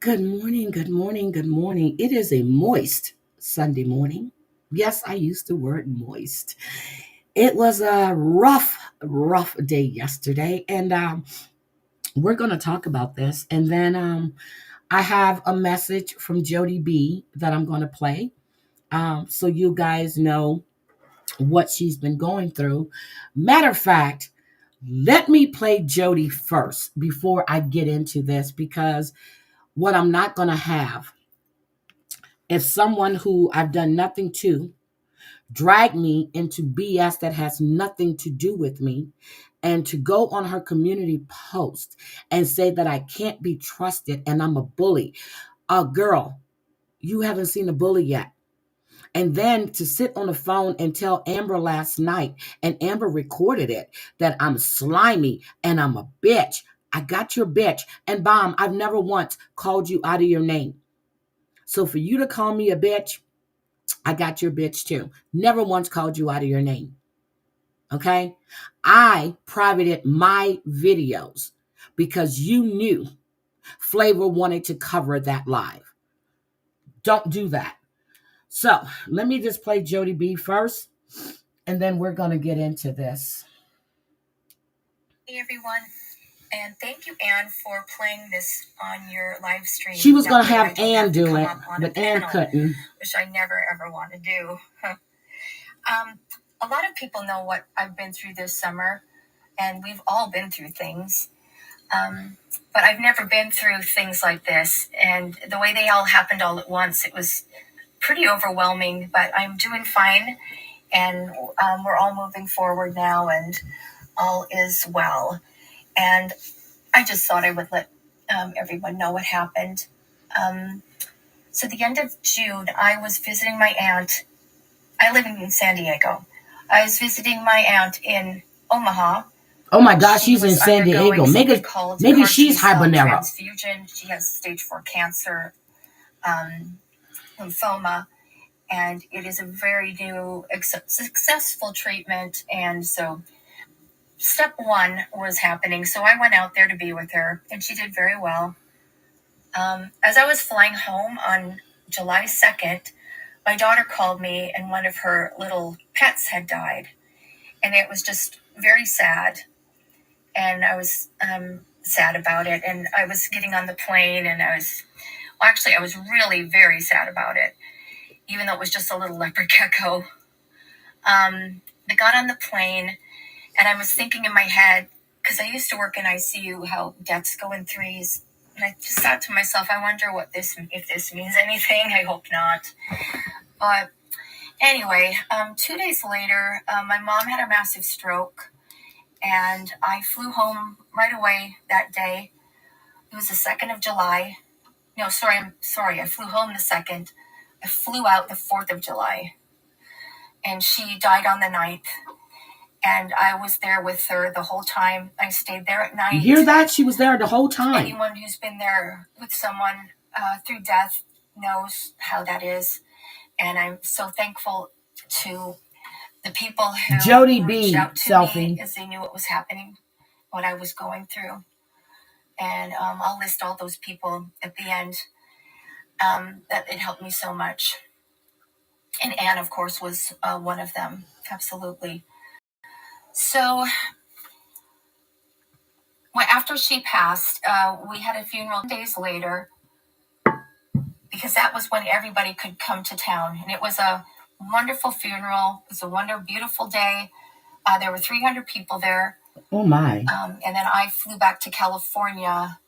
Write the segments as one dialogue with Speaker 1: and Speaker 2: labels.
Speaker 1: Good morning, good morning, good morning. It is a moist Sunday morning. Yes, I used the word moist. It was a rough day yesterday, and we're going to talk about this. And then I have a message from Jodie B that I'm going to play so you guys know what she's been going through. Matter of fact, let me play Jodie first before I get into this because what I'm not going to have if someone who I've done nothing to drag me into BS that has nothing to do with me and to go on her community post and say that I can't be trusted and I'm a bully. Girl, you haven't seen a bully yet. And then to sit on the phone and tell Amber last night, and Amber recorded it, that I'm slimy and I'm a bitch. I got your bitch. And Bomb, I've never once called you out of your name. So for you to call me a bitch, I got your bitch too. Never once called you out of your name. Okay? I privated my videos because you knew Flavor wanted to cover that live. Don't do that. So let me just play Jodie B first, and then we're going to get into this.
Speaker 2: Hey everyone, and thank you, Anne, for playing this on your live stream.
Speaker 1: She was going to have Anne do it, but Anne couldn't.
Speaker 2: Which I never ever want to do. A lot of people know what I've been through this summer, and we've all been through things. But I've never been through things like this, and the way they all happened all at once, it was pretty overwhelming, but I'm doing fine, and we're all moving forward now, and all is well. And I just thought I would let everyone know what happened. So the end of June, I was visiting my aunt. I live in San Diego. I was visiting my aunt in Omaha.
Speaker 1: Oh my gosh, she's in San Diego. Maybe she's habanero.
Speaker 2: Transfusion. She has stage 4 cancer, lymphoma, and it is a very new, successful treatment. And so step 1 was happening. So I went out there to be with her, and she did very well. As I was flying home on July 2nd, my daughter called me, and one of her little pets had died. And it was just very sad. And I was sad about it. And I was getting on the plane, and I was really very sad about it, even though it was just a little leopard gecko. I got on the plane, and I was thinking in my head, because I used to work in ICU, how deaths go in threes. And I just thought to myself, I wonder if this means anything. I hope not. But anyway, 2 days later, my mom had a massive stroke, and I flew home right away that day. It was the 2nd of July. No, sorry. I flew home the 2nd. I flew out the 4th of July. And she died on the 9th. And I was there with her the whole time. I stayed there at night.
Speaker 1: You hear that? She was there the whole time.
Speaker 2: Anyone who's been there with someone through death knows how that is. And I'm so thankful to the people who
Speaker 1: Jodie B
Speaker 2: reached out to
Speaker 1: selfie
Speaker 2: me as they knew what was happening, what I was going through. And I'll list all those people at the end. That it helped me so much. And Anne, of course, was one of them. Absolutely. So after she passed, we had a funeral days later, because that was when everybody could come to town. And it was a wonderful funeral. It was a beautiful day. There were 300 people there.
Speaker 1: Oh, my.
Speaker 2: And then I flew back to California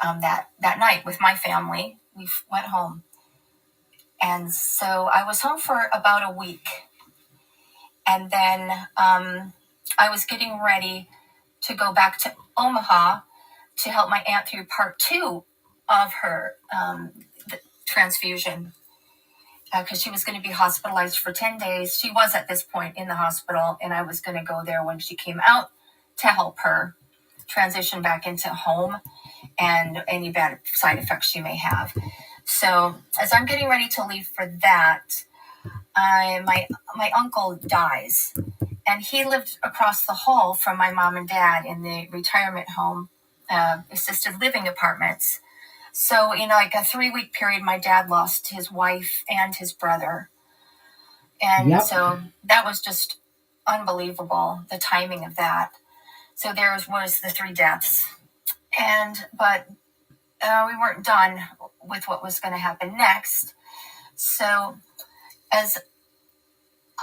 Speaker 2: that night with my family. We went home. And so I was home for about a week. And then I was getting ready to go back to Omaha to help my aunt through part 2 of her transfusion, because she was going to be hospitalized for 10 days. She was at this point in the hospital, and I was going to go there when she came out to help her transition back into home and any bad side effects she may have. So as I'm getting ready to leave for that, my uncle dies, and he lived across the hall from my mom and dad in the retirement home, assisted living apartments. So in like a 3-week period, my dad lost his wife and his brother. And
Speaker 1: Yep.
Speaker 2: so that was just unbelievable, the timing of that. So there was the 3 deaths. But we weren't done with what was going to happen next. So as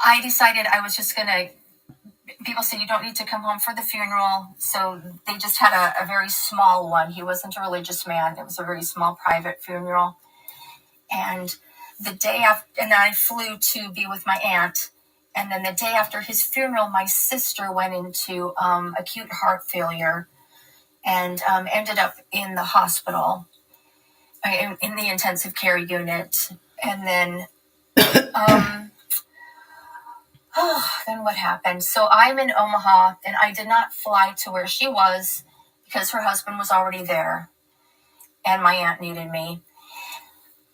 Speaker 2: I decided I was just going to, people said you don't need to come home for the funeral. So they just had a very small one. He wasn't a religious man. It was a very small private funeral. And the day after, and I flew to be with my aunt. And then the day after his funeral, my sister went into acute heart failure and ended up in the hospital, in the intensive care unit. And then, then what happened? So I'm in Omaha, and I did not fly to where she was because her husband was already there, and my aunt needed me.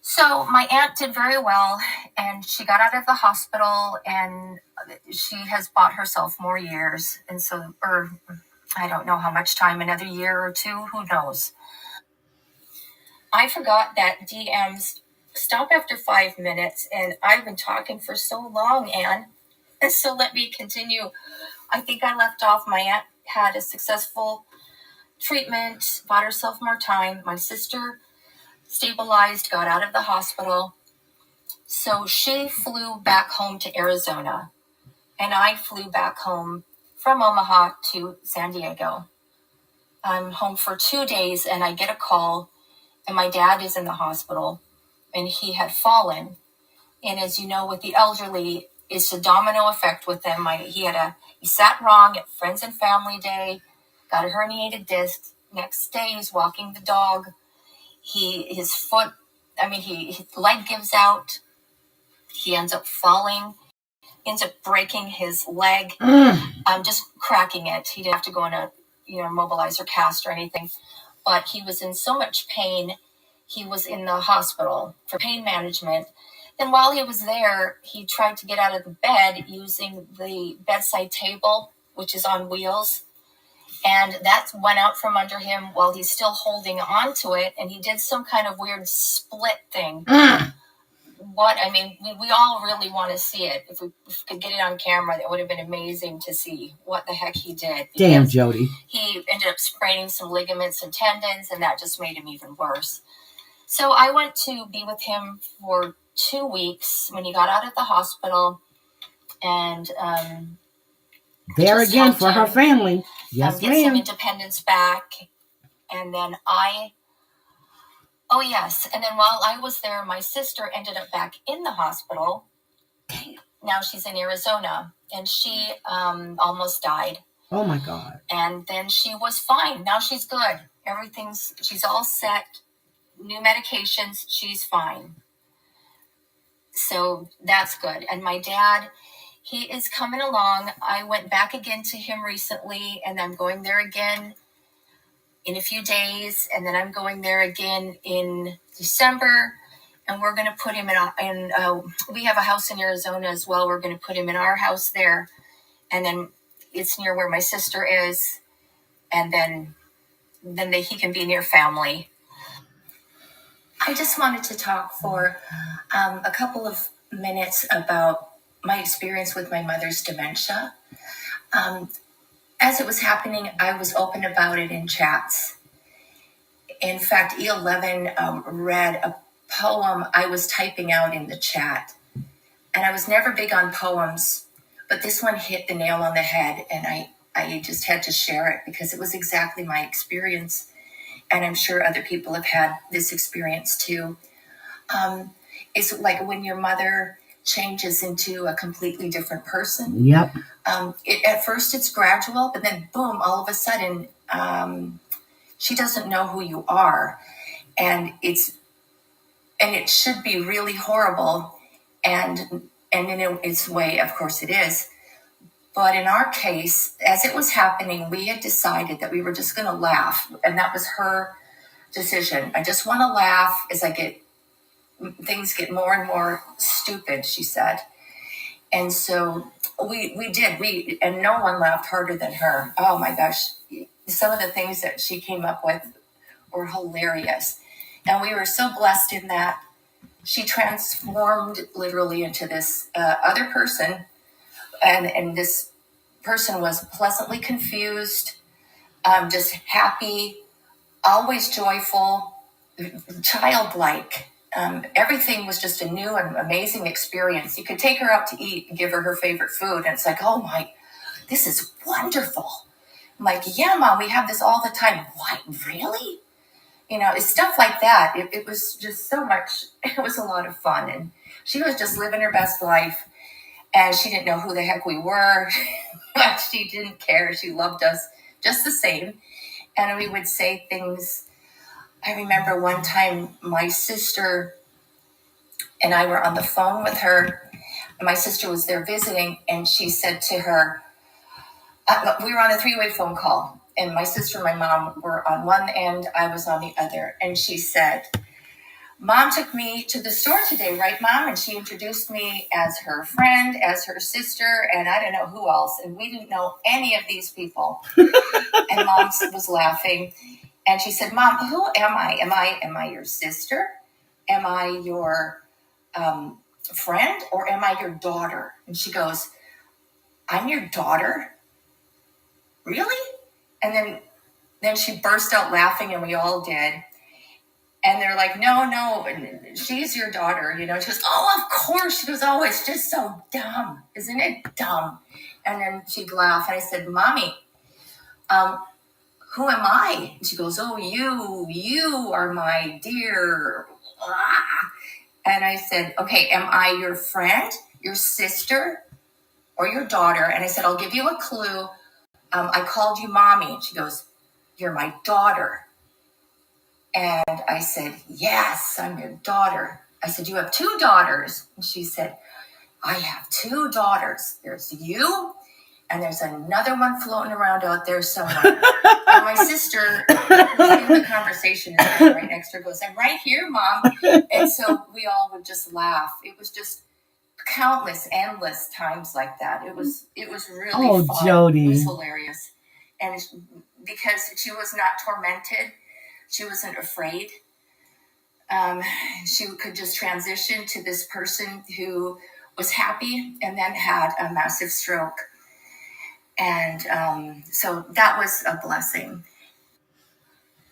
Speaker 2: So my aunt did very well, and she got out of the hospital, and she has bought herself more years. And so, or I don't know how much time, another year or two, who knows. I forgot that DMs stop after 5 minutes, and I've been talking for so long, Anne. And so let me continue. I think I left off. My aunt had a successful treatment, bought herself more time. My sister stabilized, got out of the hospital. So she flew back home to Arizona, and I flew back home from Omaha to San Diego. I'm home for 2 days, and I get a call, and my dad is in the hospital, and he had fallen. And as you know, with the elderly, it's a domino effect with them. He sat wrong at friends and family day, got a herniated disc. Next day, he's walking the dog. His leg gives out. He ends up falling, ends up breaking his leg, just cracking it. He didn't have to go in a mobilizer cast or anything, but he was in so much pain. He was in the hospital for pain management. And while he was there, he tried to get out of the bed using the bedside table, which is on wheels. And that went out from under him while he's still holding on to it. And he did some kind of weird split thing. We all really want to see it. If we could get it on camera, that would have been amazing to see what the heck he did.
Speaker 1: Damn, Jodie.
Speaker 2: He ended up spraining some ligaments and tendons, and that just made him even worse. So I went to be with him for 2 weeks when he got out of the hospital, and
Speaker 1: there again for her family. Yes,
Speaker 2: get some independence back. And then and then while I was there, my sister ended up back in the hospital. Now she's in Arizona, and she almost died.
Speaker 1: Oh my God.
Speaker 2: And then she was fine. Now she's good. She's all set. New medications, she's fine. So that's good. And my dad, he is coming along. I went back again to him recently, and I'm going there again in a few days, and then I'm going there again in December, and we're going to put him we have a house in Arizona as well. We're going to put him in our house there, and then it's near where my sister is, and then he can be near family. I just wanted to talk for a couple of minutes about my experience with my mother's dementia. As it was happening, I was open about it in chats. In fact, E11 read a poem I was typing out in the chat. And I was never big on poems, but this one hit the nail on the head, and I just had to share it because it was exactly my experience. And I'm sure other people have had this experience too. It's like when your mother changes into a completely different person.
Speaker 1: Yep.
Speaker 2: At first it's gradual, but then boom, all of a sudden, she doesn't know who you are. And it should be really horrible. And in its way, of course it is. But in our case, as it was happening, we had decided that we were just going to laugh. And that was her decision. I just want to laugh as things get more and more stupid, she said. And so we did. And no one laughed harder than her. Oh my gosh. Some of the things that she came up with were hilarious. And we were so blessed in that she transformed literally into this other person. And this person was pleasantly confused, just happy, always joyful, childlike. Everything was just a new and amazing experience. You could take her out to eat and give her her favorite food, and it's like, oh my, this is wonderful. I'm like, yeah, Mom, we have this all the time. What, really? It's stuff like that. It was just so much. It was a lot of fun, and she was just living her best life. And she didn't know who the heck we were, but she didn't care. She loved us just the same. And we would say things. I remember one time my sister and I were on the phone with her. My sister was there visiting, and she said to her, we were on a three-way phone call, and my sister and my mom were on one end, I was on the other. And she said, Mom took me to the store today, right, Mom? And she introduced me as her friend, as her sister, and I don't know who else. And we didn't know any of these people. And Mom was laughing. And she said, Mom, who am I? Am I your sister? Am I your friend? Or am I your daughter? And she goes, I'm your daughter? Really? And then she burst out laughing, and we all did. And they're like, no, she's your daughter. She goes, oh, of course. She goes, oh, it's just so dumb. Isn't it dumb? And then she'd laugh. And I said, Mommy, who am I? And she goes, oh, you are my dear. And I said, okay, am I your friend, your sister, or your daughter? And I said, I'll give you a clue. I called you Mommy. And she goes, you're my daughter. And I said, yes, I'm your daughter. I said, you have two daughters. And she said, I have two daughters. There's you, and there's another one floating around out there somewhere. And my sister, the conversation is right next to her, goes, I'm right here, Mom. And so we all would just laugh. It was just countless, endless times like that. It was really fun.
Speaker 1: Jodie.
Speaker 2: It was hilarious. And because she was not tormented, she wasn't afraid. She could just transition to this person who was happy and then had a massive stroke. And so that was a blessing.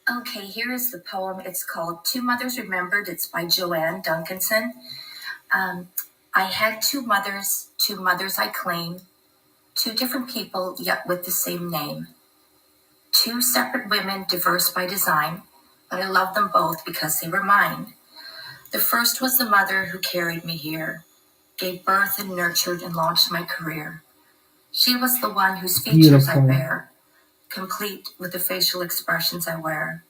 Speaker 2: Okay, here is the poem. It's called Two Mothers Remembered. It's by Joanne Duncanson. I had two mothers I claim, two different people yet with the same name. Two separate women, diverse by design, but I love them both because they were mine. The first was the mother who carried me here, gave birth and nurtured and launched my career. She was the one whose features I bear, complete with the facial expressions I wear.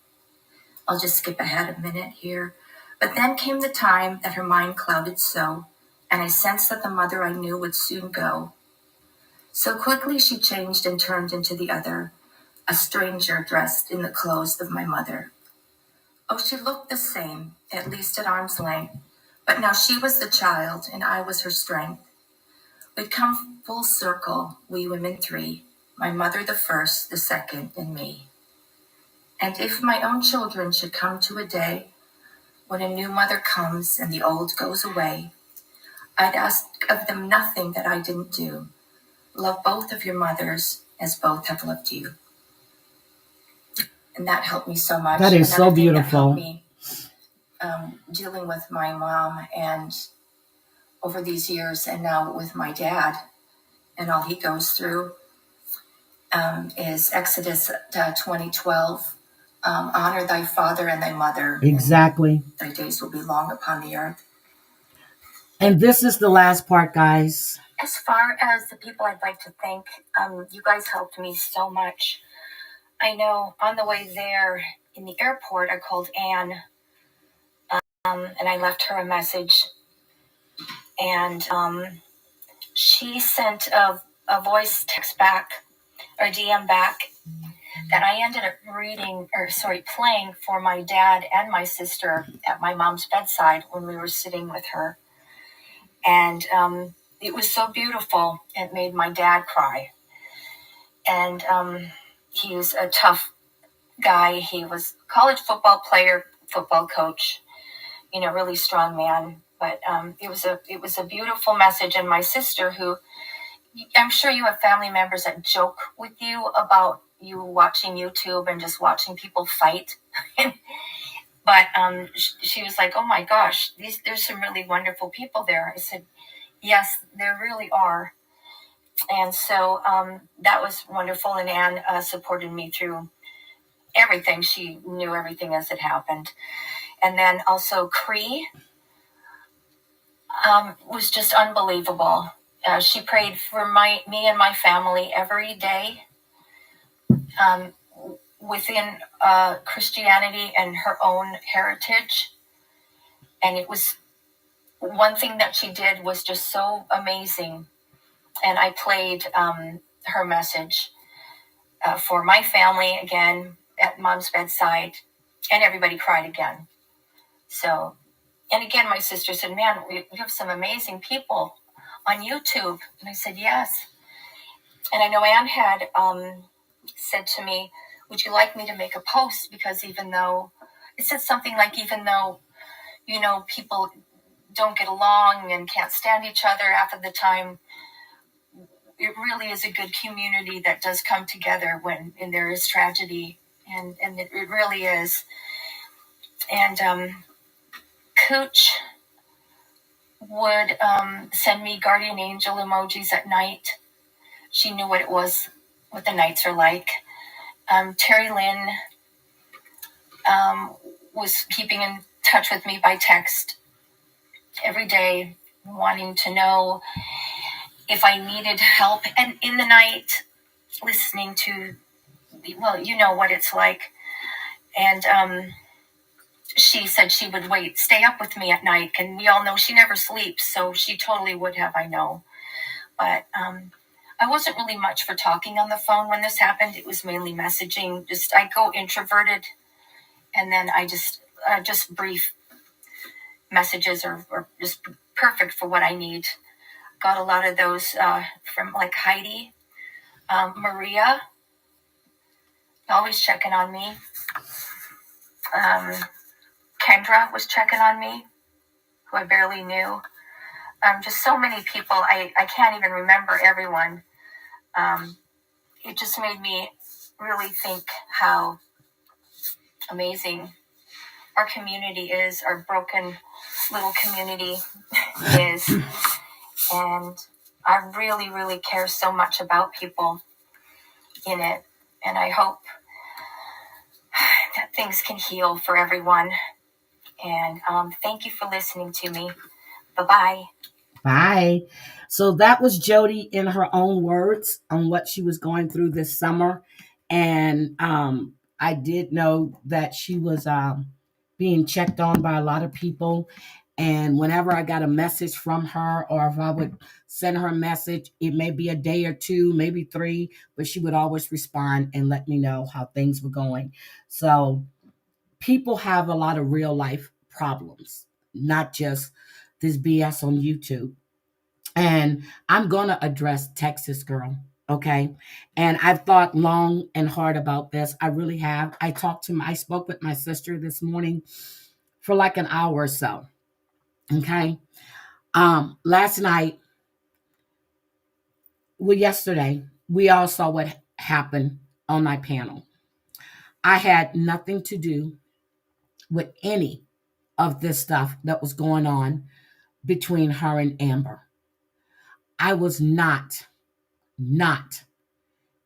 Speaker 2: I'll just skip ahead a minute here. But then came the time that her mind clouded so, and I sensed that the mother I knew would soon go. So quickly she changed and turned into the other, a stranger dressed in the clothes of my mother. Oh, she looked the same, at least at arm's length, but now she was the child and I was her strength. We'd come full circle, we women three, my mother the first, the second, and me. And if my own children should come to a day when a new mother comes and the old goes away, I'd ask of them nothing that I didn't do. Love both of your mothers as both have loved you. And that helped me so much.
Speaker 1: That is so beautiful.
Speaker 2: That helped me, dealing with my mom and over these years, and now with my dad and all he goes through, is Exodus 20:12. Honor thy father and thy mother.
Speaker 1: Exactly.
Speaker 2: Thy days will be long upon the earth.
Speaker 1: And this is the last part, guys.
Speaker 2: As far as the people I'd like to thank, you guys helped me so much. I know on the way there in the airport, I called Anne, and I left her a message. And she sent a voice text back, or DM back, that I ended up playing for my dad and my sister at my mom's bedside when we were sitting with her. And it was so beautiful. It made my dad cry. And he was a tough guy. He was a college football player, football coach, really strong man. But it was a beautiful message. And my sister, who I'm sure you have family members that joke with you about you watching YouTube and just watching people fight. But she was like, "Oh my gosh, there's some really wonderful people there." I said, "Yes, there really are." And so that was wonderful. And Anne supported me through everything. She knew everything as it happened. And then also Cree was just unbelievable. She prayed for me and my family every day um, within Christianity and her own heritage. And it was one thing that she did was just so amazing. And I played her message for my family again at mom's bedside, and everybody cried again. So, and again, my sister said, "Man, we have some amazing people on YouTube." And I said, "Yes." And I know Anne had said to me, "Would you like me to make a post?" Because even though it said something like, even though, people don't get along and can't stand each other half of the time, it really is a good community that does come together when there is tragedy. And it really is. And Cooch would send me guardian angel emojis at night. She knew what it was, what the nights are like. Terry Lynn was keeping in touch with me by text every day, wanting to know if I needed help. And in the night, listening to, well, you know what it's like. And she said she would stay up with me at night. And we all know she never sleeps, so she totally would have, I know. But I wasn't really much for talking on the phone when this happened. It was mainly messaging. I go introverted, and then I just brief messages are just perfect for what I need. Got a lot of those from like Heidi, Maria, always checking on me. Kendra was checking on me, who I barely knew. Just so many people. I can't even remember everyone. It just made me really think how amazing our community is, our broken little community is. And I really, really care so much about people in it. And I hope that things can heal for everyone. And thank you for listening to me. Bye-bye.
Speaker 1: Bye. So that was Jodie in her own words on what she was going through this summer. And I did know that she was being checked on by a lot of people. And whenever I got a message from her, or if I would send her a message, it may be a day or two, maybe three, but she would always respond and let me know how things were going. So people have a lot of real life problems, not just this BS on YouTube. And I'm going to address Texas girl. Okay. And I've thought long and hard about this. I really have. I spoke with my sister this morning for like an hour or so. Okay. Last night, yesterday, we all saw what happened on my panel. I had nothing to do with any of this stuff that was going on between her and Amber. I was not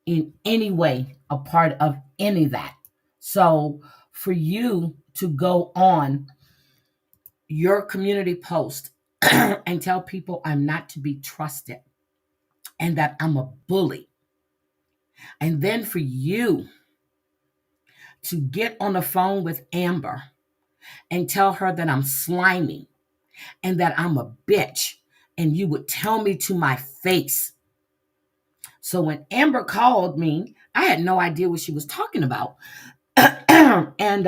Speaker 1: in any way a part of any of that. So for you to go on your community post and tell people I'm not to be trusted and that I'm a bully, and then for you to get on the phone with Amber and tell her that I'm slimy and that I'm a bitch, and you would tell me to my face. So when Amber called me, I had no idea what she was talking about. And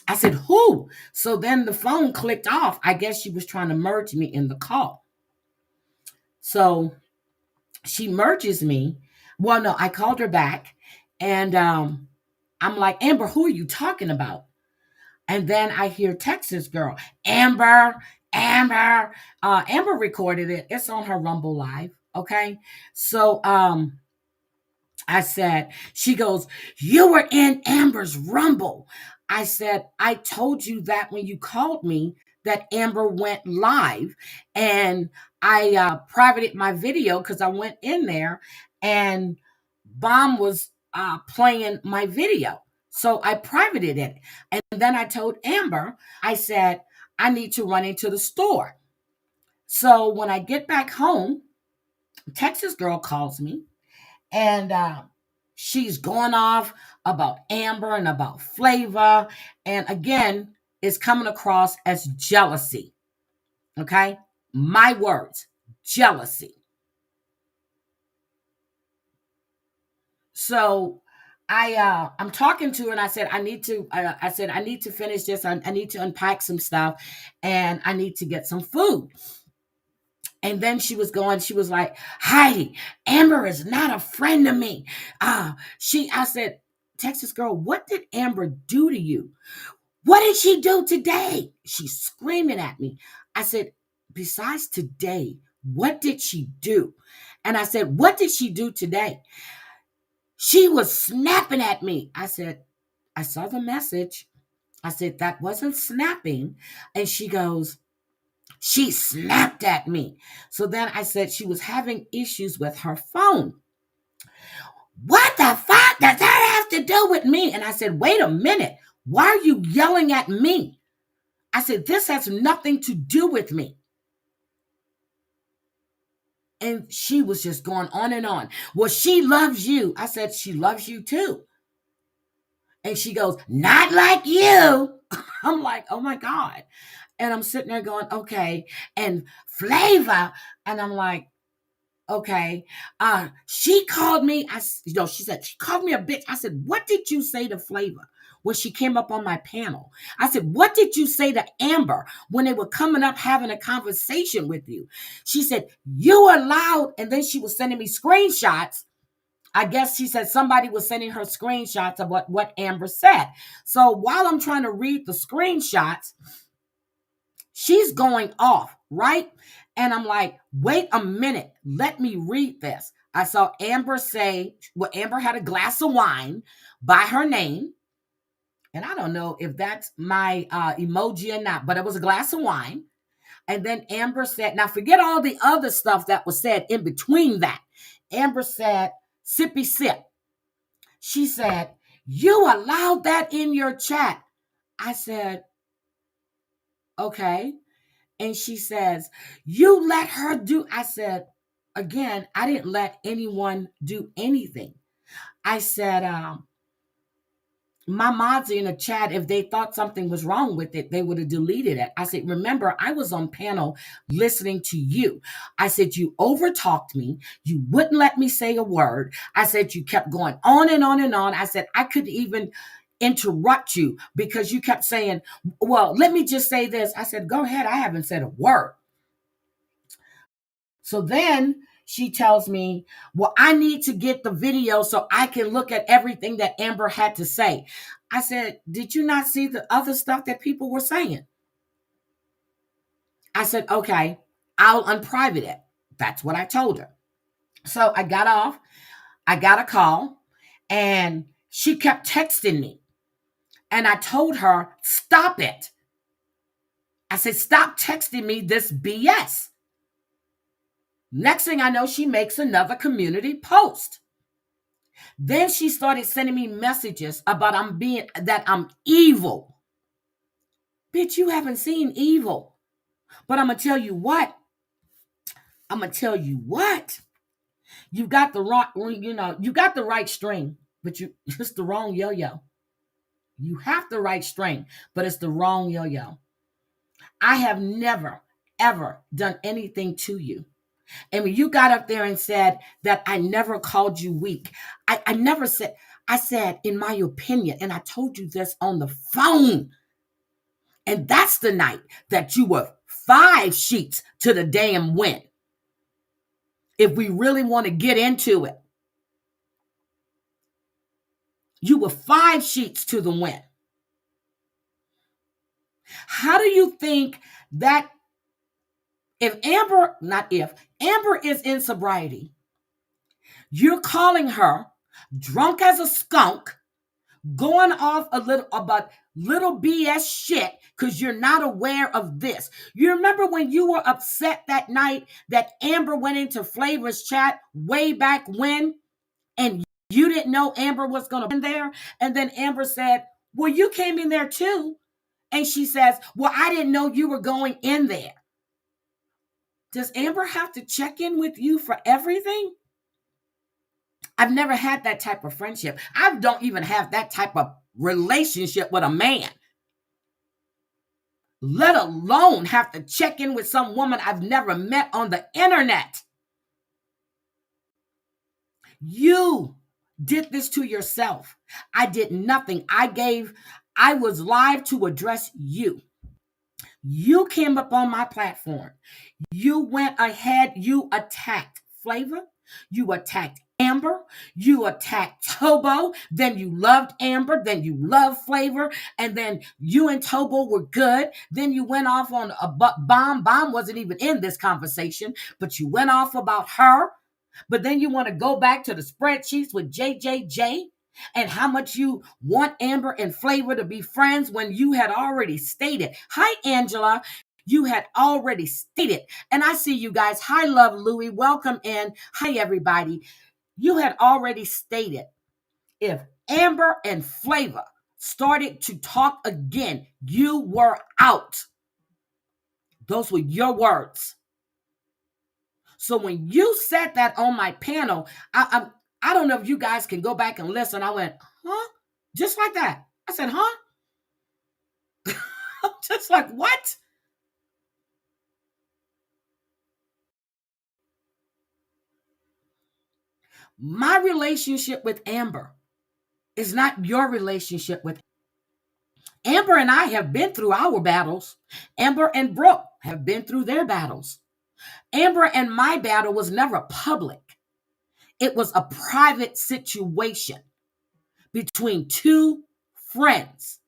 Speaker 1: I said, who? So then the phone clicked off. I guess she was trying to merge me in the call. So she merges me. Well, no, I called her back, and I'm like, Amber, who are you talking about? And then I hear Texas girl, Amber, Amber. Amber recorded it. It's on her Rumble Live. Okay. So I said, she goes, you were in Amber's Rumble. I said, I told you that when you called me, that Amber went live, and I privated my video because I went in there and Bomb was playing my video. So I privated it. And then I told Amber, I said, I need to run into the store. So when I get back home, Texas girl calls me, and she's going off about Amber and about Flavor, and again, it's coming across as jealousy. Okay, my words, jealousy. So I'm talking to her, and I said I need to finish this. I need to unpack some stuff, and I need to get some food. And then she was like, Heidi, Amber is not a friend to me. I said, Texas girl, what did Amber do to you? What did she do today? She's screaming at me. I said, besides today, what did she do? And I said, what did she do today? She was snapping at me. I said, I saw the message. I said, that wasn't snapping. And she goes, she snapped at me. So then I said she was having issues with her phone. What the fuck does that have to do with me? And I said, wait a minute. Why are you yelling at me? I said, this has nothing to do with me. And she was just going on and on. Well, she loves you. I said, she loves you too. And she goes, not like you. I'm like, oh my God. And I'm sitting there going, okay. And Flavor. And I'm like, okay. She called me. She said, she called me a bitch. I said, what did you say to Flavor when she came up on my panel? I said, what did you say to Amber when they were coming up having a conversation with you? She said, you are loud. And then she was sending me screenshots. I guess she said somebody was sending her screenshots of what Amber said. So while I'm trying to read the screenshots, she's going off, right? And I'm like, wait a minute, let me read this. I saw Amber say, well, Amber had a glass of wine by her name. And I don't know if that's my emoji or not, but it was a glass of wine. And then Amber said, now forget all the other stuff that was said in between that. Amber said, sippy sip. She said, you allowed that in your chat. I said, okay. And she says, you let her do. I said, again, I didn't let anyone do anything. I said, my mods in the chat, if they thought something was wrong with it, they would have deleted it. I said, remember, I was on panel listening to you. I said, you overtalked me. You wouldn't let me say a word. I said, you kept going on and on and on. I said, I couldn't even interrupt you because you kept saying, well, let me just say this. I said, go ahead. I haven't said a word. So then she tells me, well, I need to get the video so I can look at everything that Amber had to say. I said, did you not see the other stuff that people were saying? I said, okay, I'll unprivate it. That's what I told her. So I got off. I got a call, and she kept texting me. And I told her, stop it. I said, stop texting me this BS. Next thing I know, she makes another community post. Then she started sending me messages about I'm evil. Bitch, you haven't seen evil. But I'm gonna tell you what. You got the you got the right string, but it's the wrong yo-yo. You have the right string, but it's the wrong yo-yo. I have never, ever done anything to you. And when you got up there and said that I never called you weak, I never said, I said, in my opinion, and I told you this on the phone. And that's the night that you were 5 sheets to the damn wind. If we really want to get into it, you were 5 sheets to the wind. How do you think that if Amber, not if, Amber is in sobriety, you're calling her drunk as a skunk, going off a little about little BS shit because you're not aware of this. You remember when you were upset that night that Amber went into Flavor's chat way back when, and you didn't know Amber was going to be in there? And then Amber said, well, you came in there too. And she says, well, I didn't know you were going in there. Does Amber have to check in with you for everything? I've never had that type of friendship. I don't even have that type of relationship with a man, let alone have to check in with some woman I've never met on the internet. You did this to yourself. I did nothing. I was live to address you. You came up on my platform. You went ahead, you attacked Flavor, you attacked Amber, you attacked Tobo, then you loved Amber, then you loved Flavor, and then you and Tobo were good. Then you went off on a bomb. Bomb wasn't even in this conversation, but you went off about her. But then you want to go back to the spreadsheets with JJJ and how much you want Amber and Flavor to be friends when you had already stated. Hi, Angela. You had already stated. And I see you guys. Hi, Love Louie. Welcome in. Hi, everybody. You had already stated if Amber and Flavor started to talk again, you were out. Those were your words. So when you said that on my panel, I don't know if you guys can go back and listen. I went, huh? Just like that. I said, huh? Just like, what? My relationship with Amber is not your relationship with Amber. And I have been through our battles. Amber and Brooke have been through their battles. Amber and my battle was never public. It was a private situation between two friends.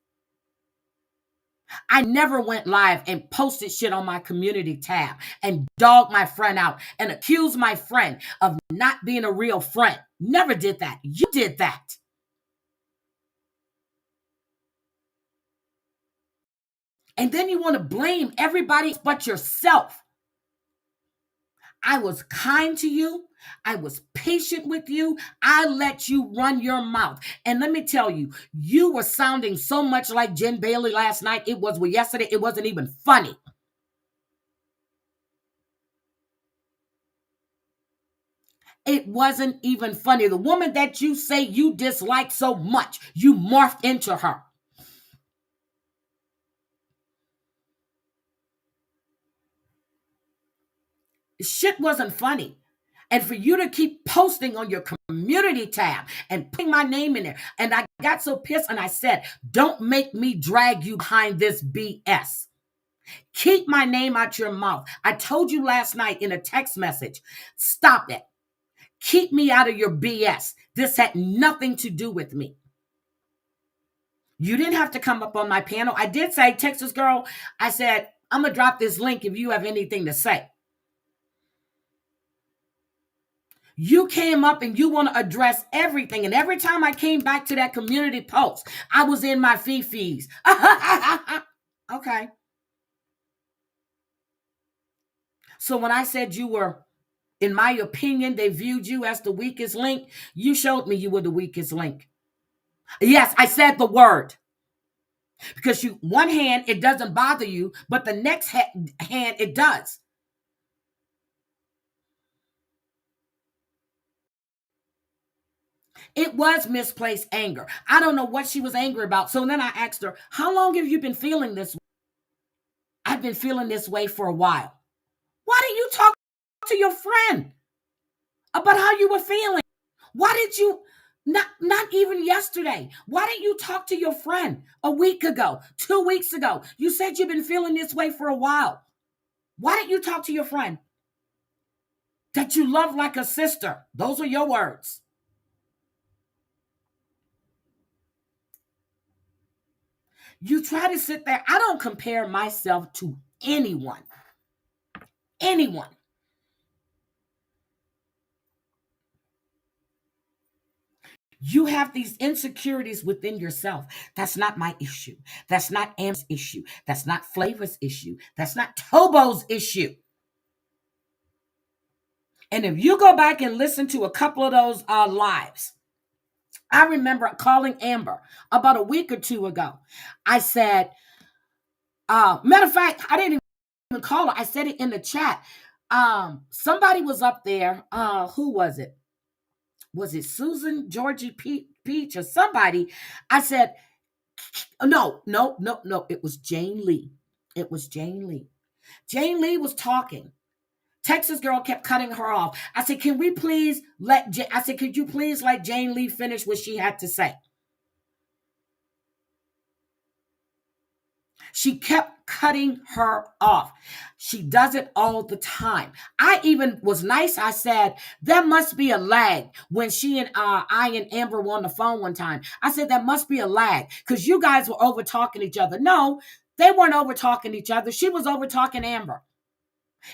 Speaker 1: I never went live and posted shit on my community tab and dogged my friend out and accused my friend of not being a real friend. Never did that. You did that. And then you want to blame everybody but yourself. I was kind to you. I was patient with you. I let you run your mouth. And let me tell you, you were sounding so much like Jen Bailey last night. Yesterday, it wasn't even funny. It wasn't even funny. The woman that you say you dislike so much, you morphed into her. Shit wasn't funny. And for you to keep posting on your community tab and putting my name in there. And I got so pissed and I said, don't make me drag you behind this BS. Keep my name out your mouth. I told you last night in a text message, stop it. Keep me out of your BS. This had nothing to do with me. You didn't have to come up on my panel. I did say, Texas girl, I said, I'm going to drop this link if you have anything to say. You came up and you want to address everything. And every time I came back to that community post, I was in my fee-fees. Okay. So when I said you were, in my opinion, they viewed you as the weakest link, you showed me you were the weakest link. Yes, I said the word. Because one hand, it doesn't bother you, but the next hand, it does. It was misplaced anger. I don't know what she was angry about. So then I asked her, how long have you been feeling this way? I've been feeling this way for a while. Why didn't you talk to your friend about how you were feeling? Why did you not even yesterday? Why didn't you talk to your friend a week ago, 2 weeks ago? You said you've been feeling this way for a while. Why didn't you talk to your friend that you love like a sister? Those are your words. You try to sit there. I don't compare myself to anyone. Anyone. You have these insecurities within yourself. That's not my issue. That's not Am's issue. That's not Flavor's issue. That's not Tobo's issue. And if you go back and listen to a couple of those lives, I remember calling Amber about a week or two ago. I said, matter of fact, I didn't even call her. I said it in the chat. Somebody was up there. Who was it? Was it Susan, Georgie Peach, or somebody? I said, no. It was Jane Lee. It was Jane Lee. Jane Lee was talking. Texas girl kept cutting her off. I said, can we please I said, could you please let Jane Lee finish what she had to say? She kept cutting her off. She does it all the time. I even was nice. I said, there must be a lag when she and I and Amber were on the phone one time. I said, there must be a lag because you guys were over talking each other. No, they weren't over talking each other. She was over talking Amber.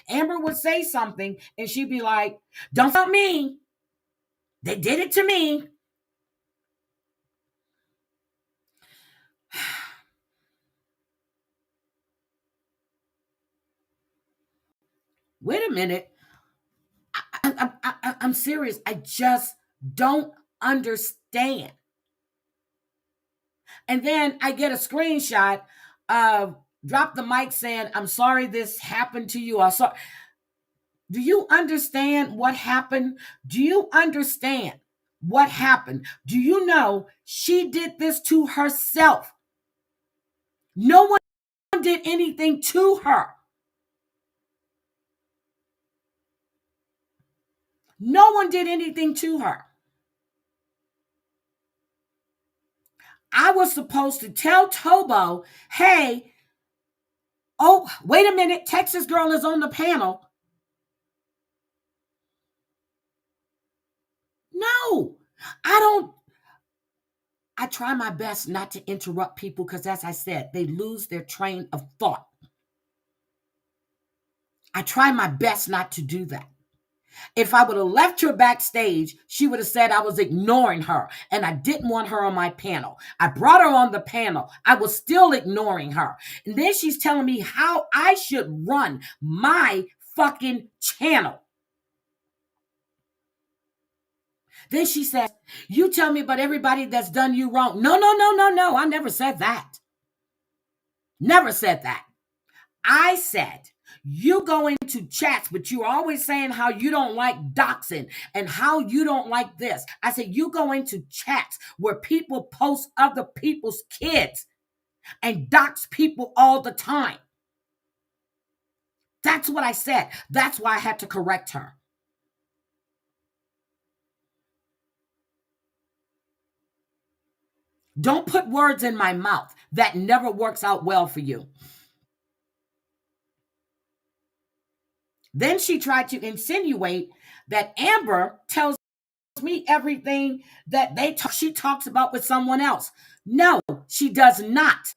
Speaker 1: Amber would say something and she'd be like, don't tell me. They did it to me. Wait a minute. I'm serious. I just don't understand. And then I get a screenshot of drop the mic saying, I'm sorry this happened to you. Do you understand what happened? Do you understand what happened? Do you know she did this to herself? No one did anything to her. No one did anything to her. I was supposed to tell Tobo, hey, oh, wait a minute, Texas girl is on the panel. No, I try my best not to interrupt people because, as I said, they lose their train of thought. I try my best not to do that. If I would have left her backstage, she would have said I was ignoring her and I didn't want her on my panel. I brought her on the panel. I was still ignoring her. And then she's telling me how I should run my fucking channel. Then she says, you tell me about everybody that's done you wrong. No. I never said that. Never said that. I said, you go into chats, but you're always saying how you don't like doxing and how you don't like this. I said, you go into chats where people post other people's kids and dox people all the time. That's what I said. That's why I had to correct her. Don't put words in my mouth. That never works out well for you. Then she tried to insinuate that Amber tells me everything that she talks about with someone else. No, she does not.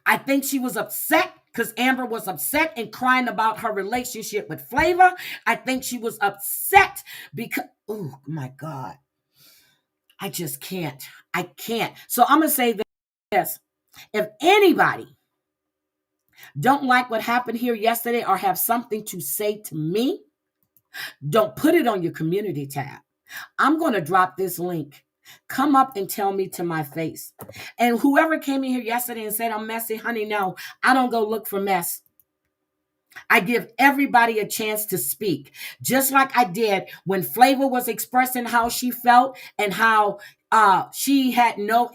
Speaker 1: I think she was upset because Amber was upset and crying about her relationship with Flavor. I think she was upset because, oh my God, I just can't. I can't. So I'm going to say this. If anybody don't like what happened here yesterday or have something to say to me, don't put it on your community tab. I'm going to drop this link. Come up and tell me to my face. And whoever came in here yesterday and said I'm messy, honey, no, I don't go look for mess. I give everybody a chance to speak, just like I did when Flavor was expressing how she felt and how she had no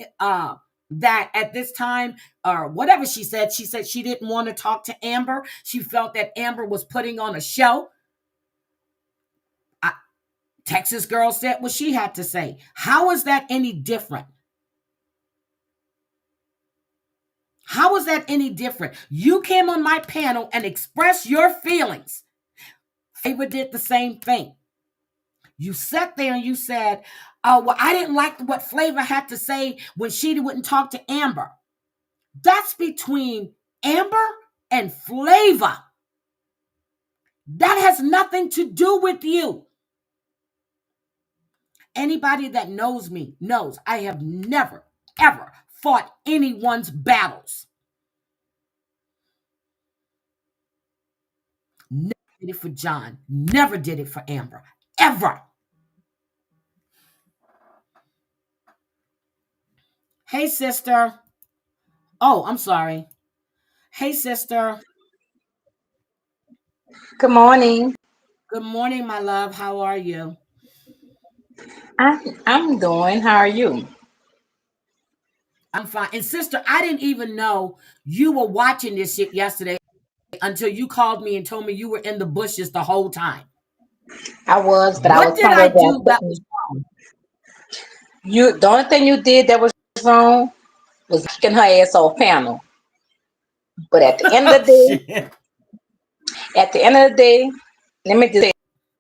Speaker 1: that at this time or whatever she said she didn't want to talk to Amber. She felt that Amber was putting on a show. Texas girl said what she had to say. How is that any different? How is that any different? You came on my panel and expressed your feelings. Favor did the same thing. You sat there and you said, Well, I didn't like what Flavor had to say when she wouldn't talk to Amber. That's between Amber and Flavor. That has nothing to do with you. Anybody that knows me knows I have never, ever fought anyone's battles. Never did it for John. Never did it for Amber. Ever. Hey, sister. Oh, I'm sorry. Hey, sister.
Speaker 3: Good morning.
Speaker 1: Good morning, my love. How are you?
Speaker 3: I'm doing. How are you?
Speaker 1: I'm fine. And sister, I didn't even know you were watching this shit yesterday until you called me and told me you were in the bushes the whole time.
Speaker 3: I was, but I
Speaker 1: What
Speaker 3: was
Speaker 1: did I
Speaker 3: somewhere that I
Speaker 1: do that was
Speaker 3: couldn't.
Speaker 1: wrong?
Speaker 3: You, the only thing you did that was wrong was kicking her ass off panel. But
Speaker 1: Oh, shit.
Speaker 3: at the end of the day, let me just say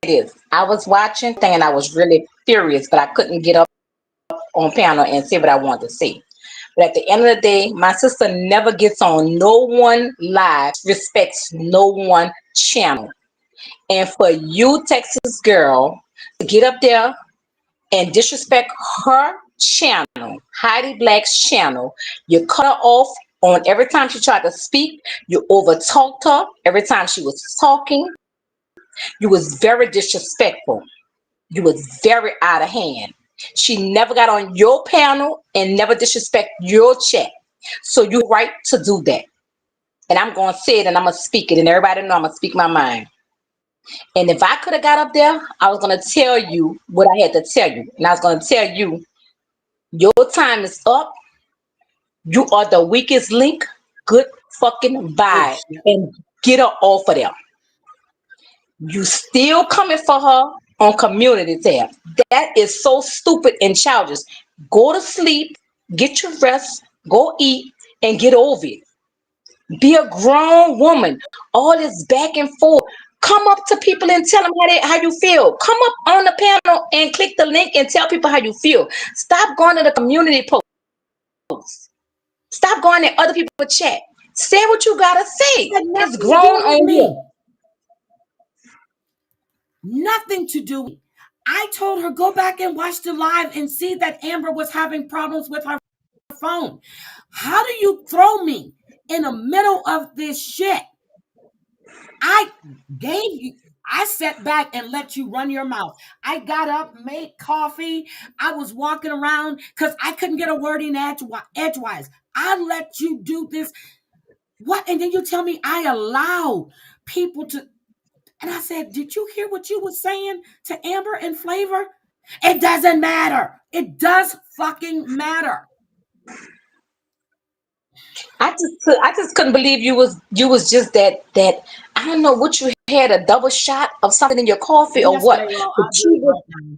Speaker 3: this: I was watching thing and I was really furious, but I couldn't get up on panel and say what I wanted to say. But at the end of the day, my sister never gets on no one live, respects no one channel. And for you, Texas girl, to get up there and disrespect her channel, Heidi Black's channel, you cut her off on every time she tried to speak. You overtalked her every time she was talking. You was very disrespectful. You was very out of hand. She never got on your panel and never disrespect your chat. So you right to do that. And I'm gonna say it and I'm gonna speak it, and everybody know I'm gonna speak my mind. And if I could have got up there, I was gonna tell you what I had to tell you, and I was gonna tell you your time is up. You are the weakest link. Good fucking
Speaker 1: Oh,
Speaker 3: bye.
Speaker 1: shit.
Speaker 3: And get her off of there. You still coming for her on community tab. That is so stupid and childish. Go to sleep, get your rest, go eat, and get over it. Be a grown woman. All this back and forth. Come up to people and tell them how you feel. Come up on the panel and click the link and tell people how you feel. Stop going to the community posts. Stop going to other people's chat. Say what you gotta say.
Speaker 1: Had
Speaker 3: It's
Speaker 1: nothing to
Speaker 3: grown
Speaker 1: do with
Speaker 3: on here.
Speaker 1: me. Nothing to do with me. I told her go back and watch the live and see that Amber was having problems with her phone. How do you throw me in the middle of this shit? I gave you, I sat back and let you run your mouth. I got up, made coffee. I was walking around because I couldn't get a word in edgewise. I let you do this. What? And then you tell me I allow people to. And I said, did you hear what you were saying to Amber and Flavor? It doesn't matter. It does fucking matter.
Speaker 3: I just couldn't believe you was just that I don't know what you had, a double shot of something in your coffee or
Speaker 1: Yes,
Speaker 3: what.
Speaker 1: Pharaoh,
Speaker 3: But
Speaker 1: I'll do it right now.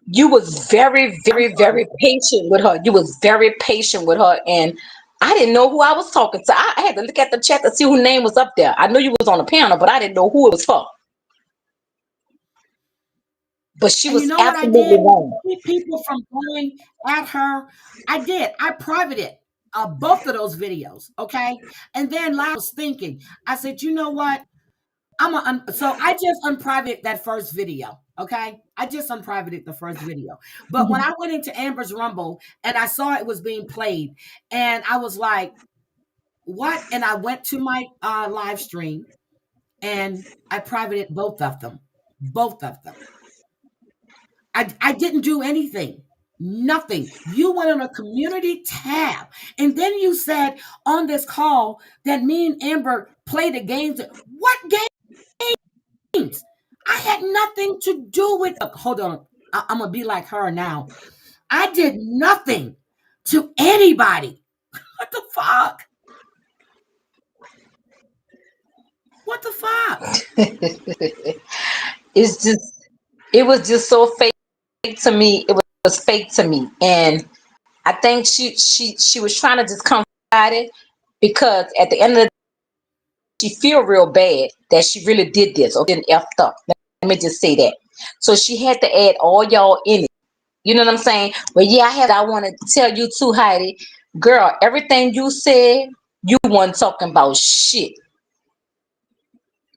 Speaker 3: you was very,
Speaker 1: I'm
Speaker 3: very,
Speaker 1: sorry.
Speaker 3: very patient with her. You was very patient with her, and I didn't know who I was talking to. I had to look at the chat to see whose name was up there. I knew you was on the panel, but I didn't know who it was for. But she
Speaker 1: And you
Speaker 3: was
Speaker 1: know what I
Speaker 3: absolutely
Speaker 1: did to
Speaker 3: wrong.
Speaker 1: keep people from going at her? I did. I privated both of those videos. Okay. And then last I was thinking, I said, you know what? So I just unprivated that first video. Okay. I just unprivated the first video. But when I went into Amber's Rumble and I saw it was being played, and I was like, what? And I went to my live stream and I privated both of them. Both of them. I didn't do anything. Nothing. You went on a community tab. And then you said on this call that me and Amber played the games. What games? I had nothing to do with. Hold on. I'm going to be like her now. I did nothing to anybody. What the fuck? What the fuck?
Speaker 3: It's just, it was just so fake to me. It was fake to me, and I think she was trying to just come at it because at the end of the day, she feel real bad that she really did this or didn't effed up. Let me just say that. So she had to add all y'all in it. You know what I'm saying? But yeah, I want to tell you too, Heidi. Girl, everything you said, you weren't talking about shit.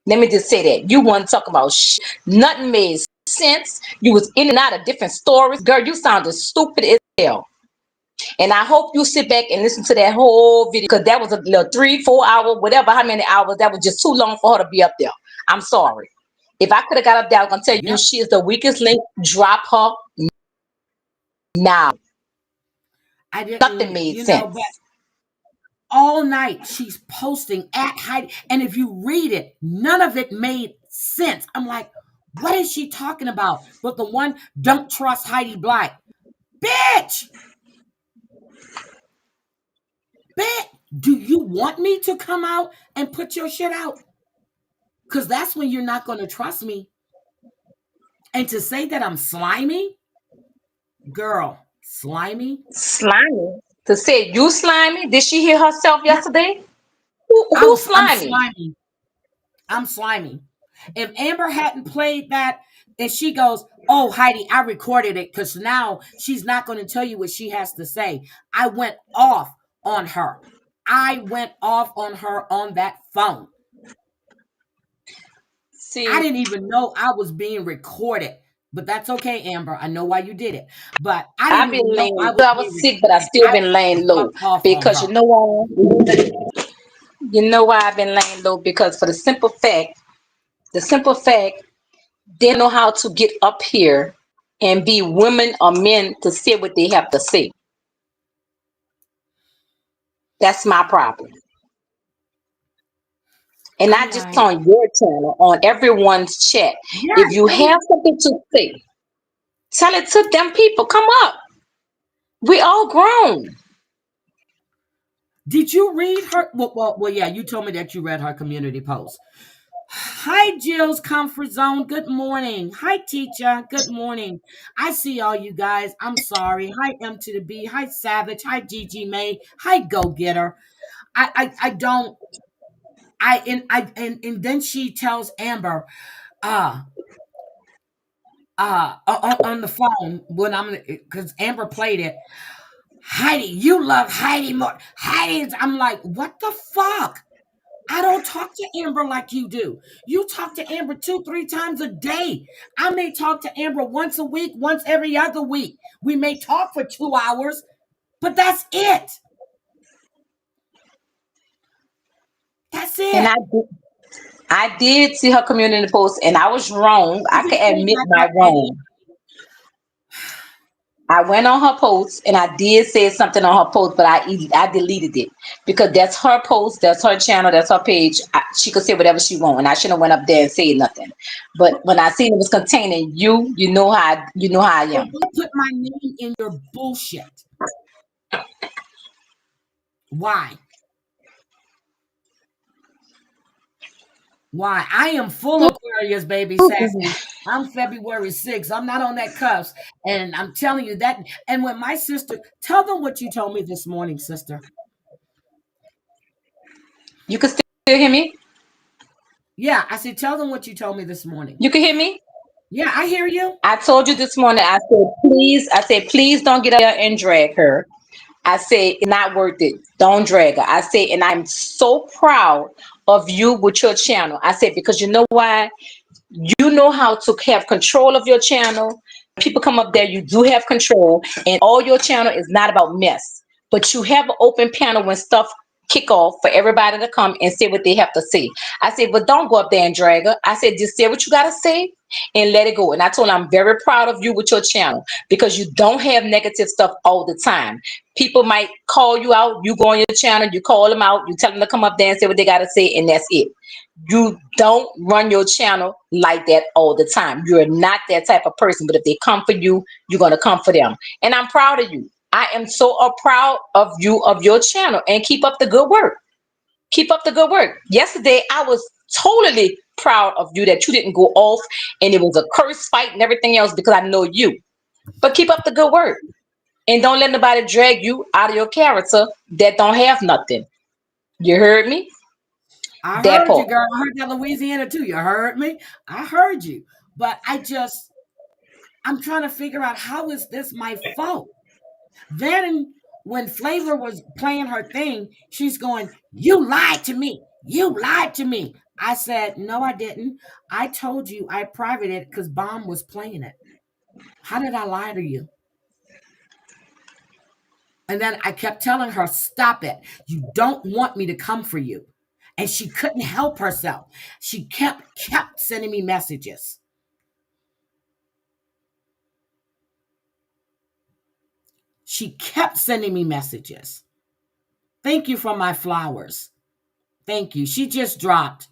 Speaker 3: Let me just say that. You weren't talking about shit. Nothing made sense. You was in and out of different stories. Girl, you sounded stupid as hell. And I hope you sit back and listen to that whole video because that was a little 3, 4 hour, whatever, how many hours. That was just too long for her to be up there. I'm sorry. If I could have got up there, I was gonna tell you
Speaker 1: Yep.
Speaker 3: she is the weakest link. Drop her now.
Speaker 1: I
Speaker 3: Nothing
Speaker 1: didn't,
Speaker 3: made
Speaker 1: you know, but
Speaker 3: sense.
Speaker 1: all night she's posting at Heidi. And if you read it, none of it made sense. I'm like, what is she talking about? But the one, don't trust Heidi Black. Bitch, bitch, do you want me to come out and put your shit out? Because that's when you're not going to trust me. And to say that I'm slimy, girl, slimy,
Speaker 3: Slimy. To say you slimy? Did she hear herself yesterday? Who's
Speaker 1: I'm
Speaker 3: slimy?
Speaker 1: slimy. I'm slimy. If Amber hadn't played that and she goes, oh, Heidi, I recorded it because now she's not going to tell you what she has to say. I went off on her. I went off on her on that phone. I
Speaker 3: See,
Speaker 1: didn't even know I was being recorded. But that's okay, Amber. I know why you did it. But I
Speaker 3: I've
Speaker 1: didn't
Speaker 3: been
Speaker 1: even know I
Speaker 3: laying.
Speaker 1: was
Speaker 3: I
Speaker 1: being
Speaker 3: was sick, but I
Speaker 1: recorded.
Speaker 3: still
Speaker 1: I
Speaker 3: been laying
Speaker 1: went
Speaker 3: low
Speaker 1: off on
Speaker 3: because
Speaker 1: her.
Speaker 3: you know why? You know why I've been laying low? Because for the simple fact, they don't know how to get up here and be women or men to say what they have to say. That's my problem. And
Speaker 1: I'm
Speaker 3: not just
Speaker 1: like,
Speaker 3: on your channel, on everyone's chat. If
Speaker 1: yes,
Speaker 3: you
Speaker 1: every
Speaker 3: have something to say, tell it to them people. Come up. We all grown.
Speaker 1: did you read her? Well, yeah, you told me that you read her community post. Hi, Jill's Comfort Zone. Good morning. Hi, teacher. Good morning. I see all you guys. I'm sorry. Hi, M to the B. Hi, Savage. Hi, Gigi May. Hi, Go Getter. I don't. And then she tells Amber, uh, on the phone when I'm because Amber played it. Heidi, you love Heidi more. Heidi, I'm like, what the fuck? I don't talk to Amber like you do. You talk to Amber 2, 3 times a day. I may talk to Amber once a week, once every other week. We may talk for 2 hours, but that's it. That's
Speaker 3: And
Speaker 1: it.
Speaker 3: I did see her community post, and I was wrong. I can
Speaker 1: Everything
Speaker 3: admit
Speaker 1: I
Speaker 3: my
Speaker 1: got ready.
Speaker 3: wrong. I went on her post and I did say something on her post, but I deleted it because that's her post, that's her channel, that's her page. She could say whatever she want, and I shouldn't have went up there and said nothing. But when I seen it was containing you, you know how I
Speaker 1: But
Speaker 3: am.
Speaker 1: don't put my name in your bullshit. Why? Why? I am full Aquarius, baby sassy. I'm February 6th. I'm not on that cusp. And I'm telling you that. And when my sister, tell them what you told me this morning, sister.
Speaker 3: You can still hear me.
Speaker 1: Yeah, I said, tell them what you told me this morning.
Speaker 3: You can hear me.
Speaker 1: Yeah, I hear you.
Speaker 3: I told you this morning. I said please don't get up there and drag her. I say it's not worth it. Don't drag her. I say, and I'm so proud of you with your channel. I said because you know why? You know how to have control of your channel. People come up there, you do have control, and all your channel is not about mess. But you have an open panel when stuff kick off for everybody to come and say what they have to say. I said, but don't go up there and drag her. I said, just say what you gotta say and let it go. And I told her I'm very proud of you with your channel because you don't have negative stuff all the time. People might call you out, you go on your channel, you call them out, you tell them to come up there and say what they gotta say, and that's it. You don't run your channel like that all the time. You're not that type of person. But if they come for you, you're gonna come for them. And I'm proud of you. I am so proud of you of your channel. And keep up the good work. Keep up the good work. Yesterday, I was totally proud of you that you didn't go off and it was a curse fight and everything else because I know you. But keep up the good work. And don't let nobody drag you out of your character that don't have nothing. You heard me?
Speaker 1: I
Speaker 3: That
Speaker 1: heard you,
Speaker 3: part.
Speaker 1: girl. I heard that Louisiana too. You heard me. I heard you. But I just, I'm trying to figure out how is this my fault? Then when Flavor was playing her thing, she's going, "You lied to me. You lied to me." I said, "No, I didn't. I told you I privated it because Bomb was playing it. How did I lie to you?" And then I kept telling her, "Stop it. You don't want me to come for you." And she couldn't help herself. She kept sending me messages. She kept sending me messages. Thank you for my flowers. Thank you. She just dropped.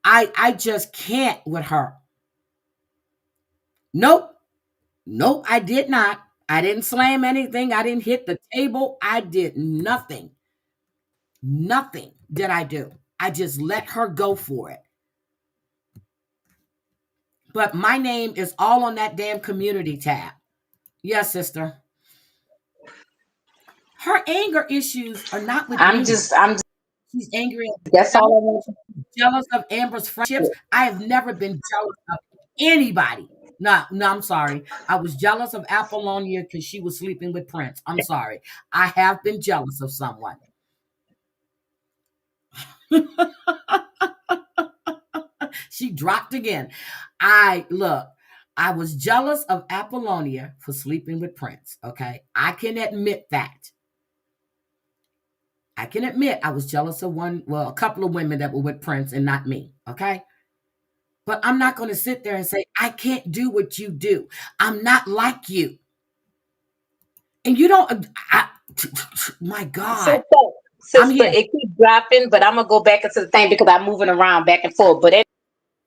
Speaker 1: I just can't with her. Nope. Nope, I did not. I didn't slam anything. I didn't hit the table. I did nothing. Nothing did I do. I just let her go for it. But my name is all on that damn community tab. Yes, sister. Her anger issues are not with me.
Speaker 3: I'm just,
Speaker 1: She's angry
Speaker 3: that's
Speaker 1: at
Speaker 3: all I want.
Speaker 1: jealous of Amber's friendships. I have never been jealous of anybody. No, no, I'm sorry. I was jealous of Apollonia because she was sleeping with Prince. I'm sorry. I have been jealous of someone. She dropped again. I look, I was jealous of Apollonia for sleeping with Prince. Okay. I can admit that. I can admit I was jealous of a couple of women that were with Prince and not me. Okay. But I'm not going to sit there and say, I can't do what you do. I'm not like you. And you don't, my God,
Speaker 3: Sister,
Speaker 1: I'm
Speaker 3: sister,
Speaker 1: here.
Speaker 3: it keeps dropping, but I'm gonna go back into the thing because I'm moving around back and forth. But at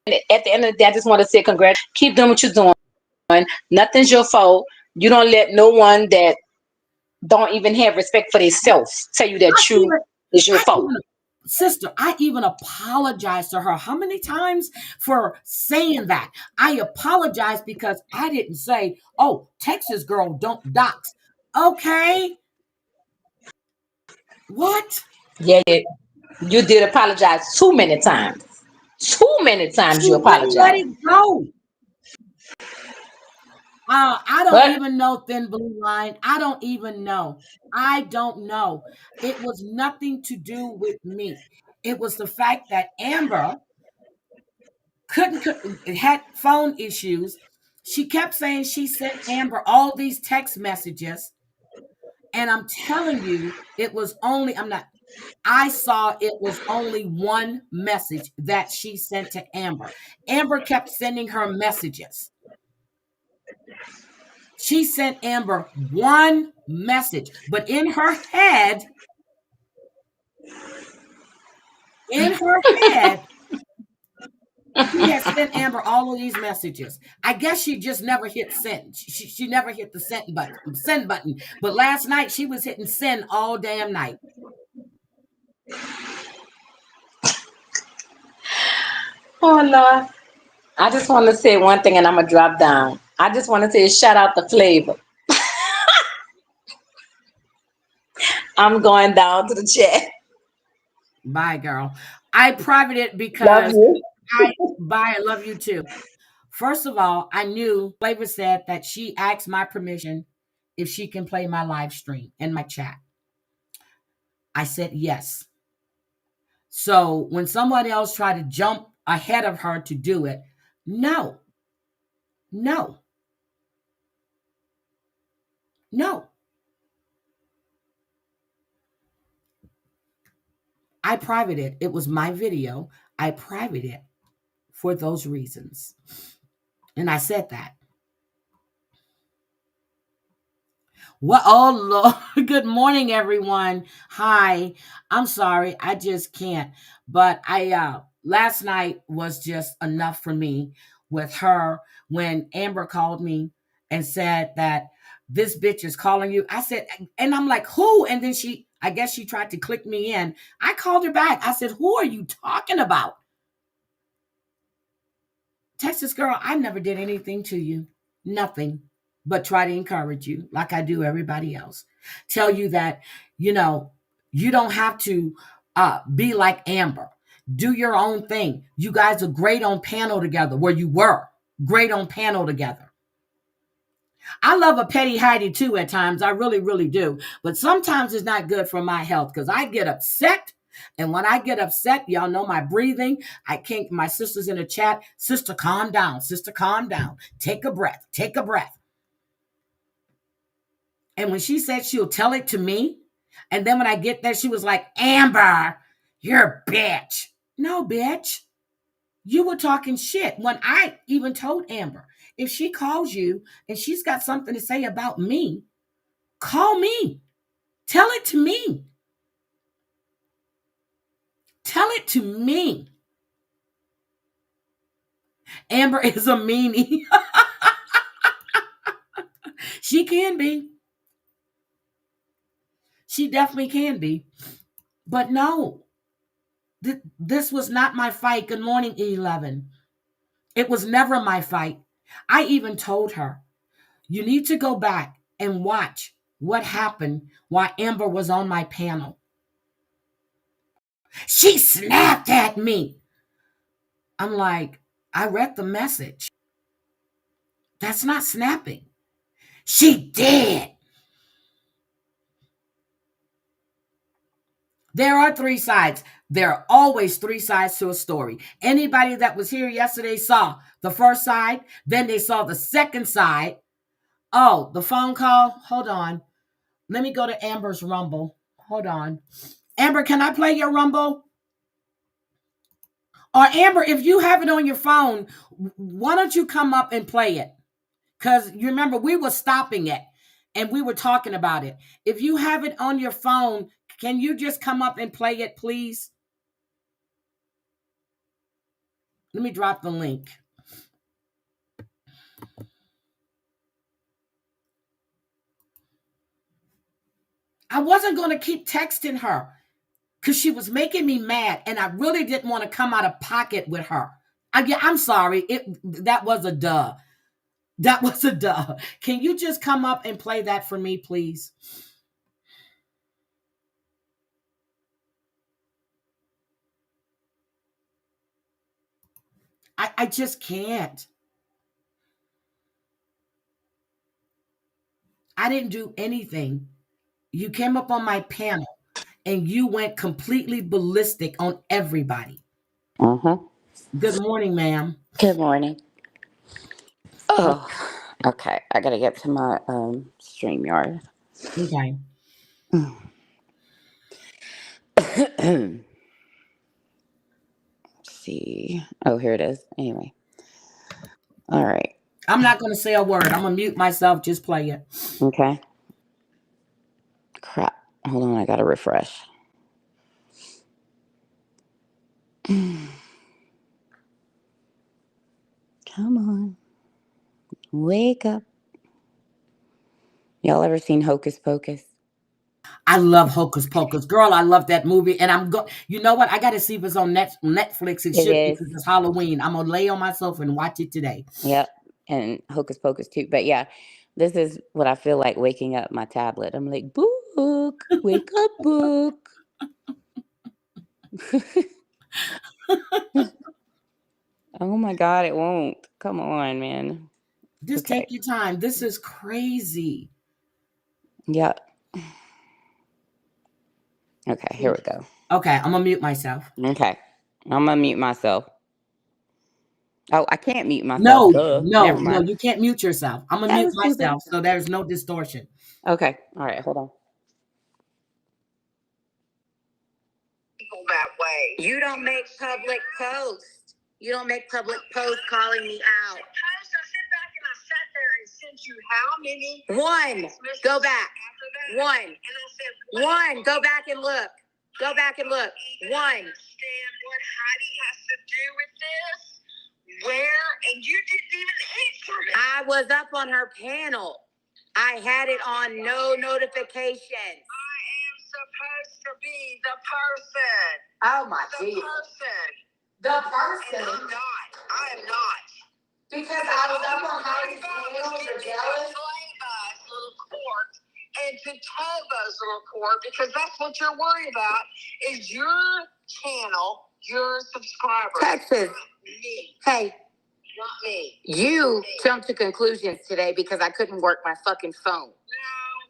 Speaker 3: the end of the day, I just want to say congrats. Keep doing what you're doing. Nothing's your fault. You don't let no one that don't even have respect for themselves tell you
Speaker 1: I
Speaker 3: that you
Speaker 1: even,
Speaker 3: is your
Speaker 1: I
Speaker 3: fault.
Speaker 1: even, sister, I even apologized to her. How many times for saying that? I apologized because I didn't say, oh, Texas girl, don't dox. Okay. What?
Speaker 3: Yeah, you did apologize too many times. Too many times
Speaker 1: She
Speaker 3: you
Speaker 1: wouldn't let
Speaker 3: apologize.
Speaker 1: it go. I don't
Speaker 3: But
Speaker 1: even know Thin Blue Line. I don't even know. I don't know. It was nothing to do with me. It was the fact that Amber had phone issues. She kept saying she sent Amber all these text messages. And I'm telling you, it was only, I'm not, I saw it was only one message that she sent to Amber. Amber kept sending her messages. She sent Amber one message, but in her head, she had sent Amber all of these messages. I guess she just never hit send. She never hit the send button. But last night she was hitting send all damn night.
Speaker 3: oh Lord, I just want to say one thing, and I'm gonna drop down. I just want to say shout out to Flavor. I'm going down to the chat.
Speaker 1: Bye, girl. I private it
Speaker 3: Love
Speaker 1: because
Speaker 3: you.
Speaker 1: I love you too. First of all, I knew Flavor said that she asked my permission if she can play my live stream in my chat. I said yes. So when somebody else tried to jump ahead of her to do it, no, no, no. I privated it. It was my video. I privated it for those reasons. And I said that. Well, oh Lord. Good morning, everyone. Hi. I'm sorry. I just can't. But I last night was just enough for me with her when Amber called me and said that this bitch is calling you. I said, and I'm like, who? And then I guess she tried to click me in. I called her back. I said, who are you talking about? Texas girl, I never did anything to you. Nothing. But try to encourage you like I do everybody else. Tell you that, you know, you don't have to be like Amber. Do your own thing. You guys are great on panel together, where you were great on panel together. I love a petty Heidi too at times. I really, really do. But sometimes it's not good for my health because I get upset. And when I get upset, y'all know my breathing. I can't, my sister's in the chat. Sister, calm down. Sister, calm down. Take a breath. Take a breath. And when she said she'll tell it to me, and then when I get there, she was like, Amber, you're a bitch. No, bitch. You were talking shit when I even told Amber, if she calls you and she's got something to say about me, call me. Tell it to me. Tell it to me. Amber is a meanie. She can be. She definitely can be. But no, this was not my fight. Good morning, 11. It was never my fight. I even told her, you need to go back and watch what happened while Amber was on my panel. She snapped at me. I'm like, I read the message. That's not snapping. She did. There are three sides. There are always three sides to a story. Anybody that was here yesterday saw the first side, then they saw the second side. Oh, the phone call. Hold on. Let me go to Amber's Rumble. Hold on. Amber, can I play your Rumble? Or Amber, if you have it on your phone, why don't you come up and play it? Because you remember, we were stopping it and we were talking about it. If you have it on your phone, can you just come up and play it, please? Let me drop the link. I wasn't going to keep texting her because she was making me mad, and I really didn't want to come out of pocket with her. I'm sorry. That was a duh. That was a duh. Can you just come up and play that for me, please? I just can't. I didn't do anything. You came up on my panel and you went completely ballistic on everybody.
Speaker 2: Mm-hmm.
Speaker 1: Good morning, ma'am.
Speaker 2: Good morning. Oh,
Speaker 1: Okay.
Speaker 2: okay. I gotta get to my StreamYard.
Speaker 1: Okay.
Speaker 2: Let's see. Oh, here it is. Anyway. All right.
Speaker 1: I'm not going to say a word. I'm going to mute myself. Just play it.
Speaker 2: Okay. Crap. Hold on. I gotta refresh. Come on. Wake up. Y'all ever seen Hocus Pocus?
Speaker 1: I love Hocus Pocus. Girl, I love that movie. And you know what? I got to see if it's on Netflix. It
Speaker 2: It
Speaker 1: should be
Speaker 2: is.
Speaker 1: because it's Halloween. I'm going to lay on myself and watch it today.
Speaker 2: Yep. And Hocus Pocus too. But yeah, this is what I feel like waking up my tablet. I'm like, book, wake up, book. Oh my God, it won't. Come on, man.
Speaker 1: Just
Speaker 2: Okay.
Speaker 1: take your time. This is crazy.
Speaker 2: Yep. Okay, here we go.
Speaker 1: Okay, I'm going to mute myself.
Speaker 2: Okay. I'm gonna mute myself. Oh, I can't mute myself.
Speaker 1: No,
Speaker 2: Duh.
Speaker 1: no,
Speaker 2: Never
Speaker 1: no,
Speaker 2: mind.
Speaker 1: you can't mute yourself. I'm going to
Speaker 2: That
Speaker 1: mute
Speaker 2: was stupid.
Speaker 1: myself so there's no distortion.
Speaker 2: Okay. All right, hold on. People that way. You don't make public posts. You don't make public posts calling me out. Suppose I sit back and I sat there and sent you how many? One. Go back. One. And I said, one. Go back and look. Go back and look. One. Understand what Heidi has to do with this? Where? And you didn't even answer me. I was up on her panel. I had it on no notifications. I am supposed to be the person. Oh my God. The person. And I'm not. I am not. Because I was up on Heidi's panel, you're jealous? Play us little court and to tell those little court because that's what you're worried about is your channel, your subscribers. Texas. Me. Hey. Not me.
Speaker 3: You jumped to conclusions today because I couldn't work my fucking phone.
Speaker 2: No.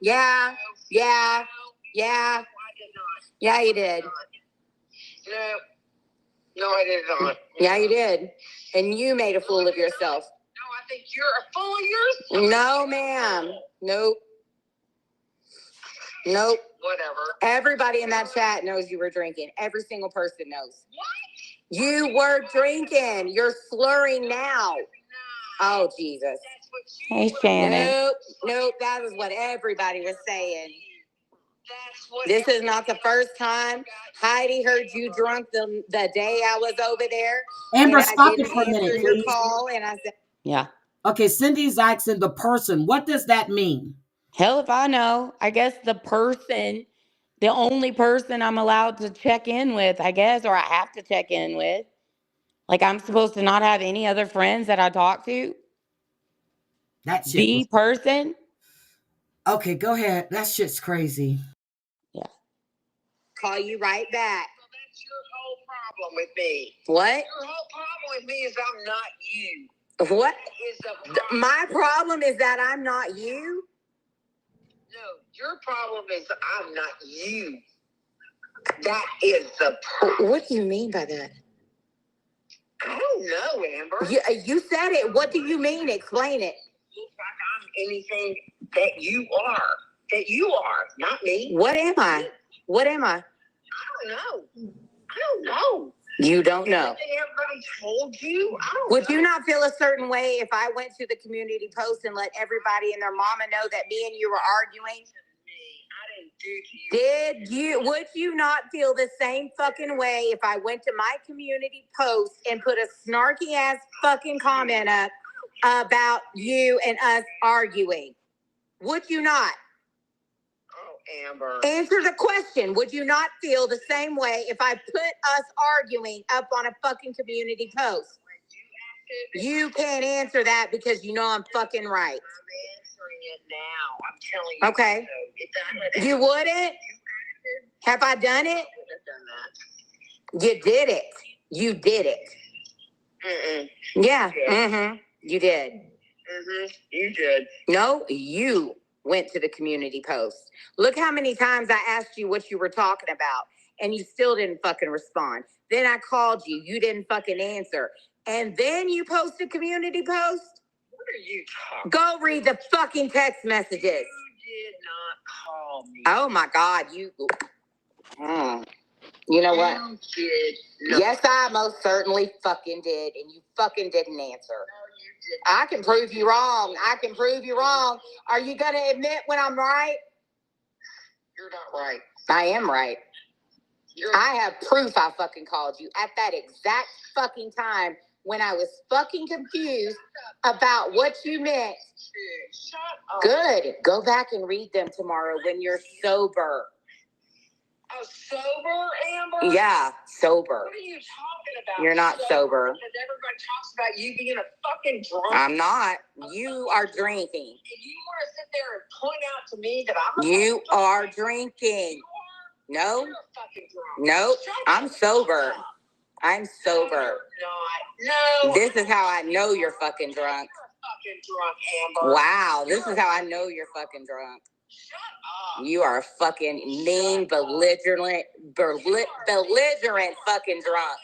Speaker 3: Yeah.
Speaker 2: No.
Speaker 3: Yeah.
Speaker 2: No.
Speaker 3: Yeah.
Speaker 2: No, I did not.
Speaker 3: Yeah, you did.
Speaker 2: No. No, I did not.
Speaker 3: Yeah, you did. And you made a fool of yourself.
Speaker 2: No, I think you're a fool of yourself.
Speaker 3: No, ma'am. Nope. Nope.
Speaker 2: Whatever.
Speaker 3: Everybody in that chat knows you were drinking. Every single person knows.
Speaker 2: What?
Speaker 3: You were drinking. You're slurring now. Oh, Jesus.
Speaker 2: Hey, Shannon.
Speaker 3: Nope. That is what everybody was saying.
Speaker 2: That's what
Speaker 3: This is not the first time Heidi heard you drunk the day I was over there.
Speaker 1: Amber,
Speaker 3: and
Speaker 1: stop
Speaker 3: I
Speaker 1: it
Speaker 3: didn't
Speaker 1: for a minute,
Speaker 3: answer your
Speaker 1: please.
Speaker 3: call, and I said,
Speaker 2: Yeah.
Speaker 1: Okay, Cindy's asking the person. What does that mean?
Speaker 2: Hell if I know. I guess the person, the only person I'm allowed to check in with, I guess, or I have to check in with. Like, I'm supposed to not have any other friends that I talk to?
Speaker 1: That shit
Speaker 2: The
Speaker 1: was...
Speaker 2: person?
Speaker 1: Okay, go ahead. That shit's crazy.
Speaker 2: Yeah.
Speaker 3: call you right back.
Speaker 2: So that's your whole problem with me.
Speaker 3: What?
Speaker 2: Your whole problem with me is I'm not you.
Speaker 3: What?
Speaker 2: That is the problem.
Speaker 3: My problem is that I'm not you?
Speaker 2: No, your problem is I'm not you. That is the problem.
Speaker 3: What do you mean by that?
Speaker 2: I don't know, Amber.
Speaker 3: You said it. What do you mean? Explain it.
Speaker 2: Looks like I'm anything that you are. That you are, not me.
Speaker 3: What am I? What am I?
Speaker 2: I don't know. I don't know.
Speaker 3: You don't know.
Speaker 2: Everything everybody told you? I don't
Speaker 3: Would
Speaker 2: know.
Speaker 3: you not feel a certain way if I went to the community post and let everybody and their mama know that me and you were arguing?
Speaker 2: I didn't do to you.
Speaker 3: Would you not feel the same fucking way if I went to my community post and put a snarky ass fucking comment up about you and us arguing? Would you not?
Speaker 2: Oh, Amber.
Speaker 3: Answer the question. Would you not feel the same way if I put us arguing up on a fucking community post? You can't answer that because you know I'm fucking right.
Speaker 2: I'm answering it now. I'm telling you.
Speaker 3: Okay.
Speaker 2: So
Speaker 3: you wouldn't? Have I done it?
Speaker 2: Done that.
Speaker 3: You did it. You did it.
Speaker 2: Mm-mm.
Speaker 3: Yeah.
Speaker 2: Yeah.
Speaker 3: Mm-hmm. You did.
Speaker 2: Mm-hmm. You did.
Speaker 3: No, you went to the community post. Look how many times I asked you what you were talking about, and you still didn't fucking respond. Then I called you. You didn't fucking answer. And then you post a community post?
Speaker 2: What are you talking
Speaker 3: Go read the fucking text messages.
Speaker 2: You did not call me.
Speaker 3: Oh, my God. You know what?
Speaker 2: You did not.
Speaker 3: Yes, I most certainly fucking did, and you fucking didn't answer.
Speaker 2: No, you did.
Speaker 3: I can prove you wrong. I can prove you wrong. Are you going to admit when I'm right?
Speaker 2: You're not right.
Speaker 3: I am right. I have proof I fucking called you at that exact fucking time when I was fucking confused about what you meant.
Speaker 2: Shut up.
Speaker 3: Good. Go back and read them tomorrow when you're sober.
Speaker 2: Oh, sober, Amber?
Speaker 3: Yeah, sober.
Speaker 2: What are you talking about?
Speaker 3: You're not sober.
Speaker 2: Because everybody talks about you being a fucking drunk.
Speaker 3: I'm not. You are drinking.
Speaker 2: And you want to sit there and point out to me that I'm a
Speaker 3: You
Speaker 2: fucking
Speaker 3: are
Speaker 2: drunk?
Speaker 3: drinking.
Speaker 2: You
Speaker 3: No.
Speaker 2: You're a fucking drunk.
Speaker 3: No.
Speaker 2: Shut
Speaker 3: I'm
Speaker 2: up.
Speaker 3: sober.
Speaker 2: Shut up.
Speaker 3: I'm sober.
Speaker 2: No, you're not. No.
Speaker 3: This is how I know you're fucking drunk.
Speaker 2: You're a fucking drunk, Amber.
Speaker 3: Wow. This is how I know you're fucking drunk.
Speaker 2: Shut up.
Speaker 3: You are fucking mean, belligerent fucking drunk.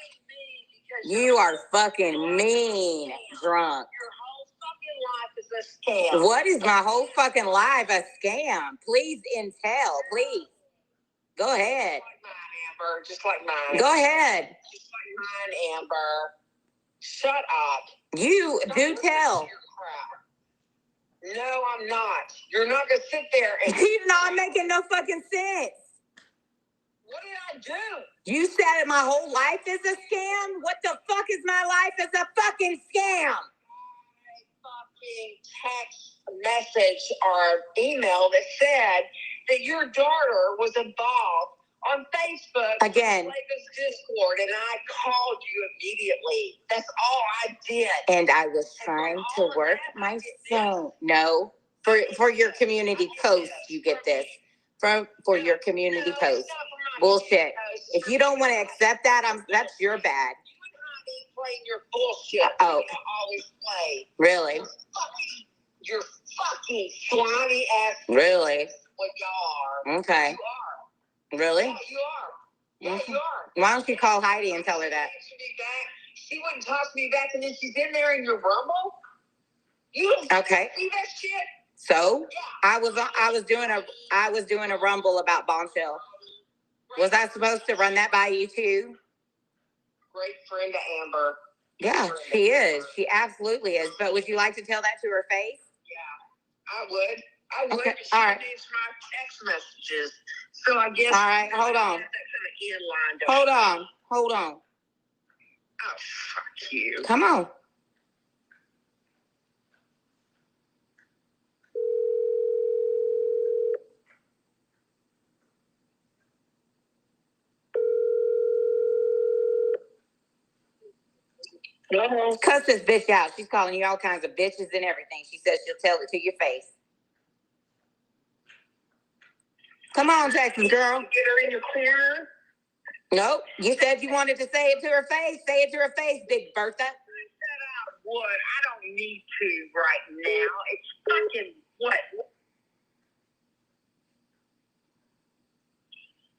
Speaker 3: You are fucking mean drunk.
Speaker 2: Your whole fucking life is a scam.
Speaker 3: What is my whole fucking life a scam? Please entail, please. Go ahead.
Speaker 2: Like mine, Amber. Just like mine.
Speaker 3: Go ahead.
Speaker 2: Just like mine, Amber. Shut up.
Speaker 3: You do tell.
Speaker 2: No, I'm not. You're not going to sit there and...
Speaker 3: You're not making no fucking sense.
Speaker 2: What did I do?
Speaker 3: You said my whole life is a scam? What the fuck is my life is a fucking scam?
Speaker 2: A fucking text message or email that said that your daughter was involved on Facebook.
Speaker 3: Again.
Speaker 2: Lakers Discord, and I called you immediately. That's all I did.
Speaker 3: And I was trying to work my phone. No. For your community post, you get this. For your community post. Bullshit. If you don't want to accept that, that's your bad.
Speaker 2: Playing your bullshit.
Speaker 3: Oh.
Speaker 2: Always way. Really? You're fucking slimy ass. Really? What y'all are. Okay. You are. Really? Yeah, you are. Yeah, you are. Why don't you call Heidi and tell her that? She wouldn't talk to me back, and then she's in there in your Rumble. You okay? See that shit? So yeah. I was doing a Rumble about Bombshell. Was I supposed to run that by you too? Great friend to Amber. Yeah, she is. She absolutely is. But would you like to tell that to her face? Yeah, I would. Okay. She all right. Needs my text messages. So I guess. All right. Hold on. Hold on. Oh, fuck you. Come on. Cuss this bitch out. She's calling you all kinds of bitches and everything. She says she'll tell it to your face. Come on, Texas girl. Get her in your corner. Nope. You said you wanted to say it to her face. Say it to her face, Big Bertha. I said I would. I don't need to right now. It's fucking what?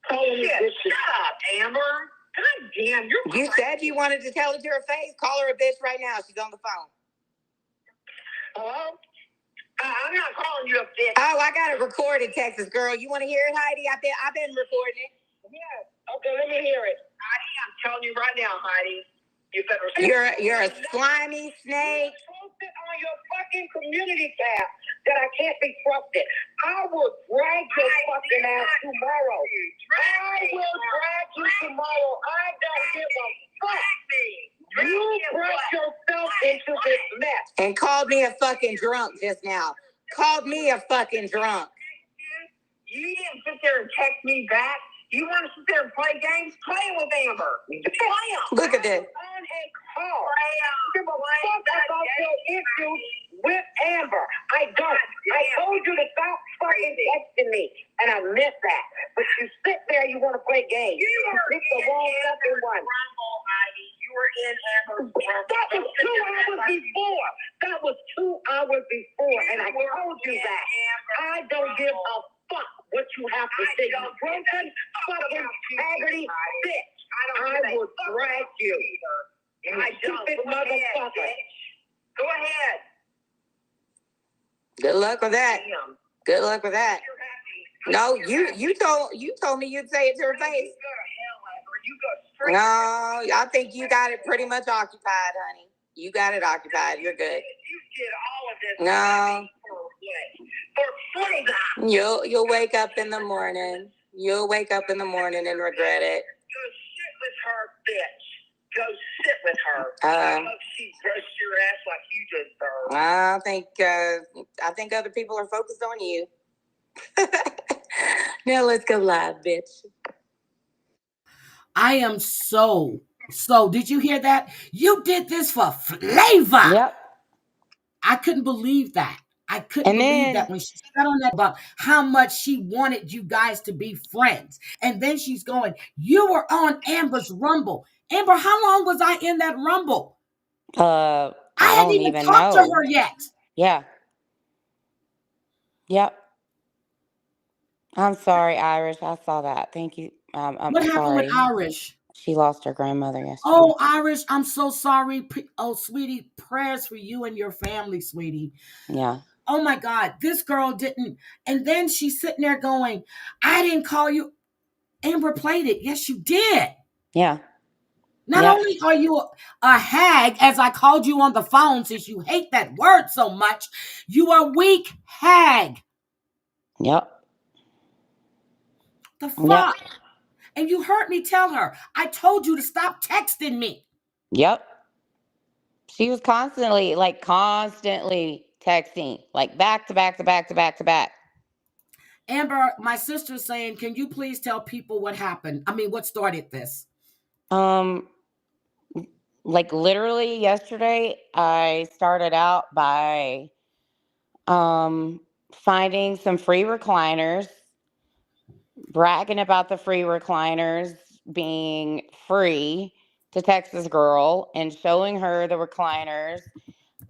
Speaker 2: Shut up, Amber. God damn, you said you wanted to tell it to her face. Call her a bitch right now. She's on the phone. Hello? I'm not calling you a bitch. Oh, I got it recorded, Texas girl. You want to hear it, Heidi? I've been recording it. Yes. Okay, let me hear it. Heidi, I'm telling you right now, Heidi. You better. You're a slimy snake. Post it on your fucking community tab that I can't be trusted. I will drag your fucking ass tomorrow. I will drag you tomorrow. I don't give a fuck. You brought yourself into this mess. And called me a fucking drunk just now. Called me a fucking drunk. You didn't sit there and text me back. You want to sit there and play games? Play with Amber. Play them. Look at this. On a call. Give a fuck about your issues with Amber. I don't. I told you to stop fucking texting me, and I meant that. But you sit there, you want to play games. You picked the wrong fucking one. You were in Amber's That was 2 hours before. That was 2 hours before, and I told you that. I don't give a fuck what you have to say. You broken fucking integrity bitch. I will drag you. You stupid motherfucker. Go ahead. Good luck with that. Good luck with that. No, you told me you'd say it to her face. No, I think you got it pretty much occupied, honey. You got it occupied. You're good. You did all of this. No. You'll wake up in the morning. You'll wake up in the morning and regret it. Go sit with her, bitch. Go sit with her. I hope she roasts your ass like you did, sir. I think other people are focused on you. Now let's go live, bitch.
Speaker 1: I am so. Did you hear that? You did this for flavor.
Speaker 2: Yep.
Speaker 1: I couldn't believe that. I couldn't believe that when she said on that about how much she wanted you guys to be friends. And then she's going, you were on Amber's Rumble. Amber, how long was I in that Rumble?
Speaker 2: I
Speaker 1: hadn't even talked to her yet.
Speaker 2: Yeah. Yep. I'm sorry, Irish. I saw that. Thank you. I'm
Speaker 1: what happened
Speaker 2: sorry.
Speaker 1: with Irish?
Speaker 2: She lost her grandmother yesterday.
Speaker 1: Oh, Irish, I'm so sorry. Oh, sweetie, prayers for you and your family, sweetie.
Speaker 2: Yeah.
Speaker 1: Oh my God, this girl didn't. And then she's sitting there going, I didn't call you. Amber played it. Yes, you did.
Speaker 2: Yeah.
Speaker 1: Not only are you a hag, as I called you on the phone, since you hate that word so much, you are weak hag.
Speaker 2: Yep.
Speaker 1: The fuck? Yep. And you heard me tell her, I told you to stop texting me.
Speaker 2: Yep. She was constantly texting, like back to back.
Speaker 1: Amber, my sister's saying, can you please tell people what happened? I mean, what started this?
Speaker 2: Like literally yesterday, I started out by finding some free recliners, bragging about the free recliners being free to Texas Girl and showing her the recliners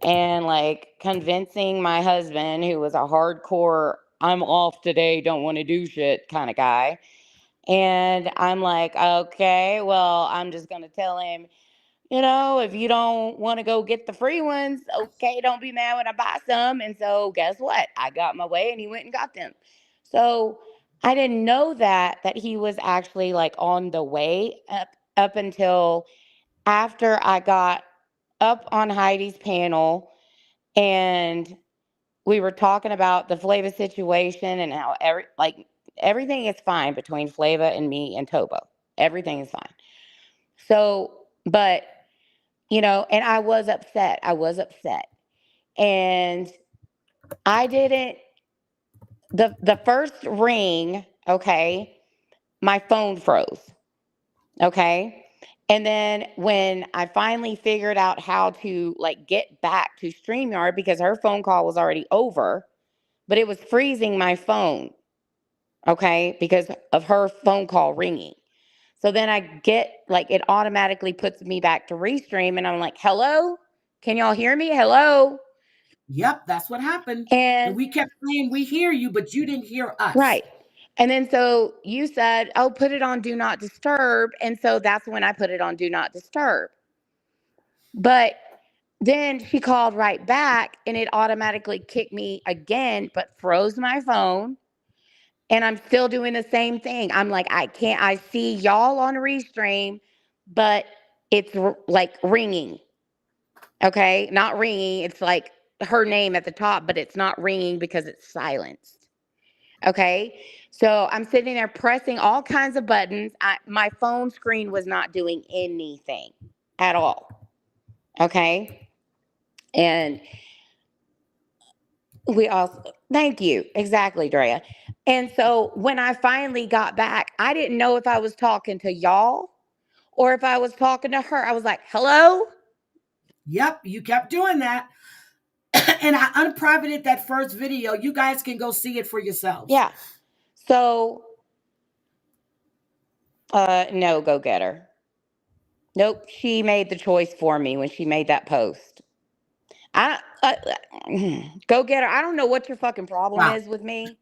Speaker 2: and like convincing my husband, who was a hardcore, I'm off today, don't want to do shit kind of guy. And I'm like, okay, well, I'm just going to tell him, if you don't want to go get the free ones, okay, don't be mad when I buy some. And so guess what? I got my way and he went and got them. So I didn't know that he was actually like on the way up until after I got up on Heidi's panel and we were talking about the Flava situation and how everything is fine between Flava and me and Tobo. Everything is fine. So, but and I was upset. I was upset. And I didn't the first ring, okay, my phone froze. Okay? And then when I finally figured out how to like get back to StreamYard because her phone call was already over, but it was freezing my phone, okay, because of her phone call ringing. So then I get like it automatically puts me back to Restream and I'm like, "Hello? Can y'all hear me? Hello?"
Speaker 1: Yep, that's what happened. And
Speaker 2: And
Speaker 1: we kept saying, we hear you, but you didn't hear us.
Speaker 2: right. And then so you said, "Oh, put it on do not disturb." And so that's when I put it on do not disturb. But then she called right back and it automatically kicked me again, but froze my phone. And I'm still doing the same thing. I'm like, I see y'all on Restream, but it's like ringing. Okay. Not ringing. It's like her name at the top, but it's not ringing because it's silenced. Okay. So I'm sitting there pressing all kinds of buttons. My phone screen was not doing anything at all. Okay. And we also, thank you. Exactly, Drea. And so when I finally got back, I didn't know if I was talking to y'all or if I was talking to her. I was like, hello?
Speaker 1: Yep, you kept doing that. And I unprivated that first video. You guys can go see it for yourselves.
Speaker 2: Yeah. So, no, go get her. Nope. She made the choice for me when she made that post. I go get her. I don't know what your fucking problem
Speaker 1: Wow.
Speaker 2: is with me,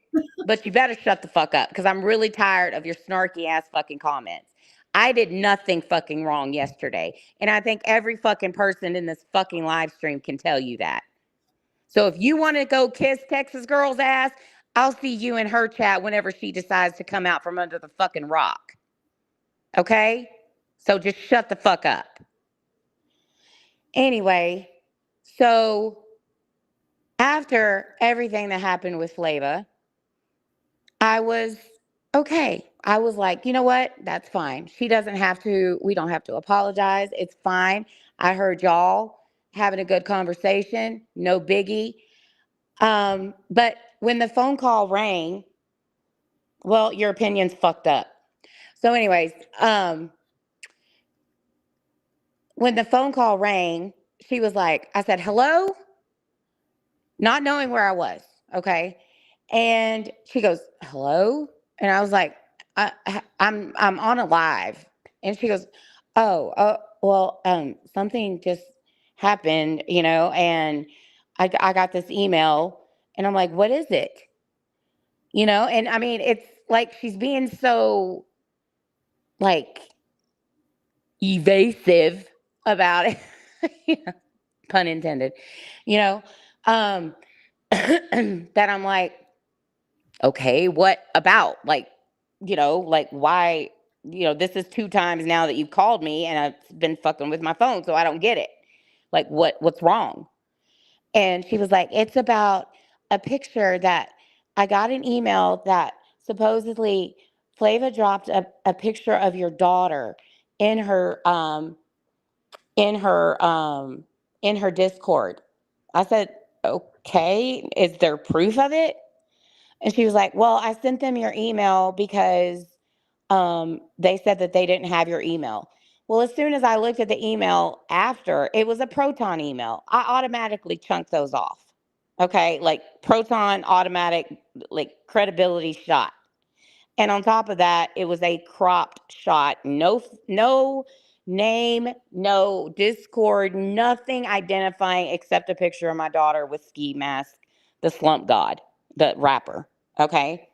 Speaker 2: but you better shut the fuck up because I'm really tired of your snarky ass fucking comments. I did nothing fucking wrong yesterday, and I think every fucking person in this fucking live stream can tell you that. So if you want to go kiss Texas girl's ass, I'll see you in her chat whenever she decides to come out from under the fucking rock. Okay? So just shut the fuck up. Anyway, so after everything that happened with Flava, I was okay. I was like, you know what? That's fine. She doesn't have to, we don't have to apologize. It's fine. I heard y'all having a good conversation. No biggie. But when the phone call rang, well, your opinion's fucked up. So, anyways, when the phone call rang, she was like, I said, hello, not knowing where I was. Okay. And she goes, hello. And I was like, I'm on a live. And she goes, oh, well, something just happened, and I got this email and I'm like, what is it? And I mean, it's like, she's being so like evasive about it. Yeah, pun intended, you know, um, that I'm like, okay, what about? Like why, this is two times now that you've called me and I've been fucking with my phone, so I don't get it. Like what's wrong? And she was like, it's about a picture that I got an email that supposedly Flava dropped a picture of your daughter in her in her um in her Discord. I said, okay, is there proof of it? And she was like, well, I sent them your email because they said that they didn't have your email. Well, as soon as I looked at the email after, it was a Proton email. I automatically chunked those off. Okay. Like Proton automatic, like credibility shot. And on top of that, it was a cropped shot. No name, no Discord, nothing identifying except a picture of my daughter with ski mask, the slump god, the rapper. Okay.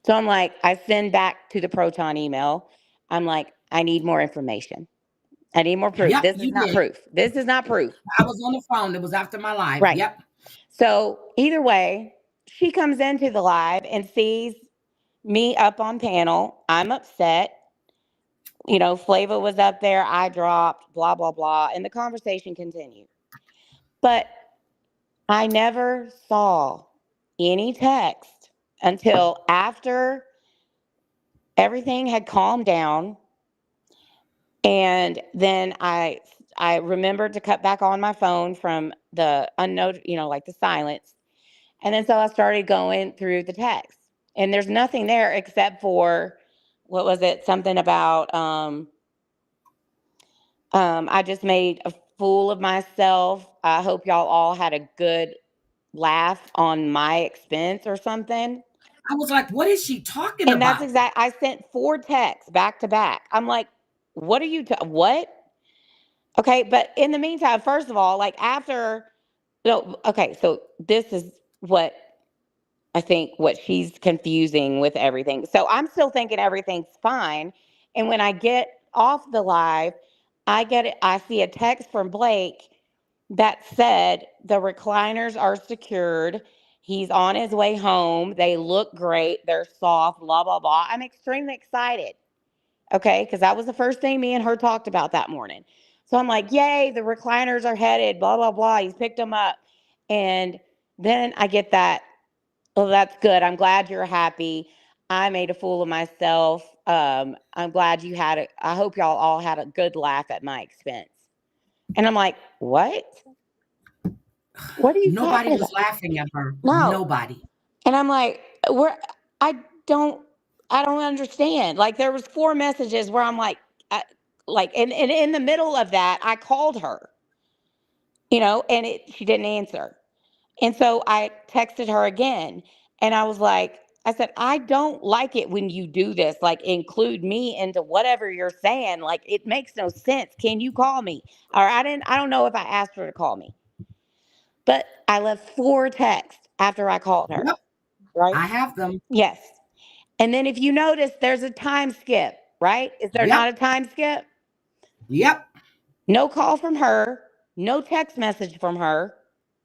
Speaker 2: So I'm like, I send back to the Proton email. I'm like, I need more information. I need more proof.
Speaker 1: Yep,
Speaker 2: This is
Speaker 1: you
Speaker 2: not
Speaker 1: did.
Speaker 2: proof. This is not proof.
Speaker 1: I was on the phone. It was after my live.
Speaker 2: Right.
Speaker 1: Yep.
Speaker 2: So either way, she comes into the live and sees me up on panel. I'm upset. You know, Flava was up there. I dropped, blah, blah, blah. And the conversation continued. But I never saw any text until after everything had calmed down. And then I remembered to cut back on my phone from the unknown, you know, like the silence. And then so I started going through the text. And there's nothing there except for what was it? Something about I just made a fool of myself. I hope y'all all had a good laugh on my expense or something.
Speaker 1: I was like, what is she talking
Speaker 2: And that's
Speaker 1: about?
Speaker 2: exact. I sent 4 texts back to back. I'm like, what are you, what? Okay. But in the meantime, first of all, like after, no, okay. So this is what I think what she's confusing with everything. So I'm still thinking everything's fine. And when I get off the live, I see a text from Blake that said the recliners are secured. He's on his way home. They look great. They're soft, blah, blah, blah. I'm extremely excited. Okay. Because that was the first thing me and her talked about that morning. So I'm like, yay, the recliners are headed, blah, blah, blah. He's picked them up. And then I get that. Well, that's good. I'm glad you're happy. I made a fool of myself. I'm glad you had it. I hope y'all all had a good laugh at my expense. And I'm like, what? What are you
Speaker 1: Nobody
Speaker 2: talking
Speaker 1: was
Speaker 2: about?
Speaker 1: laughing at her.
Speaker 2: No.
Speaker 1: Nobody.
Speaker 2: And I'm like, I don't, I don't understand. Like there was 4 messages where I'm like, and in the middle of that, I called her, and she didn't answer. And so I texted her again and I was like, I said, I don't like it when you do this, like include me into whatever you're saying. Like it makes no sense. Can you call me? Or I don't know if I asked her to call me, but I left 4 texts after I called her,
Speaker 1: Yep,
Speaker 2: right?
Speaker 1: I have them.
Speaker 2: Yes. And then if you notice, there's a time skip, right? Is there
Speaker 1: Yep,
Speaker 2: not a time skip?
Speaker 1: yep,
Speaker 2: No call from her, no text message from her,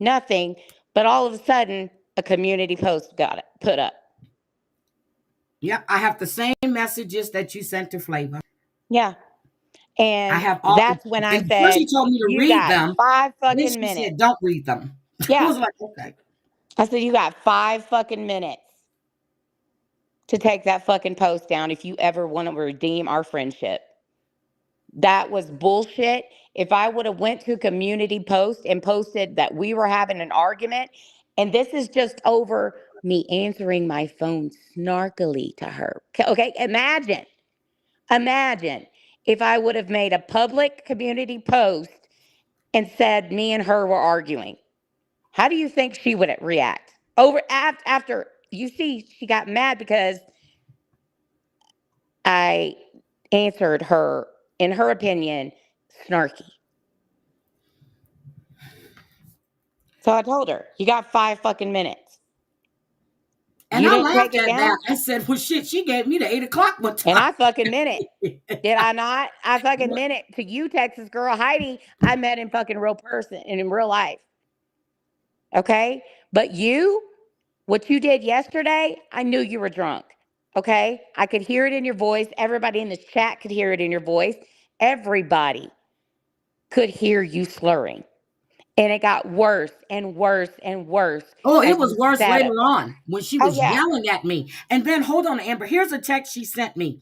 Speaker 2: nothing. But all of a sudden, a community post got it put up.
Speaker 1: yep. I have the same messages that you sent to Flavor.
Speaker 2: Yeah.
Speaker 1: I
Speaker 2: And
Speaker 1: have all,
Speaker 2: that's when I
Speaker 1: and first
Speaker 2: said,
Speaker 1: she told me to
Speaker 2: you
Speaker 1: read
Speaker 2: got
Speaker 1: them.
Speaker 2: five
Speaker 1: Then
Speaker 2: fucking
Speaker 1: she
Speaker 2: minutes.
Speaker 1: said, don't read them. I
Speaker 2: Yeah.
Speaker 1: was like, okay.
Speaker 2: I said, you got 5 fucking minutes to take that fucking post down if you ever want to redeem our friendship. That was bullshit. If I would have went to a community post and posted that we were having an argument, and this is just over me answering my phone snarkily to her. Okay, imagine if I would have made a public community post and said me and her were arguing. How do you think she would react? After you see, she got mad because I answered her, in her opinion, snarky. So I told her, you got 5 fucking minutes.
Speaker 1: And
Speaker 2: You
Speaker 1: I
Speaker 2: didn't take
Speaker 1: laughed
Speaker 2: it
Speaker 1: at that.
Speaker 2: down,
Speaker 1: I said, well, shit, she gave me the 8 o'clock one
Speaker 2: and
Speaker 1: time.
Speaker 2: I fucking meant it. Did I not? I fucking meant it to you, Texas girl. Heidi, I met in fucking real person and in real life. Okay? But you, what you did yesterday, I knew you were drunk. Okay? I could hear it in your voice. Everybody in this chat could hear it in your voice. Everybody could hear you slurring. And it got worse and worse and worse
Speaker 1: Oh, it
Speaker 2: as you
Speaker 1: was worse
Speaker 2: said
Speaker 1: later
Speaker 2: it.
Speaker 1: on when she
Speaker 2: Oh,
Speaker 1: was
Speaker 2: yeah.
Speaker 1: yelling at me. And then hold on, Amber. Here's a text she sent me.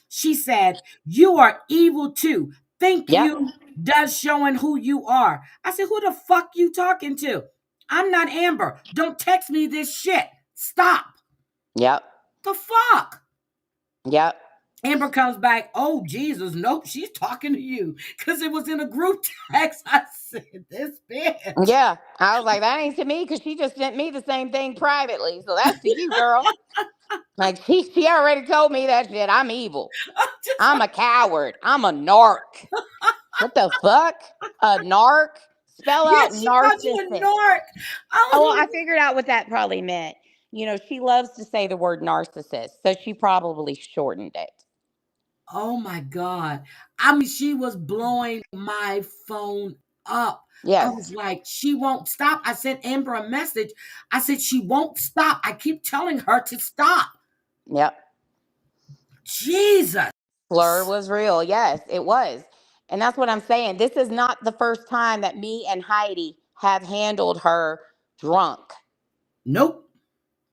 Speaker 1: She said, you are evil too. Think
Speaker 2: Yep.
Speaker 1: you does showing who you are. I said, who the fuck you talking to? I'm not Amber. Don't text me this shit. Stop.
Speaker 2: Yep.
Speaker 1: The fuck?
Speaker 2: Yep.
Speaker 1: Amber comes back. Oh, Jesus. Nope. She's talking to you because it was in a group text. I said, this bitch.
Speaker 2: Yeah. I was like, that ain't to me because she just sent me the same thing privately. So that's to you, girl. Like she already told me that shit. I'm evil. I'm a coward. I'm a narc. What the fuck? A narc? Spell
Speaker 1: Yes,
Speaker 2: out
Speaker 1: she called you a
Speaker 2: narcissist.
Speaker 1: narc. I
Speaker 2: Oh,
Speaker 1: was
Speaker 2: well, I
Speaker 1: like,
Speaker 2: figured out what that probably meant. She loves to say the word narcissist, so she probably shortened it.
Speaker 1: oh my God. I mean, she was blowing my phone up. I was
Speaker 2: Yes.
Speaker 1: like, she won't stop. I sent Amber a message. I said, she won't stop. I keep telling her to stop.
Speaker 2: Yep.
Speaker 1: Jesus.
Speaker 2: Fleur was real. Yes, it was. And that's what I'm saying. This is not the first time that me and Heidi have handled her drunk.
Speaker 1: Nope.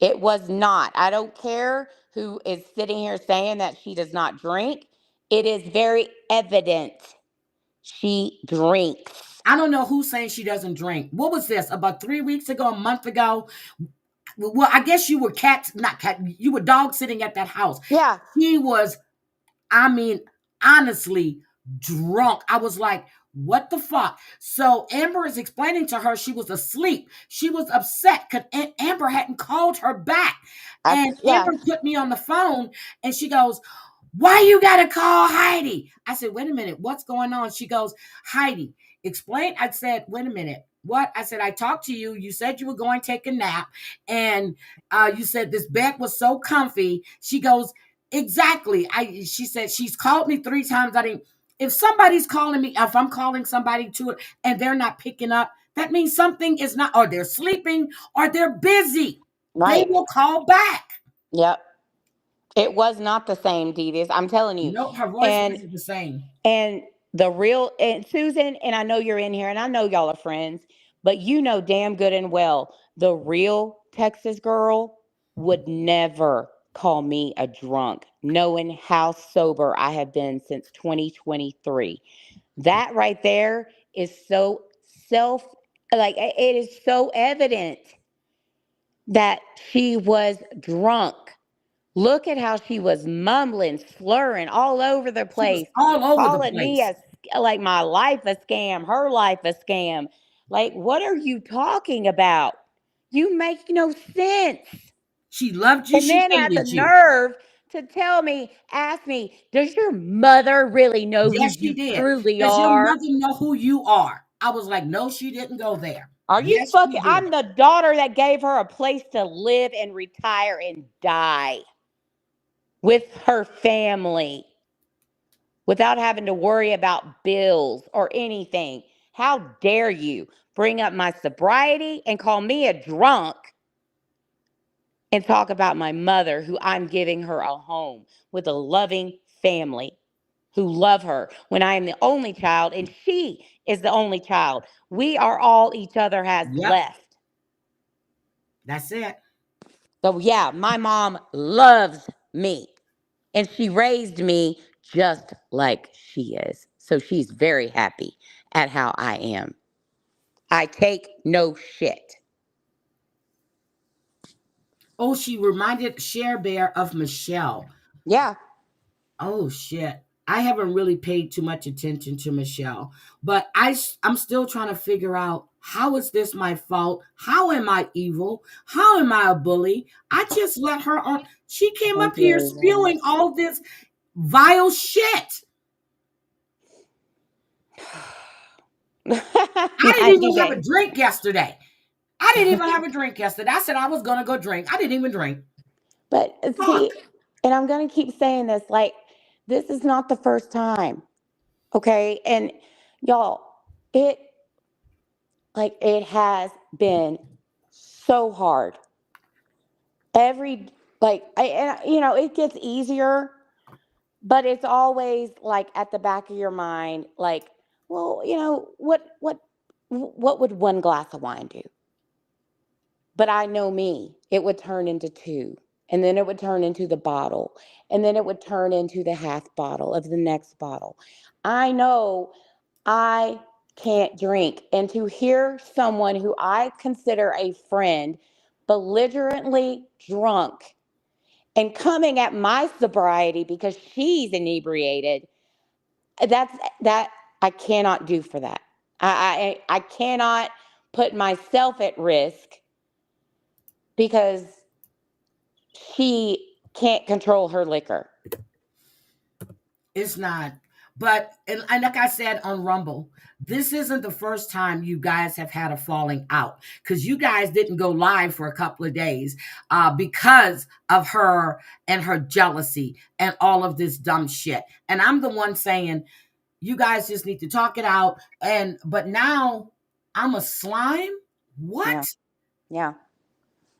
Speaker 2: It was not. I don't care who is sitting here saying that she does not drink. It is very evident she drinks.
Speaker 1: I don't know who's saying she doesn't drink. What was this? About 3 weeks ago, a month ago? Well, I guess you were not cat, you were dog sitting at that house.
Speaker 2: Yeah,
Speaker 1: He was, I mean, honestly, drunk. I was like, what the fuck? So Amber is explaining to her she was asleep. She was upset because Amber hadn't called her back. And
Speaker 2: yeah,
Speaker 1: Amber put me on the phone and she goes, why you gotta call Heidi? I said, wait a minute, what's going on? She goes, Heidi, explain. I said, wait a minute. What? I said, I talked to you. You said you were going to take a nap. And you said this bed was so comfy. She goes, exactly. She said, she's called me 3 times. I didn't. If somebody's calling me, if I'm calling somebody to it and they're not picking up, that means something is not, or they're sleeping, or they're busy. They
Speaker 2: right.
Speaker 1: will call back.
Speaker 2: Yep. It was not the same, Deedis. I'm telling you.
Speaker 1: Nope, her voice
Speaker 2: And
Speaker 1: wasn't the same.
Speaker 2: And the real, and Susan, and I know you're in here and I know y'all are friends, but you know damn good and well the real Texas girl would never call me a drunk, knowing how sober I have been since 2023. That right there is so self, like it is so evident that she was drunk. Look at how she was mumbling, slurring all over the
Speaker 1: She was
Speaker 2: place,
Speaker 1: all over the
Speaker 2: calling me
Speaker 1: place.
Speaker 2: like my life a scam, her life a scam. Like, what are you talking about? You make no sense.
Speaker 1: She loved you.
Speaker 2: And
Speaker 1: She
Speaker 2: then had the
Speaker 1: hated you.
Speaker 2: nerve to tell me, ask me, does your mother really know who
Speaker 1: Yes, she
Speaker 2: you
Speaker 1: did.
Speaker 2: truly
Speaker 1: Does your
Speaker 2: are?
Speaker 1: mother know who you are? I was like, no, she didn't go there.
Speaker 2: Are you
Speaker 1: Yes, she
Speaker 2: fucking?
Speaker 1: did.
Speaker 2: I'm the daughter that gave her a place to live and retire and die with her family, without having to worry about bills or anything. How dare you bring up my sobriety and call me a drunk and talk about my mother, who I'm giving her a home with a loving family who love her when I am the only child and she is the only child. We are all each other has
Speaker 1: Yep,
Speaker 2: left.
Speaker 1: that's it.
Speaker 2: So, yeah, my mom loves me and she raised me just like she is. So she's very happy at how I am. I take no shit.
Speaker 1: Oh, she reminded Cher Bear of Michelle.
Speaker 2: Yeah.
Speaker 1: Oh shit. I haven't really paid too much attention to Michelle, but I'm still trying to figure out how is this my fault? How am I evil? How am I a bully? I just let her on. She came up
Speaker 2: Thank
Speaker 1: here
Speaker 2: you.
Speaker 1: spewing all this vile shit. I didn't
Speaker 2: Ninety
Speaker 1: even have a
Speaker 2: days.
Speaker 1: drink yesterday. I didn't even have a drink yesterday. I said I was gonna go drink. I didn't even drink.
Speaker 2: But see,
Speaker 1: Fuck.
Speaker 2: and I'm going to keep saying this, like, this is not the first time. Okay. And y'all, it, it has been so hard. It gets easier, but it's always like at the back of your mind, like, well, what would one glass of wine do? But I know me, it would turn into two, and then it would turn into the bottle, and then it would turn into the half bottle of the next bottle. I know I can't drink. And to hear someone who I consider a friend belligerently drunk and coming at my sobriety because she's inebriated, that's that I cannot do for that. I cannot put myself at risk because she can't control her liquor.
Speaker 1: It's not. But and like I said on Rumble, this isn't the first time you guys have had a falling out because you guys didn't go live for a couple of days because of her and her jealousy and all of this dumb shit. And I'm the one saying you guys just need to talk it out. And but now I'm a slime. What?
Speaker 2: Yeah. Yeah.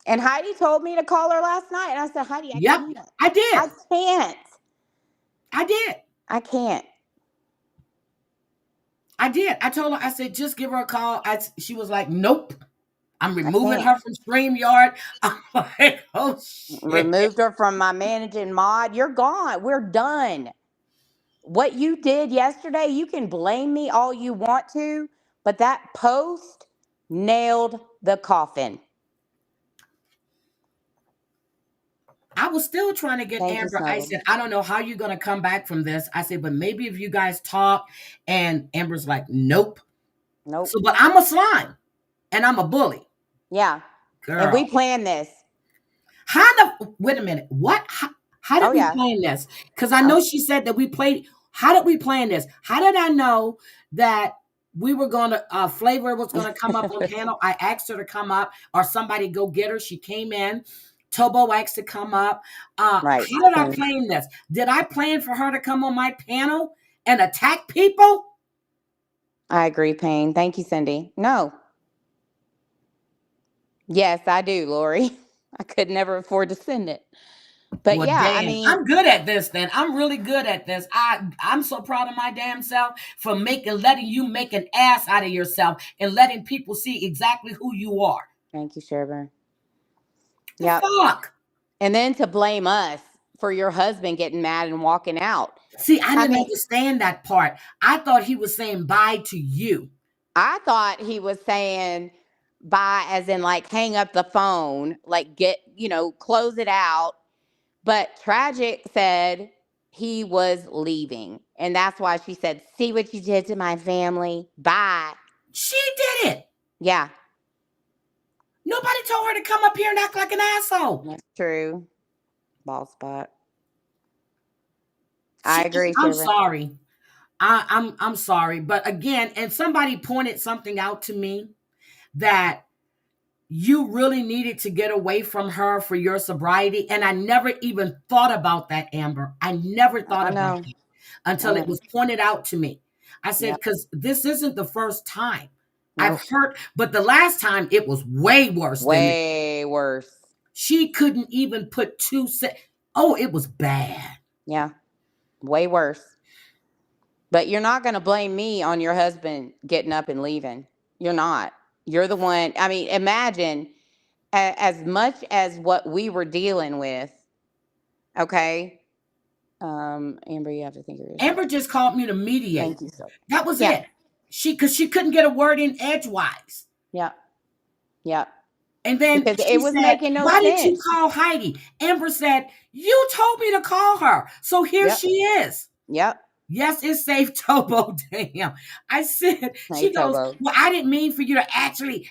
Speaker 2: And Heidi told me to call her last night. And I said, Heidi, I
Speaker 1: Yep,
Speaker 2: can't.
Speaker 1: I did.
Speaker 2: I can't.
Speaker 1: I did.
Speaker 2: I can't.
Speaker 1: I did. I told her, I said, just give her a call. She was like, nope. I'm
Speaker 2: I
Speaker 1: removing
Speaker 2: can't.
Speaker 1: her from StreamYard. I'm like, oh shit.
Speaker 2: Removed her from my managing mod. You're gone. We're done. What you did yesterday, you can blame me all you want to, but that post nailed the coffin.
Speaker 1: I was still trying to get
Speaker 2: Thank you,
Speaker 1: Amber. I
Speaker 2: Snuggle.
Speaker 1: said, I don't know how you're going to come back from this. I said, but maybe if you guys talk. And Amber's like, nope.
Speaker 2: Nope.
Speaker 1: So, but I'm a slime and I'm a bully.
Speaker 2: Yeah. And we
Speaker 1: Girl.
Speaker 2: planned this.
Speaker 1: Wait a minute. What? How
Speaker 2: Oh,
Speaker 1: did we
Speaker 2: yeah.
Speaker 1: plan this? Because I
Speaker 2: Oh,
Speaker 1: know she said that we played. How did we plan this? How did I know that we were going to, Flavor was going to come up on panel? I asked her to come up or somebody go get her. She came in. Tobo asked to come up.
Speaker 2: right.
Speaker 1: How did I plan this? Did I plan for her to come on my panel and attack people?
Speaker 2: I agree, Payne. Thank you, Cindy. No. Yes, I do, Lori. I could never afford to send it. But
Speaker 1: Well,
Speaker 2: yeah, I
Speaker 1: damn,
Speaker 2: mean,
Speaker 1: I'm good at this. Then I'm really good at this. I'm so proud of my damn self for letting you make an ass out of yourself and letting people see exactly who you are.
Speaker 2: thank you, Sherburne.
Speaker 1: The
Speaker 2: Yep.
Speaker 1: fuck.
Speaker 2: And then to blame us for your husband getting mad and walking out.
Speaker 1: See, I
Speaker 2: I
Speaker 1: didn't
Speaker 2: mean,
Speaker 1: understand that part. I thought he was saying bye to you.
Speaker 2: I thought he was saying bye as in like hang up the phone, like get, close it out. But Tragic said he was leaving. And that's why she said, see what you did to my family. Bye.
Speaker 1: She did it.
Speaker 2: Yeah,
Speaker 1: Nobody told her to come up here and act like an asshole.
Speaker 2: that's true. Ball spot. I
Speaker 1: She,
Speaker 2: agree,
Speaker 1: I'm
Speaker 2: Sherburne.
Speaker 1: sorry. I'm sorry, but again, and somebody pointed something out to me that you really needed to get away from her for your sobriety, and I never even thought about that, Amber. I never thought
Speaker 2: I
Speaker 1: about
Speaker 2: know.
Speaker 1: it
Speaker 2: I
Speaker 1: until it
Speaker 2: know.
Speaker 1: was pointed out to me. I said,
Speaker 2: Yep.
Speaker 1: because this isn't the first time I've
Speaker 2: Nope.
Speaker 1: heard, but the last time it was way worse than this.
Speaker 2: Way worse.
Speaker 1: She couldn't even put oh, it was bad.
Speaker 2: Yeah. Way worse. But you're not going to blame me on your husband getting up and leaving. You're not. You're the one. I mean, imagine as much as what we were dealing with. Okay. Amber, you have to think of yourself.
Speaker 1: Amber just called me to mediate.
Speaker 2: Thank you, sir.
Speaker 1: That was
Speaker 2: Yeah.
Speaker 1: it. Because she couldn't get a word in edgewise.
Speaker 2: Yeah. Yeah.
Speaker 1: And then
Speaker 2: Because
Speaker 1: she
Speaker 2: it was
Speaker 1: said,
Speaker 2: making no
Speaker 1: why did you
Speaker 2: sense.
Speaker 1: call Heidi? Amber said, you told me to call her. So here
Speaker 2: Yep.
Speaker 1: she is.
Speaker 2: Yep.
Speaker 1: Yes, it's safe, Tobo. Damn. I said,
Speaker 2: Hey,
Speaker 1: she goes,
Speaker 2: Tobo.
Speaker 1: well, I didn't mean for you to actually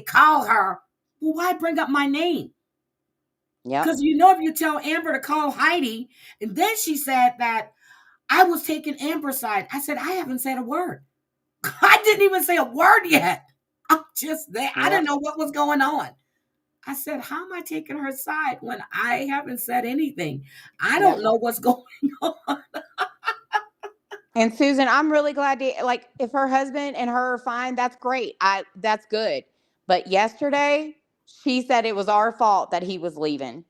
Speaker 1: call her. Well, why bring up my name?
Speaker 2: Yep.
Speaker 1: Because if you tell Amber to call Heidi, and then she said that I was taking Amber's side. I said, I haven't said a word. I didn't even say a word yet. I'm just there. I didn't
Speaker 2: Yep.
Speaker 1: know what was going on. I said, how am I taking her side when I haven't said anything? I don't
Speaker 2: Yep.
Speaker 1: know what's going on.
Speaker 2: And Susan, I'm really glad to like if her husband and her are fine, that's great. That's good. But yesterday, she said it was our fault that he was leaving.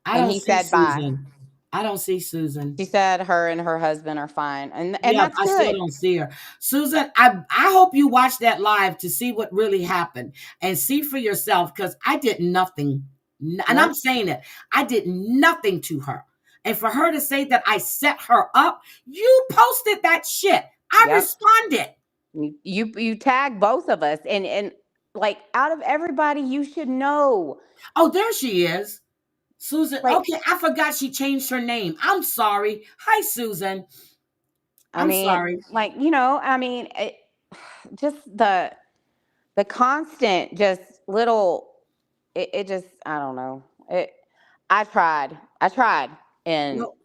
Speaker 1: I
Speaker 2: And
Speaker 1: don't
Speaker 2: he
Speaker 1: see
Speaker 2: said bye.
Speaker 1: Susan. I don't see Susan.
Speaker 2: She said her and her husband are fine. And
Speaker 1: Yeah,
Speaker 2: that's
Speaker 1: I still
Speaker 2: good.
Speaker 1: don't see her. Susan, I hope you watch that live to see what really happened and see for yourself because I did nothing. And I'm
Speaker 2: Nope.
Speaker 1: saying it. I did nothing to her. And for her to say that I set her up, you posted that shit. I
Speaker 2: Yep.
Speaker 1: responded.
Speaker 2: You tag both of us and like out of everybody you should know.
Speaker 1: Oh, there she is. Susan.
Speaker 2: Like
Speaker 1: Okay, I forgot she changed her name. I'm sorry. Hi, Susan.
Speaker 2: I
Speaker 1: I'm
Speaker 2: mean,
Speaker 1: sorry.
Speaker 2: like, I mean, just the constant just little it just I don't know. I tried. And
Speaker 1: Well,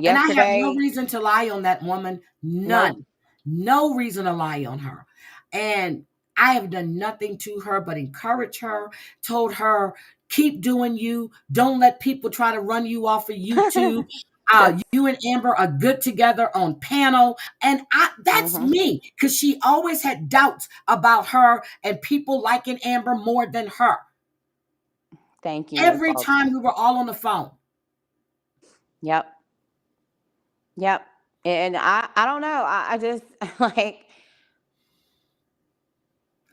Speaker 1: And I have no
Speaker 2: yesterday.
Speaker 1: reason to lie on that woman.
Speaker 2: Nope.
Speaker 1: None. No reason to lie on her. And I have done nothing to her but encourage her, told her, keep doing you. Don't let people try to run you off of YouTube.
Speaker 2: That's
Speaker 1: You and Amber are good together on panel. And that's
Speaker 2: hmm
Speaker 1: me, because she always had doubts about her and people liking Amber more than her.
Speaker 2: thank you, Miss
Speaker 1: Every
Speaker 2: Walton.
Speaker 1: time we were all on the phone.
Speaker 2: Yep. Yep. And I don't know. I just like,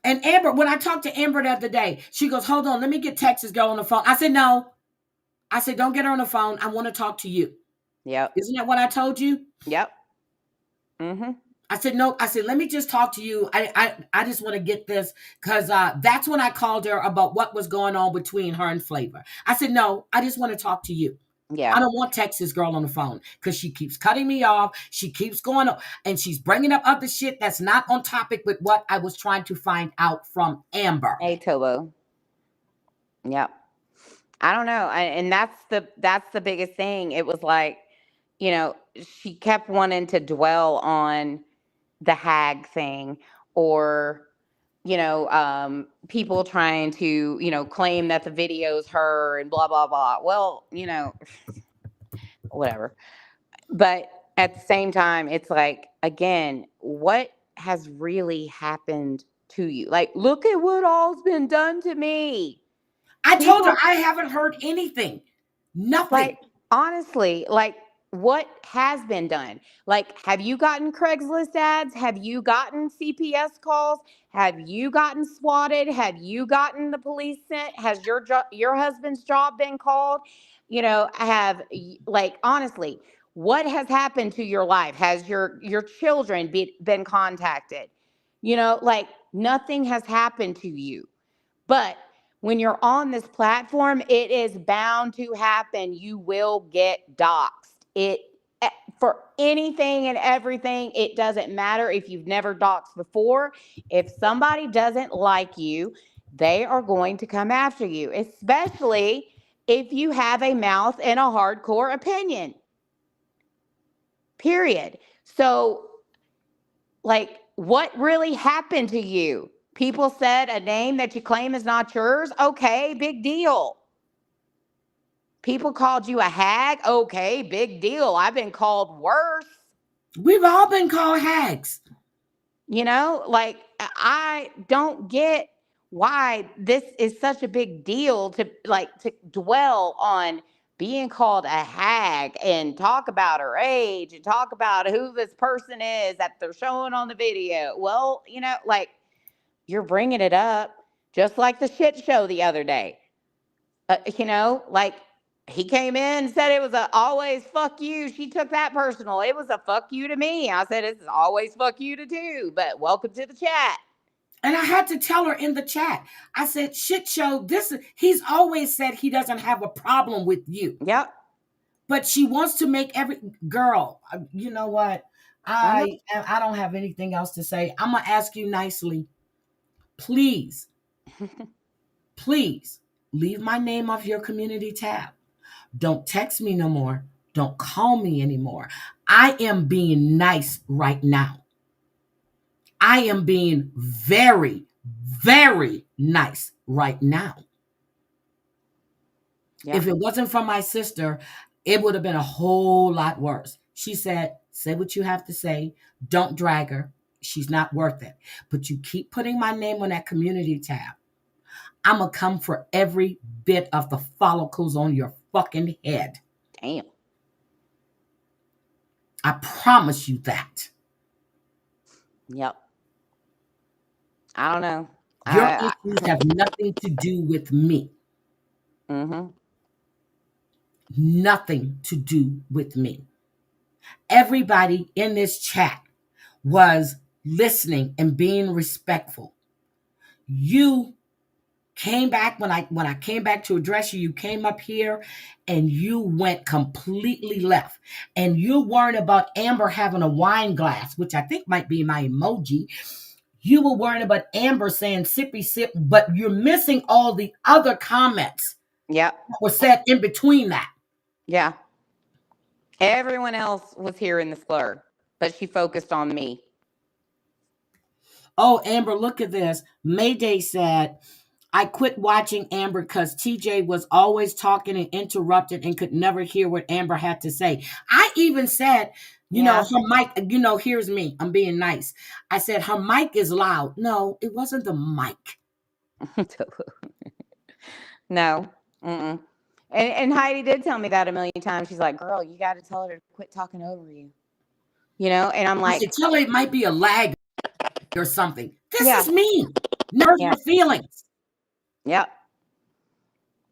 Speaker 1: And Amber, when I talked to Amber the other day, she goes, hold on, let me get Texas girl on the phone. I said, no. I said, don't get her on the phone. I want to talk to you.
Speaker 2: yep.
Speaker 1: Isn't that what I told you?
Speaker 2: Yep. Mm-hmm.
Speaker 1: I said, no. I said, let me just talk to you. I just want to get this, because that's when I called her about what was going on between her and Flavor. I said, no, I just want to talk to you. I
Speaker 2: Yeah.
Speaker 1: don't want Texas girl on the phone, because she keeps cutting me off. She keeps going up and she's bringing up other shit that's not on topic with what I was trying to find out from Amber.
Speaker 2: Hey, Tobo. Yep. I don't know. And that's the biggest thing. It was like, she kept wanting to dwell on the hag thing, or people trying to claim that the video's her and blah blah blah. Well, whatever. But at the same time, it's like, again, what has really happened to you? Like, look at what all's been done to me.
Speaker 1: I told her
Speaker 2: People,
Speaker 1: I haven't heard anything. Nothing.
Speaker 2: like, honestly, like, what has been done? Like, have you gotten Craigslist ads? Have you gotten CPS calls? Have you gotten swatted? Have you gotten the police sent? Has your husband's job been called? Like, honestly, what has happened to your life? Has your children been contacted? Like, nothing has happened to you. But when you're on this platform, it is bound to happen. You will get doxxed. For anything and everything, it doesn't matter if you've never doxed before. If somebody doesn't like you, they are going to come after you, especially if you have a mouth and a hardcore opinion. Period. So, like, what really happened to you? People said a name that you claim is not yours. Okay, big deal. People called you a hag. Okay, big deal. I've been called worse.
Speaker 1: We've all been called hags.
Speaker 2: Like, I don't get why this is such a big deal to dwell on being called a hag and talk about her age and talk about who this person is that they're showing on the video. Well, like, you're bringing it up just like the shit show the other day. Like, he came in and said it was a always fuck you. She took that personal. It was a fuck you to me. I said it's always fuck you to too, but welcome to the chat.
Speaker 1: And I had to tell her in the chat. I said, shit show, he's always said he doesn't have a problem with you.
Speaker 2: Yep.
Speaker 1: But she wants to make every girl, you know what?
Speaker 2: I know.
Speaker 1: I don't have anything else to say. I'm gonna ask you nicely. Please, please leave my name off your community tab. Don't text me no more. Don't call me anymore. I am being nice right now. I am being very, very nice right now.
Speaker 2: Yep.
Speaker 1: If it wasn't for my sister, it would have been a whole lot worse. She said, say what you have to say. Don't drag her. She's not worth it. But you keep putting my name on that community tab. I'm going to come for every bit of the follicles on your fucking head.
Speaker 2: Damn.
Speaker 1: I promise you that.
Speaker 2: Yep. I don't know.
Speaker 1: Your issues have nothing to do with me.
Speaker 2: Mm-hmm.
Speaker 1: Nothing to do with me. Everybody in this chat was listening and being respectful. You came back when I came back to address you. You came up here and you went completely left. And you worried about Amber having a wine glass, which I think might be my emoji. You were worried about Amber saying sippy sip, but you're missing all the other comments
Speaker 2: Yep.
Speaker 1: that were said in between that.
Speaker 2: Yeah. Everyone else was hearing the slur, but she focused on me.
Speaker 1: Oh, Amber, look at this. Mayday said, I quit watching Amber because TJ was always talking and interrupted and could never hear what Amber had to say. I even said,
Speaker 2: Yeah.
Speaker 1: her mic, here's me. I'm being nice. I said, her mic is loud. No, it wasn't the mic.
Speaker 2: No. Mm-mm. And Heidi did tell me that a million times. She's like, girl, you got to tell her to quit talking over you. And I'm
Speaker 1: I said,
Speaker 2: like,
Speaker 1: tell her it might be a lag or something. This
Speaker 2: yeah,
Speaker 1: is me. Never
Speaker 2: yeah,
Speaker 1: your feelings.
Speaker 2: yep.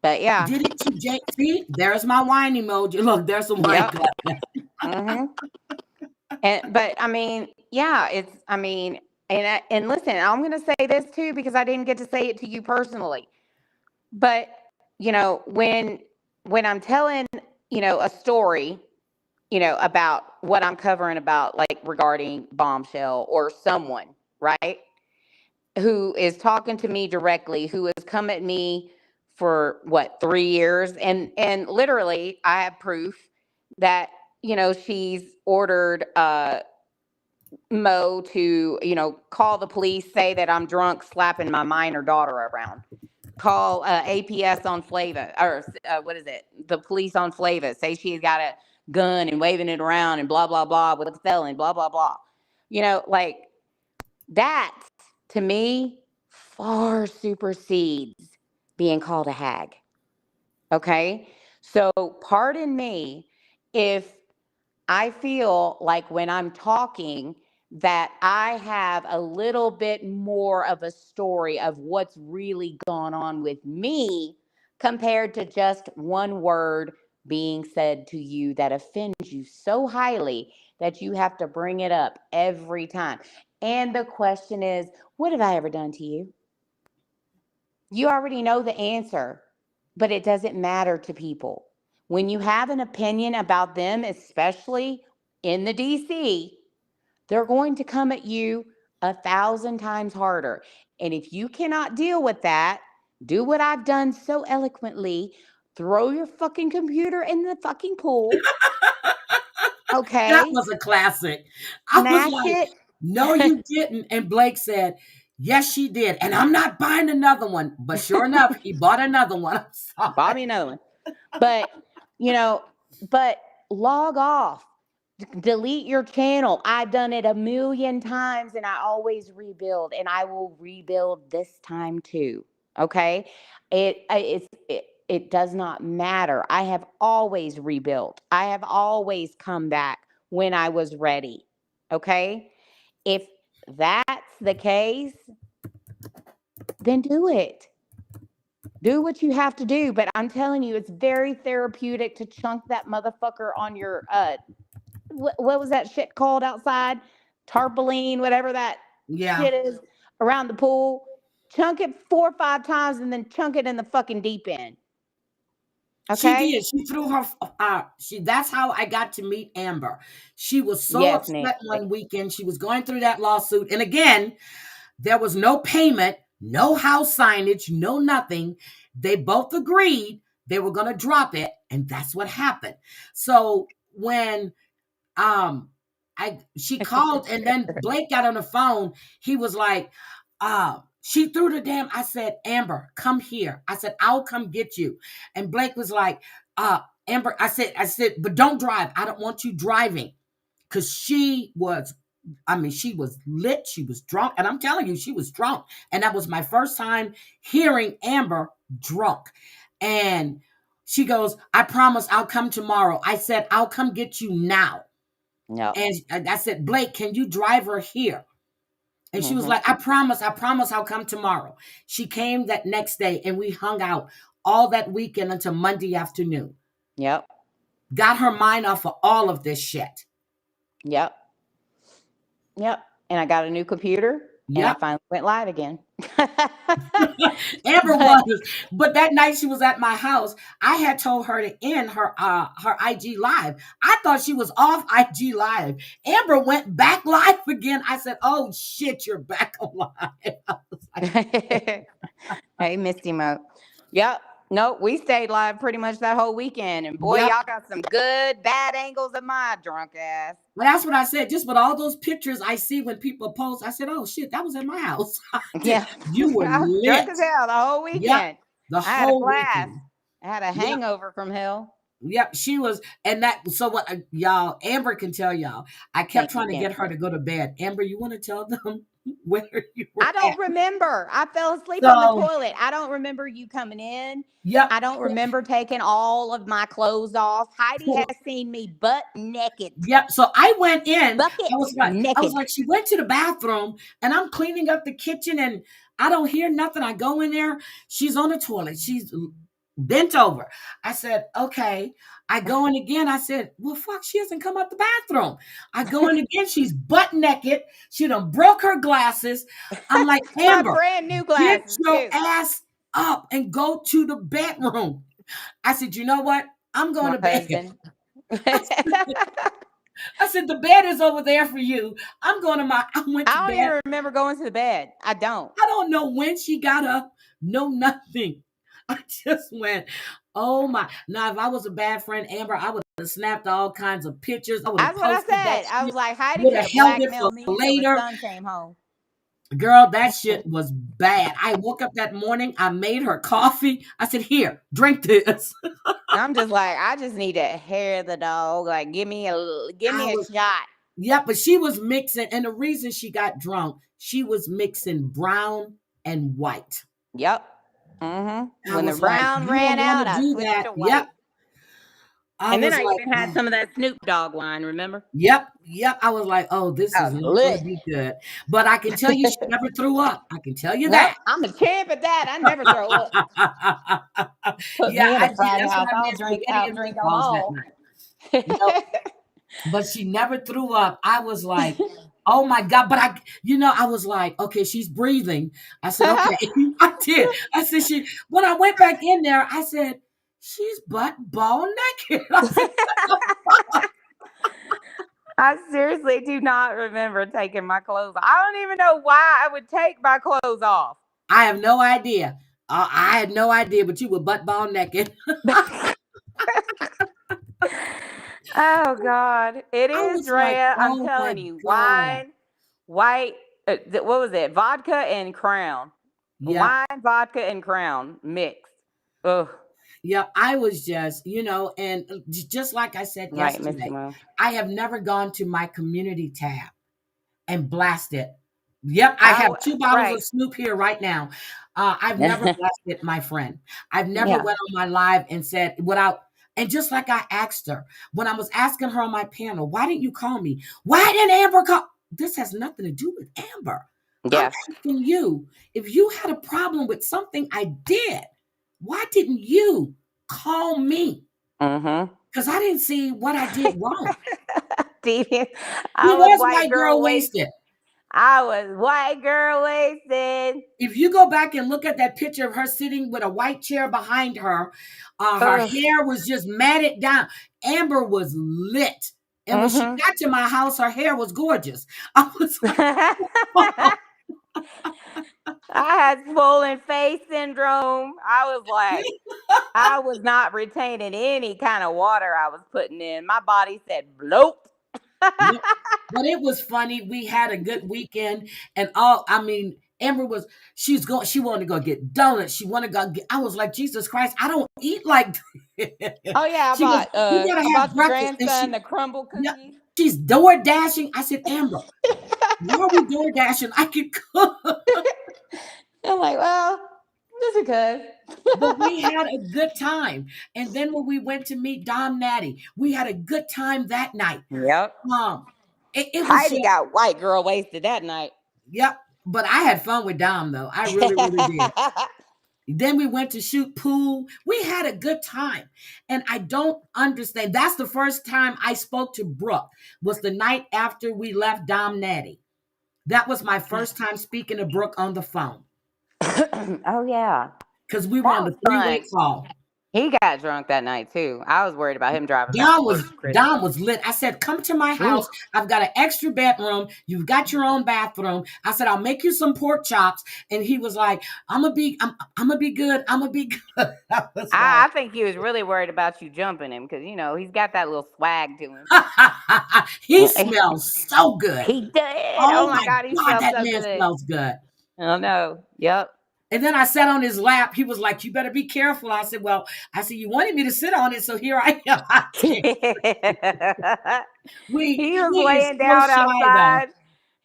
Speaker 2: But yeah,
Speaker 1: Did it to Jake? See, there's my wine emoji. Look, there's a wine
Speaker 2: yep.
Speaker 1: glass.
Speaker 2: Mm-hmm. But I mean, yeah, and listen, I'm gonna say this too because I didn't get to say it to you personally. But when I'm telling a story, about what I'm covering about like regarding Bombshell or someone, right, who is talking to me directly, who has come at me for what 3 years, and literally I have proof that she's ordered Mo to, call the police, say that I'm drunk, slapping my minor daughter around. Call APS on Flava, or what is it? The police on Flava. Say she's got a gun and waving it around and blah, blah, blah with a felon, blah, blah, blah. Like that to me far supersedes being called a hag. Okay. So pardon me if I feel like when I'm talking that I have a little bit more of a story of what's really gone on with me compared to just one word being said to you that offends you so highly that you have to bring it up every time. And the question is, what have I ever done to you? You already know the answer, but it doesn't matter to people. When you have an opinion about them, especially in the DC, they're going to come at you 1,000 times harder. And if you cannot deal with that, do what I've done so eloquently, throw your fucking computer in the fucking pool,
Speaker 1: That
Speaker 2: okay?
Speaker 1: was a classic. I was
Speaker 2: Smash
Speaker 1: like,
Speaker 2: it.
Speaker 1: no, you didn't. And Blake said, yes, she did. And I'm not buying another one. But sure enough, he bought another one. I'm
Speaker 2: Buy
Speaker 1: sorry.
Speaker 2: me another one. But, you know, but log off. Delete your channel. I've done it a million times and I always rebuild and I will rebuild this time too. Okay? It does not matter. I have always rebuilt. I have always come back when I was ready. Okay? If that's the case, then do it. Do what you have to do, but I'm telling you it's very therapeutic to chunk that motherfucker on your what was that shit called outside? Tarpaulin, whatever that
Speaker 1: Yeah.
Speaker 2: shit is around the pool. Chunk it 4 or 5 times and then chunk it in the fucking deep end.
Speaker 1: She
Speaker 2: Okay?
Speaker 1: did. She threw her. That's how I got to meet Amber. She was so
Speaker 2: Yes, Nick.
Speaker 1: upset one weekend. She was going through that lawsuit, and again, there was no payment, no house signage, no nothing. They both agreed they were going to drop it, and that's what happened. So when she called, and then Blake got on the phone, he was like, she threw the damn. I said, Amber, come here. I said, I'll come get you. And Blake was like, Amber, I said, but don't drive. I don't want you driving. Because she was lit, she was drunk, and I'm telling you, she was drunk. And that was my first time hearing Amber drunk. And she goes, I promise I'll come tomorrow. I said, I'll come get you now.
Speaker 2: No.
Speaker 1: And I said, Blake, can you drive her here? And she was
Speaker 2: Mm-hmm.
Speaker 1: like, I promise I'll come tomorrow. She came that next day and we hung out all that weekend until Monday afternoon.
Speaker 2: Yep.
Speaker 1: Got her mind off of all of this shit.
Speaker 2: Yep. Yep. And I got a new computer and I
Speaker 1: Yep.
Speaker 2: finally went live again.
Speaker 1: Amber
Speaker 2: But
Speaker 1: was, but that night she was at my house. I had told her to end her IG live. I thought she was off IG live. Amber went back live again. I said, "Oh shit, you're back on live." I was like,
Speaker 2: hey, Misty Mo. Yep. Nope, we stayed live pretty much that whole weekend. And boy,
Speaker 1: Yep.
Speaker 2: y'all got some good bad angles of my drunk ass.
Speaker 1: Well, that's what I said. Just with all those pictures I see when people post, I said, "Oh shit, that was at my house."
Speaker 2: Yeah.
Speaker 1: You were
Speaker 2: I was drunk
Speaker 1: lit.
Speaker 2: as hell the whole
Speaker 1: Yep,
Speaker 2: weekend.
Speaker 1: the
Speaker 2: I had a
Speaker 1: whole
Speaker 2: blast.
Speaker 1: weekend.
Speaker 2: I had a
Speaker 1: Yep,
Speaker 2: hangover from hell.
Speaker 1: yep. She was, and that. So what, y'all? Amber can tell y'all. I kept
Speaker 2: Thank you,
Speaker 1: trying to get her
Speaker 2: Kimberly.
Speaker 1: to go to bed. Amber, you want to tell them where you were
Speaker 2: I
Speaker 1: at?
Speaker 2: don't remember. I fell asleep on the
Speaker 1: So,
Speaker 2: toilet. I don't remember you coming in.
Speaker 1: yep.
Speaker 2: I don't remember taking all of my clothes off. Heidi has seen me butt naked.
Speaker 1: Yep. So I went in.
Speaker 2: Bucket
Speaker 1: I was
Speaker 2: naked.
Speaker 1: like, she went to the bathroom and I'm cleaning up the kitchen and I don't hear nothing. I go in there. She's on the toilet. She's bent over. I said, okay. I go in again. I said, well, fuck, she hasn't come out the bathroom. I go in again. She's butt naked. She done broke her glasses. I'm like,
Speaker 2: My
Speaker 1: Amber,
Speaker 2: brand new
Speaker 1: get
Speaker 2: glasses,
Speaker 1: your
Speaker 2: too.
Speaker 1: ass up and go to the bedroom. I said, you know what? I'm going
Speaker 2: My
Speaker 1: to bed.
Speaker 2: husband.
Speaker 1: I said, the bed is over there for you. I went to
Speaker 2: I don't
Speaker 1: bed.
Speaker 2: even remember going to the bed. I don't.
Speaker 1: I don't know when she got up. No, nothing. I just went, oh my. Now, if I was a bad friend, Amber, I would have snapped all kinds of pictures. I would have
Speaker 2: That's what I
Speaker 1: posted that
Speaker 2: said. I was
Speaker 1: shit,
Speaker 2: like, Heidi
Speaker 1: would
Speaker 2: could
Speaker 1: have
Speaker 2: have
Speaker 1: held it for
Speaker 2: blackmailed me till the
Speaker 1: later.
Speaker 2: sun came home.
Speaker 1: Girl, that shit was bad. I woke up that morning. I made her coffee. I said, here, drink this.
Speaker 2: I'm just like, I just need to hair the dog. Like, give
Speaker 1: I
Speaker 2: me a
Speaker 1: was,
Speaker 2: shot.
Speaker 1: yeah, but she was mixing. And the reason she got drunk, she was mixing brown and white.
Speaker 2: Yep. Mm-hmm.
Speaker 1: I
Speaker 2: When the
Speaker 1: was like,
Speaker 2: brown
Speaker 1: you
Speaker 2: ran
Speaker 1: don't want
Speaker 2: out,
Speaker 1: to
Speaker 2: I
Speaker 1: do
Speaker 2: switched
Speaker 1: that.
Speaker 2: to
Speaker 1: Yep.
Speaker 2: white.
Speaker 1: I
Speaker 2: And then
Speaker 1: was
Speaker 2: I
Speaker 1: like,
Speaker 2: even had
Speaker 1: oh,
Speaker 2: some of that Snoop Dogg wine, remember?
Speaker 1: yep, yep. I was like, oh, this
Speaker 2: I
Speaker 1: is
Speaker 2: was
Speaker 1: not going to
Speaker 2: lit.
Speaker 1: be good. But I can tell you, she never threw up. I can tell you
Speaker 2: Nope.
Speaker 1: that.
Speaker 2: I'm a champ at that. I never throw up. Put
Speaker 1: Yeah,
Speaker 2: me in
Speaker 1: I
Speaker 2: a
Speaker 1: did.
Speaker 2: frat
Speaker 1: That's what
Speaker 2: house.
Speaker 1: I
Speaker 2: I'll
Speaker 1: made
Speaker 2: drink
Speaker 1: spaghetti
Speaker 2: out
Speaker 1: and
Speaker 2: drink them
Speaker 1: meatballs that
Speaker 2: all.
Speaker 1: night. No, but she never threw up. I was like, oh my God. But I was like, okay, she's breathing. I said, okay. I did. I said, when I went back in there, I said, she's butt ball naked. I said,
Speaker 2: I seriously do not remember taking my clothes off. I don't even know why I would take my clothes off.
Speaker 1: I have no idea. I had no idea, but you were butt ball naked.
Speaker 2: Oh God, it
Speaker 1: I
Speaker 2: is
Speaker 1: was like,
Speaker 2: Drea. I'm
Speaker 1: oh my
Speaker 2: telling you,
Speaker 1: God.
Speaker 2: wine, white. What was it? Vodka and Crown.
Speaker 1: Yep.
Speaker 2: Wine, vodka, and Crown mixed. Ugh.
Speaker 1: Yep. I was just, and just like I said
Speaker 2: Right, Mr.
Speaker 1: yesterday,
Speaker 2: Mo.
Speaker 1: I have never gone to my community tab and blasted. Yep. I have
Speaker 2: Oh,
Speaker 1: two bottles of
Speaker 2: right.
Speaker 1: Snoop here right now. I've never blasted my friend. I've never
Speaker 2: Yeah.
Speaker 1: went on my live and said without, and just like I asked her when I was asking her on my panel, why didn't you call me? Why didn't Amber call? This has nothing to do with Amber. I'm
Speaker 2: Yeah.
Speaker 1: asking you, if you had a problem with something I did, why didn't you call me?
Speaker 2: Mm-hmm.
Speaker 1: Because I didn't see what I did wrong.
Speaker 2: Deviant.
Speaker 1: She
Speaker 2: I was
Speaker 1: was
Speaker 2: white
Speaker 1: white girl
Speaker 2: girl wasted.
Speaker 1: wasted.
Speaker 2: I was white girl wasted.
Speaker 1: If you go back and look at that picture of her sitting with a white chair behind her, her
Speaker 2: Ugh.
Speaker 1: hair was just matted down. Amber was lit. And when she
Speaker 2: Mm-hmm.
Speaker 1: got to my house, her hair was gorgeous. I was like,
Speaker 2: I had swollen face syndrome. I was not retaining any kind of water I was putting in. My body said bloat.
Speaker 1: yep. But it was funny. We had a good weekend, and Amber she wanted to go get donuts. She wanted to go get, I was like, Jesus Christ, I don't eat like this.
Speaker 2: Oh yeah,
Speaker 1: She goes, you gotta
Speaker 2: I
Speaker 1: have
Speaker 2: bought your
Speaker 1: breakfast. And
Speaker 2: grandson the crumble
Speaker 1: yep,
Speaker 2: cookies.
Speaker 1: she's door dashing. I said, Amber, why are we door dashing? I could cook.
Speaker 2: I'm like, well, just because.
Speaker 1: But we had a good time. And then when we went to meet Dom Natty, we had a good time that night.
Speaker 2: Yep.
Speaker 1: Um, it was
Speaker 2: Heidi
Speaker 1: just,
Speaker 2: got white girl wasted that night.
Speaker 1: yep. But I had fun with Dom though. I really, really did. Then we went to shoot pool. We had a good time. And I don't understand. That's the first time I spoke to Brooke, was the night after we left Dom Natty. That was my first time speaking to Brooke on the phone
Speaker 2: Oh yeah,
Speaker 1: because we were
Speaker 2: that
Speaker 1: on
Speaker 2: was
Speaker 1: the three-way
Speaker 2: fun.
Speaker 1: call.
Speaker 2: He got drunk that night too. I was worried about him driving back to Corpus
Speaker 1: Don
Speaker 2: Christi.
Speaker 1: was lit. I said, "Come to my
Speaker 2: Ooh.
Speaker 1: house. I've got an extra bedroom. You've got your own bathroom." I said, "I'll make you some pork chops." And he was like, I'm gonna be good. I'm gonna be good." I was
Speaker 2: I
Speaker 1: like,
Speaker 2: think he was really worried about you jumping him because he's got that little swag to him.
Speaker 1: "He smells so good.
Speaker 2: He did.
Speaker 1: Oh
Speaker 2: Oh my
Speaker 1: my
Speaker 2: God, he
Speaker 1: God,
Speaker 2: smells
Speaker 1: that
Speaker 2: so
Speaker 1: man
Speaker 2: good.
Speaker 1: smells good."
Speaker 2: Oh no. Yep.
Speaker 1: And then I sat on his lap. He was like, "You better be careful." I said, "Well," I said, "You wanted me to sit on it, so here I am." I
Speaker 2: He
Speaker 1: can't.
Speaker 2: was
Speaker 1: He is
Speaker 2: laying
Speaker 1: so
Speaker 2: down
Speaker 1: shy though.
Speaker 2: outside.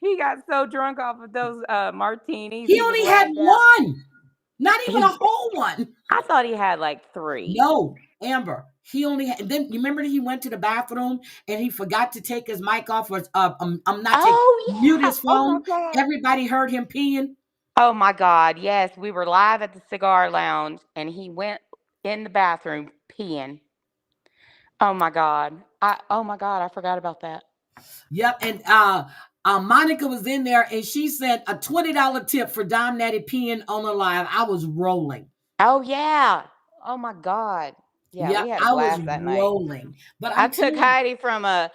Speaker 2: He got so drunk off of those martinis.
Speaker 1: He
Speaker 2: He was
Speaker 1: only had
Speaker 2: laying down.
Speaker 1: one, not even a
Speaker 2: He,
Speaker 1: whole one.
Speaker 2: I thought he had like three.
Speaker 1: No, Amber. He only had, and then you remember he went to the bathroom and he forgot to take his mic off, or I'm not take mute
Speaker 2: Oh yeah.
Speaker 1: his
Speaker 2: Oh my
Speaker 1: phone.
Speaker 2: God.
Speaker 1: Everybody heard him peeing.
Speaker 2: Oh my God. Yes, we were live at the cigar lounge, and he went in the bathroom peeing. Oh my God. Oh my God, I forgot about that.
Speaker 1: Yep, and Monica was in there, and she sent a $20 tip for Dom Natty peeing on the live. I was rolling.
Speaker 2: Oh yeah. Oh my God. Yeah,
Speaker 1: Yep,
Speaker 2: we had a
Speaker 1: I was
Speaker 2: blast that night.
Speaker 1: rolling. But
Speaker 2: I
Speaker 1: I'm
Speaker 2: took
Speaker 1: telling
Speaker 2: Heidi from a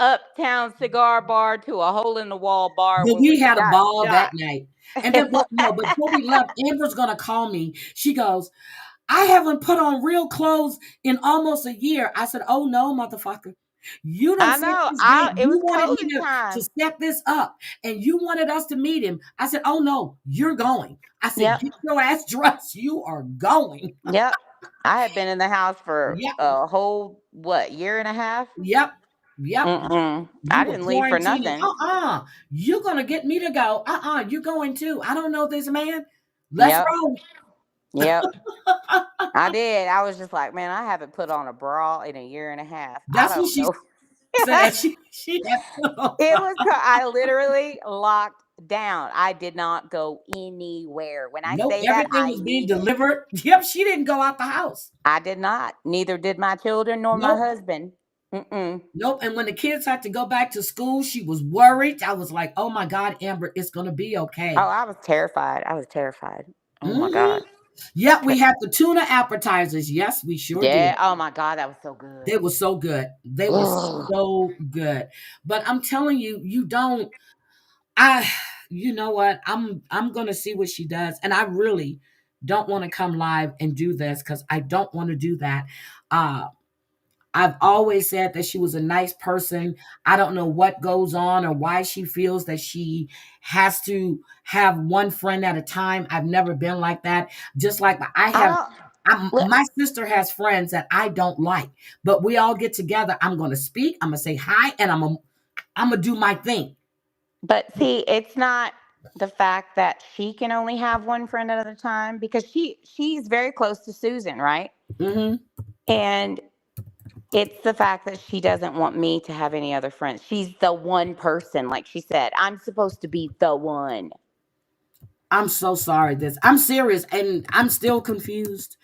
Speaker 2: uptown cigar bar to a hole in the wall bar
Speaker 1: you,
Speaker 2: where
Speaker 1: we
Speaker 2: we
Speaker 1: had a
Speaker 2: got
Speaker 1: ball that
Speaker 2: shot.
Speaker 1: night. And then what? No, but before we left, Amber's gonna call me. She goes, "I haven't put on real clothes in almost a year." I said, "Oh no, motherfucker. You done
Speaker 2: I
Speaker 1: set
Speaker 2: know.
Speaker 1: this game.
Speaker 2: It
Speaker 1: You
Speaker 2: was
Speaker 1: wanted me
Speaker 2: COVID
Speaker 1: to
Speaker 2: time.
Speaker 1: set this up and you wanted us to meet him." I said, "Oh no, you're going." I said,
Speaker 2: Yep.
Speaker 1: "Get your ass dressed. You are going."
Speaker 2: Yep. I had been in the house for
Speaker 1: Yep,
Speaker 2: a whole year and a half.
Speaker 1: yep, yep.
Speaker 2: Mm-mm.
Speaker 1: You
Speaker 2: I
Speaker 1: were
Speaker 2: didn't leave for
Speaker 1: quarantining.
Speaker 2: nothing.
Speaker 1: You're gonna get me to go. You're going too. I don't know this man. Let's
Speaker 2: Yep.
Speaker 1: roll.
Speaker 2: Yep. I did. I was just like, man, I haven't put on a bra in a year and a half. I
Speaker 1: That's what
Speaker 2: don't
Speaker 1: she
Speaker 2: know.
Speaker 1: said. She had put on.
Speaker 2: I literally locked down. I did not go anywhere. When I
Speaker 1: Nope,
Speaker 2: say that,
Speaker 1: everything
Speaker 2: I
Speaker 1: was being
Speaker 2: mean it.
Speaker 1: delivered. Yep, she didn't go out the house.
Speaker 2: I did not. Neither did my children nor my
Speaker 1: Nope,
Speaker 2: husband. Mm-mm.
Speaker 1: nope. And when the kids had to go back to school, she was worried. I was like, "Oh my God, Amber, it's gonna be
Speaker 2: Oh,
Speaker 1: okay."
Speaker 2: I was terrified. I was terrified. Oh my
Speaker 1: Hmm.
Speaker 2: God.
Speaker 1: Yep, we had the tuna appetizers. Yes, we sure did.
Speaker 2: Yeah. Oh my God. That was so
Speaker 1: They
Speaker 2: good.
Speaker 1: were so good. They were
Speaker 2: Ugh.
Speaker 1: so good. But I'm telling you, you don't. I, you know what? I'm gonna see what she does, and I really don't want to come live and do this because I don't want to do that. Uh, I've always said that she was a nice person. I don't know what goes on or why she feels that she has to have one friend at a time. I've never been like that. Just like I
Speaker 2: I
Speaker 1: have,
Speaker 2: don't. Li-
Speaker 1: my sister has friends that I don't like, but we all get together. I'm going to speak. I'm going to say hi, and I'm gonna do my thing.
Speaker 2: But see, it's not the fact that she can only have one friend at a time because she's very close to Susan, right?
Speaker 1: Hmm.
Speaker 2: And it's the fact that she doesn't want me to have any other friends. She's the one person, like she said, I'm supposed to be the one.
Speaker 1: I'm so sorry. This I'm serious, and I'm still confused.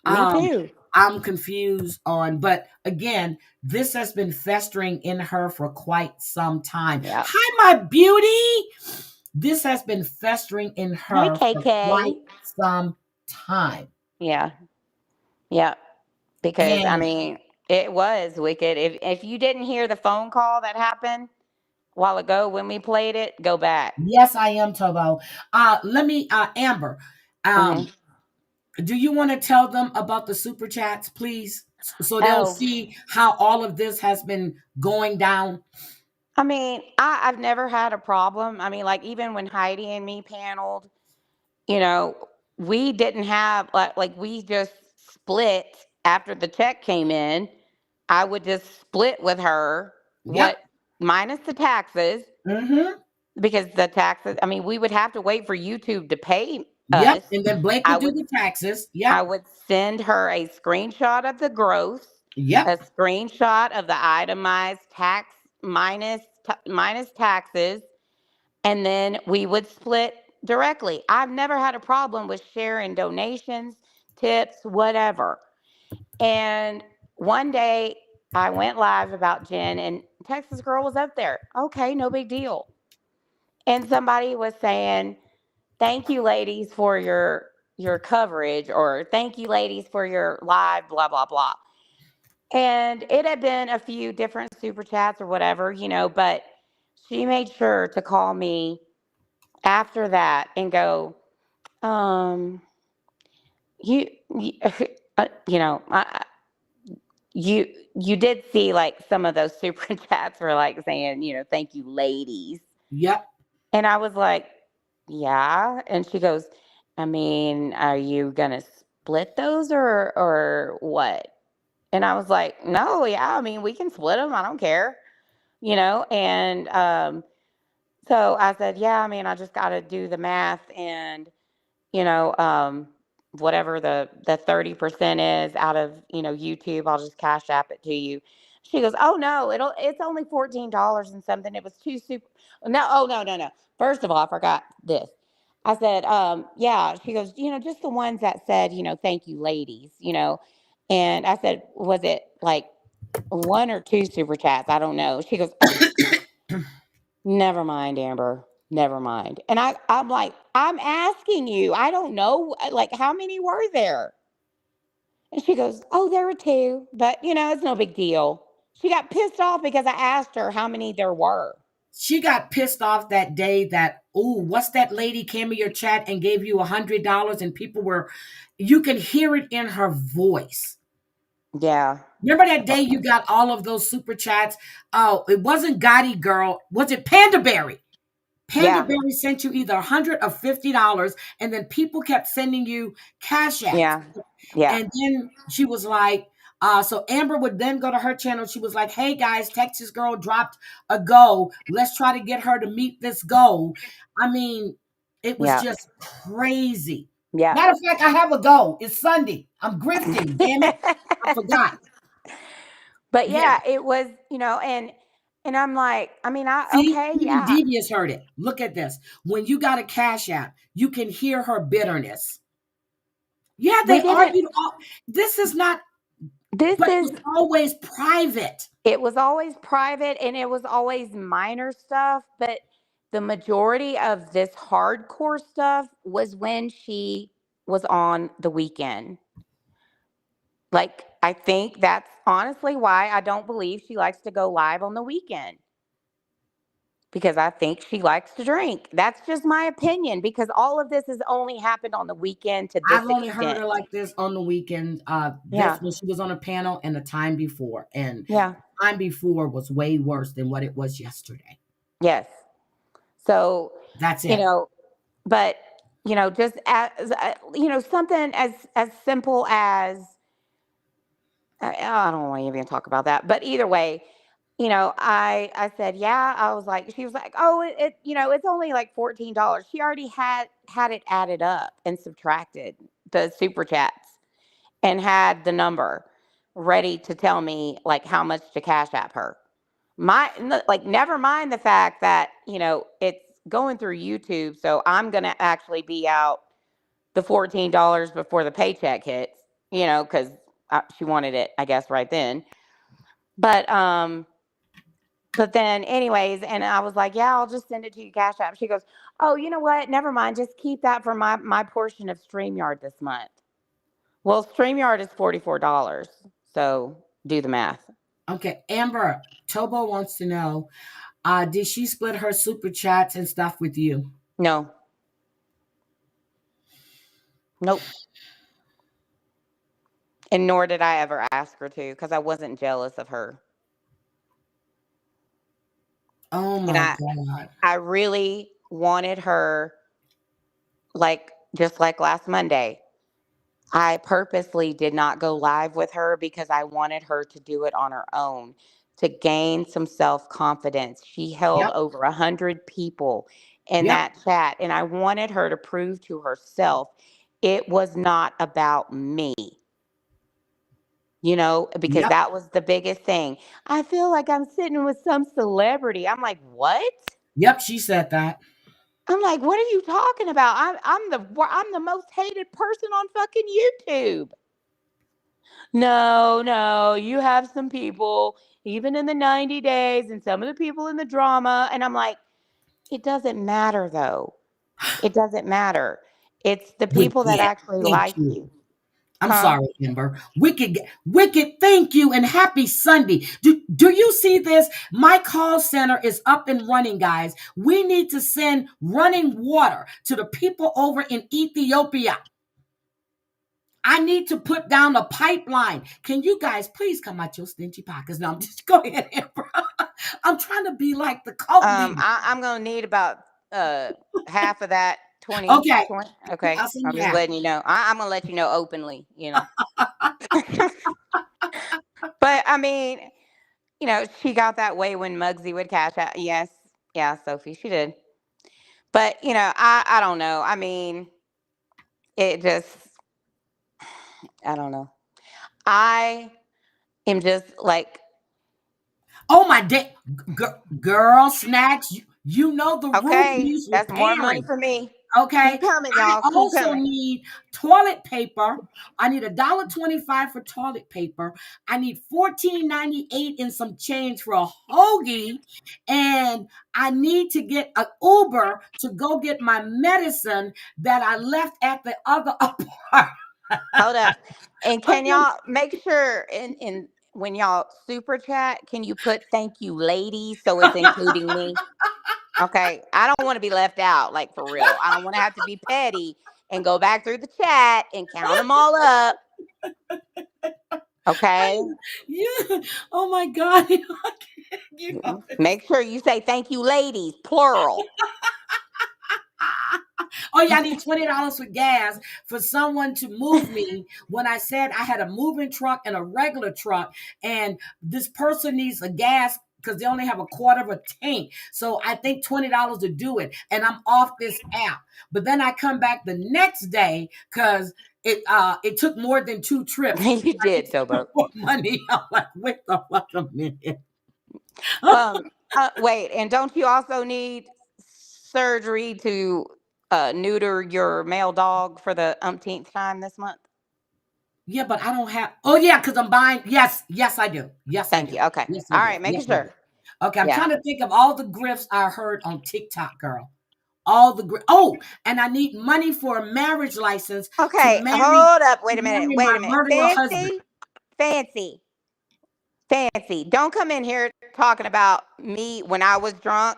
Speaker 2: Me
Speaker 1: Um,
Speaker 2: too.
Speaker 1: I'm confused on, but again, this has been festering in her for quite some time.
Speaker 2: Yeah.
Speaker 1: Hi, my beauty. This has been festering in
Speaker 2: Hey,
Speaker 1: her for quite
Speaker 2: KK.
Speaker 1: some time.
Speaker 2: Yeah. Yeah. Because I
Speaker 1: And
Speaker 2: mean, it was wicked. If you didn't hear the phone call that happened a while ago when we played it, go back.
Speaker 1: yes, I am Tobo. Let me, Amber.
Speaker 2: Hmm.
Speaker 1: Um, do you want to tell them about the super chats, please, so they'll
Speaker 2: Oh,
Speaker 1: see how all of this has been going down?
Speaker 2: I mean, I've never had a problem. I mean, like even when Heidi and me paneled, you know, we didn't have like we just split after the check came in. I would just split with her
Speaker 1: Yep.
Speaker 2: what minus the taxes
Speaker 1: Mm-hmm.
Speaker 2: because the taxes, I mean, we would have to wait for YouTube to pay
Speaker 1: Yep.
Speaker 2: us.
Speaker 1: And then Blake
Speaker 2: I
Speaker 1: would do
Speaker 2: would
Speaker 1: the taxes.
Speaker 2: I
Speaker 1: Yep.
Speaker 2: would send her a screenshot of the gross, a
Speaker 1: Yep.
Speaker 2: screenshot of the itemized tax minus taxes, and then we would split directly. I've never had a problem with sharing donations, tips, whatever. And one day I went live about Jen, and Texas Girl was up there. Okay, no big deal. And somebody was saying, "Thank you, ladies, for your your coverage, or thank you ladies for your live blah blah blah. And it had been a few different super chats or whatever, but she made sure to call me after that and go, um, you you you did see like some of those super chats were like saying, thank you, ladies.
Speaker 1: Yep.
Speaker 2: And I was like, yeah. And she goes, I mean, are you gonna split those or what? And I was like, no, yeah, I mean, we can split them. I don't care, And so I said, yeah, I mean, I just got to do the math, and you know, um, whatever the 30% is out of YouTube, I'll just cash app it to you. She goes, oh no, it's only $14 and something. It was too super. No, oh no. First of all, I forgot this. I said, yeah. She goes, just the ones that said, thank you, ladies, And I said, was it like one or two super chats? I don't know. She goes, oh, never mind, Amber. Never mind. And I'm like, I'm asking you. I don't know. Like, how many were there? And she goes, oh, there were two, but it's no big deal. She got pissed off because I asked her how many there were.
Speaker 1: She got pissed off that day that, oh, what's that lady came in your chat and gave you $100 and people were, you can hear it in her voice.
Speaker 2: Yeah.
Speaker 1: Remember that day you got all of those super chats? Oh, it wasn't Gotti Girl. Was it Panda Berry? Panda
Speaker 2: Yeah.
Speaker 1: Berry sent you either $100 or $50, and then people kept sending you cash apps.
Speaker 2: Yeah. Yeah.
Speaker 1: And then she was like, so Amber would then go to her channel. She was like, hey guys, Texas girl dropped a goal. Let's try to get her to meet this goal. I mean, it was
Speaker 2: Yeah.
Speaker 1: just crazy.
Speaker 2: Yeah.
Speaker 1: Matter of fact, I have a goal. It's Sunday. I'm grifting. Damn it. I forgot.
Speaker 2: But
Speaker 1: Yeah.
Speaker 2: yeah, it was, and I'm like, I mean,
Speaker 1: See,
Speaker 2: okay,
Speaker 1: even
Speaker 2: yeah.
Speaker 1: Devious heard it. Look at this. When you got a cash app, you can hear her bitterness. Yeah,
Speaker 2: We
Speaker 1: they
Speaker 2: didn't,
Speaker 1: argued. This is not,
Speaker 2: this
Speaker 1: but it
Speaker 2: is,
Speaker 1: was always private.
Speaker 2: it was always private and it was always minor stuff, but the majority of this hardcore stuff was when she was on the weekend. Like, I think that's honestly why I don't believe she likes to go live on the weekend, because I think she likes to drink. That's just my opinion, because all of this has only happened on the weekend to this
Speaker 1: I've only heard
Speaker 2: extent.
Speaker 1: her like this on the weekend. This
Speaker 2: Yeah.
Speaker 1: when she was on a panel and the time before, and
Speaker 2: Yeah.
Speaker 1: time before was way worse than what it was yesterday.
Speaker 2: Yes. So,
Speaker 1: That's
Speaker 2: you
Speaker 1: it.
Speaker 2: know, but just as something as simple as I don't want to even talk about that. But either way, I said, yeah. I was like, she was like, oh, it's only like $14. She already had it added up and subtracted the super chats and had the number ready to tell me like how much to cash app her. Like, never mind the fact that it's going through YouTube, so I'm gonna actually be out the $14 before the paycheck hits. Because she wanted it, I guess, right then. But then, anyways, and I was like, yeah, I'll just send it to you cash app. She goes, oh, you know what? Never mind. Just keep that for my portion of StreamYard this month. Well, StreamYard is $44, so do the math.
Speaker 1: Okay, Amber, Tobo wants to know, did she split her super chats and stuff with you?
Speaker 2: No, nope. And nor did I ever ask her to, because I wasn't jealous of her.
Speaker 1: Oh
Speaker 2: And
Speaker 1: my God.
Speaker 2: I really wanted her, like, just like last Monday. I purposely did not go live with her because I wanted her to do it on her own to gain some self confidence. She held
Speaker 1: Yep.
Speaker 2: over 100 people in
Speaker 1: Yep.
Speaker 2: that chat, and I wanted her to prove to herself it was not about me. Because
Speaker 1: Yep.
Speaker 2: that was the biggest thing. I feel like I'm sitting with some celebrity. I'm like, what?
Speaker 1: Yep. She said that.
Speaker 2: I'm like, what are you talking about? I'm the most hated person on fucking YouTube. No, no, you have some people, even in the 90 days, and some of the people in the drama. And I'm like, it doesn't matter though. It doesn't matter. It's the people that
Speaker 1: Wicked.
Speaker 2: actually
Speaker 1: Thank
Speaker 2: like
Speaker 1: you.
Speaker 2: you.
Speaker 1: I'm
Speaker 2: Huh?
Speaker 1: sorry, Amber. Wicked, wicked, thank you, and happy Sunday. Do you see this? My call center is up and running, guys. We need to send running water to the people over in Ethiopia. I need to put down a pipeline. Can you guys please come out your stingy pockets? No, I'm just go ahead, Amber. I'm trying to be like the cult leader.
Speaker 2: I'm gonna need about half of that 20,
Speaker 1: Okay,
Speaker 2: 20. Okay,
Speaker 1: I'll send
Speaker 2: I'm
Speaker 1: you
Speaker 2: just
Speaker 1: half.
Speaker 2: letting you know. I'm gonna let you know openly. But I mean, she got that way when Muggsy would cash out. Yes, yeah, Sophie, she did. But I don't know. I mean, it just I don't know. I am just like,
Speaker 1: Oh my day, girl snacks. You know the room
Speaker 2: okay,
Speaker 1: needs
Speaker 2: that's more money
Speaker 1: repairing.
Speaker 2: for me.
Speaker 1: Okay.
Speaker 2: Keep coming,
Speaker 1: I
Speaker 2: y'all. Keep
Speaker 1: also
Speaker 2: coming.
Speaker 1: need toilet paper. I need $1.25 for toilet paper. I need $14.98 in some change for a hoagie. And I need to get an Uber to go get my medicine that I left at the other apartment.
Speaker 2: Hold up. And
Speaker 1: I'm
Speaker 2: can
Speaker 1: just,
Speaker 2: y'all make sure in when y'all super chat, can you put thank you ladies so it's including me? Okay. I don't want to be left out, like for real. I don't want to have to be petty and go back through the chat and count them all up. Okay.
Speaker 1: you, oh my God. You know,
Speaker 2: Make sure you say thank you ladies, plural.
Speaker 1: oh yeah, I need $20 for gas for someone to move me when I said I had a moving truck and a regular truck, and this person needs a gas because they only have a quarter of a tank. So I think $20 to do it, and I'm off this app. But then I come back the next day because it took more than 2 trips.
Speaker 2: You
Speaker 1: I need
Speaker 2: did, Towboat.
Speaker 1: more money. I'm like, wait the fuck a minute.
Speaker 2: Um, Wait, and don't you also need surgery to neuter your male dog for the umpteenth time this month?
Speaker 1: Yeah, but I don't have. Oh yeah, because I'm buying. Yes, yes, I do. Yes, I
Speaker 2: Thank
Speaker 1: do.
Speaker 2: you. Okay.
Speaker 1: Yes, I
Speaker 2: All
Speaker 1: do.
Speaker 2: right,
Speaker 1: Yes,
Speaker 2: making
Speaker 1: I do.
Speaker 2: sure.
Speaker 1: Okay, I'm
Speaker 2: Yeah.
Speaker 1: trying to think of all the grifts I heard on TikTok, girl. All the oh, and I need money for a marriage license to
Speaker 2: Okay,
Speaker 1: marry
Speaker 2: hold up.
Speaker 1: to
Speaker 2: Wait a minute.
Speaker 1: marry
Speaker 2: Wait
Speaker 1: my
Speaker 2: a minute.
Speaker 1: murderer husband.
Speaker 2: Fancy, fancy, fancy. Don't come in here talking about me when I was drunk.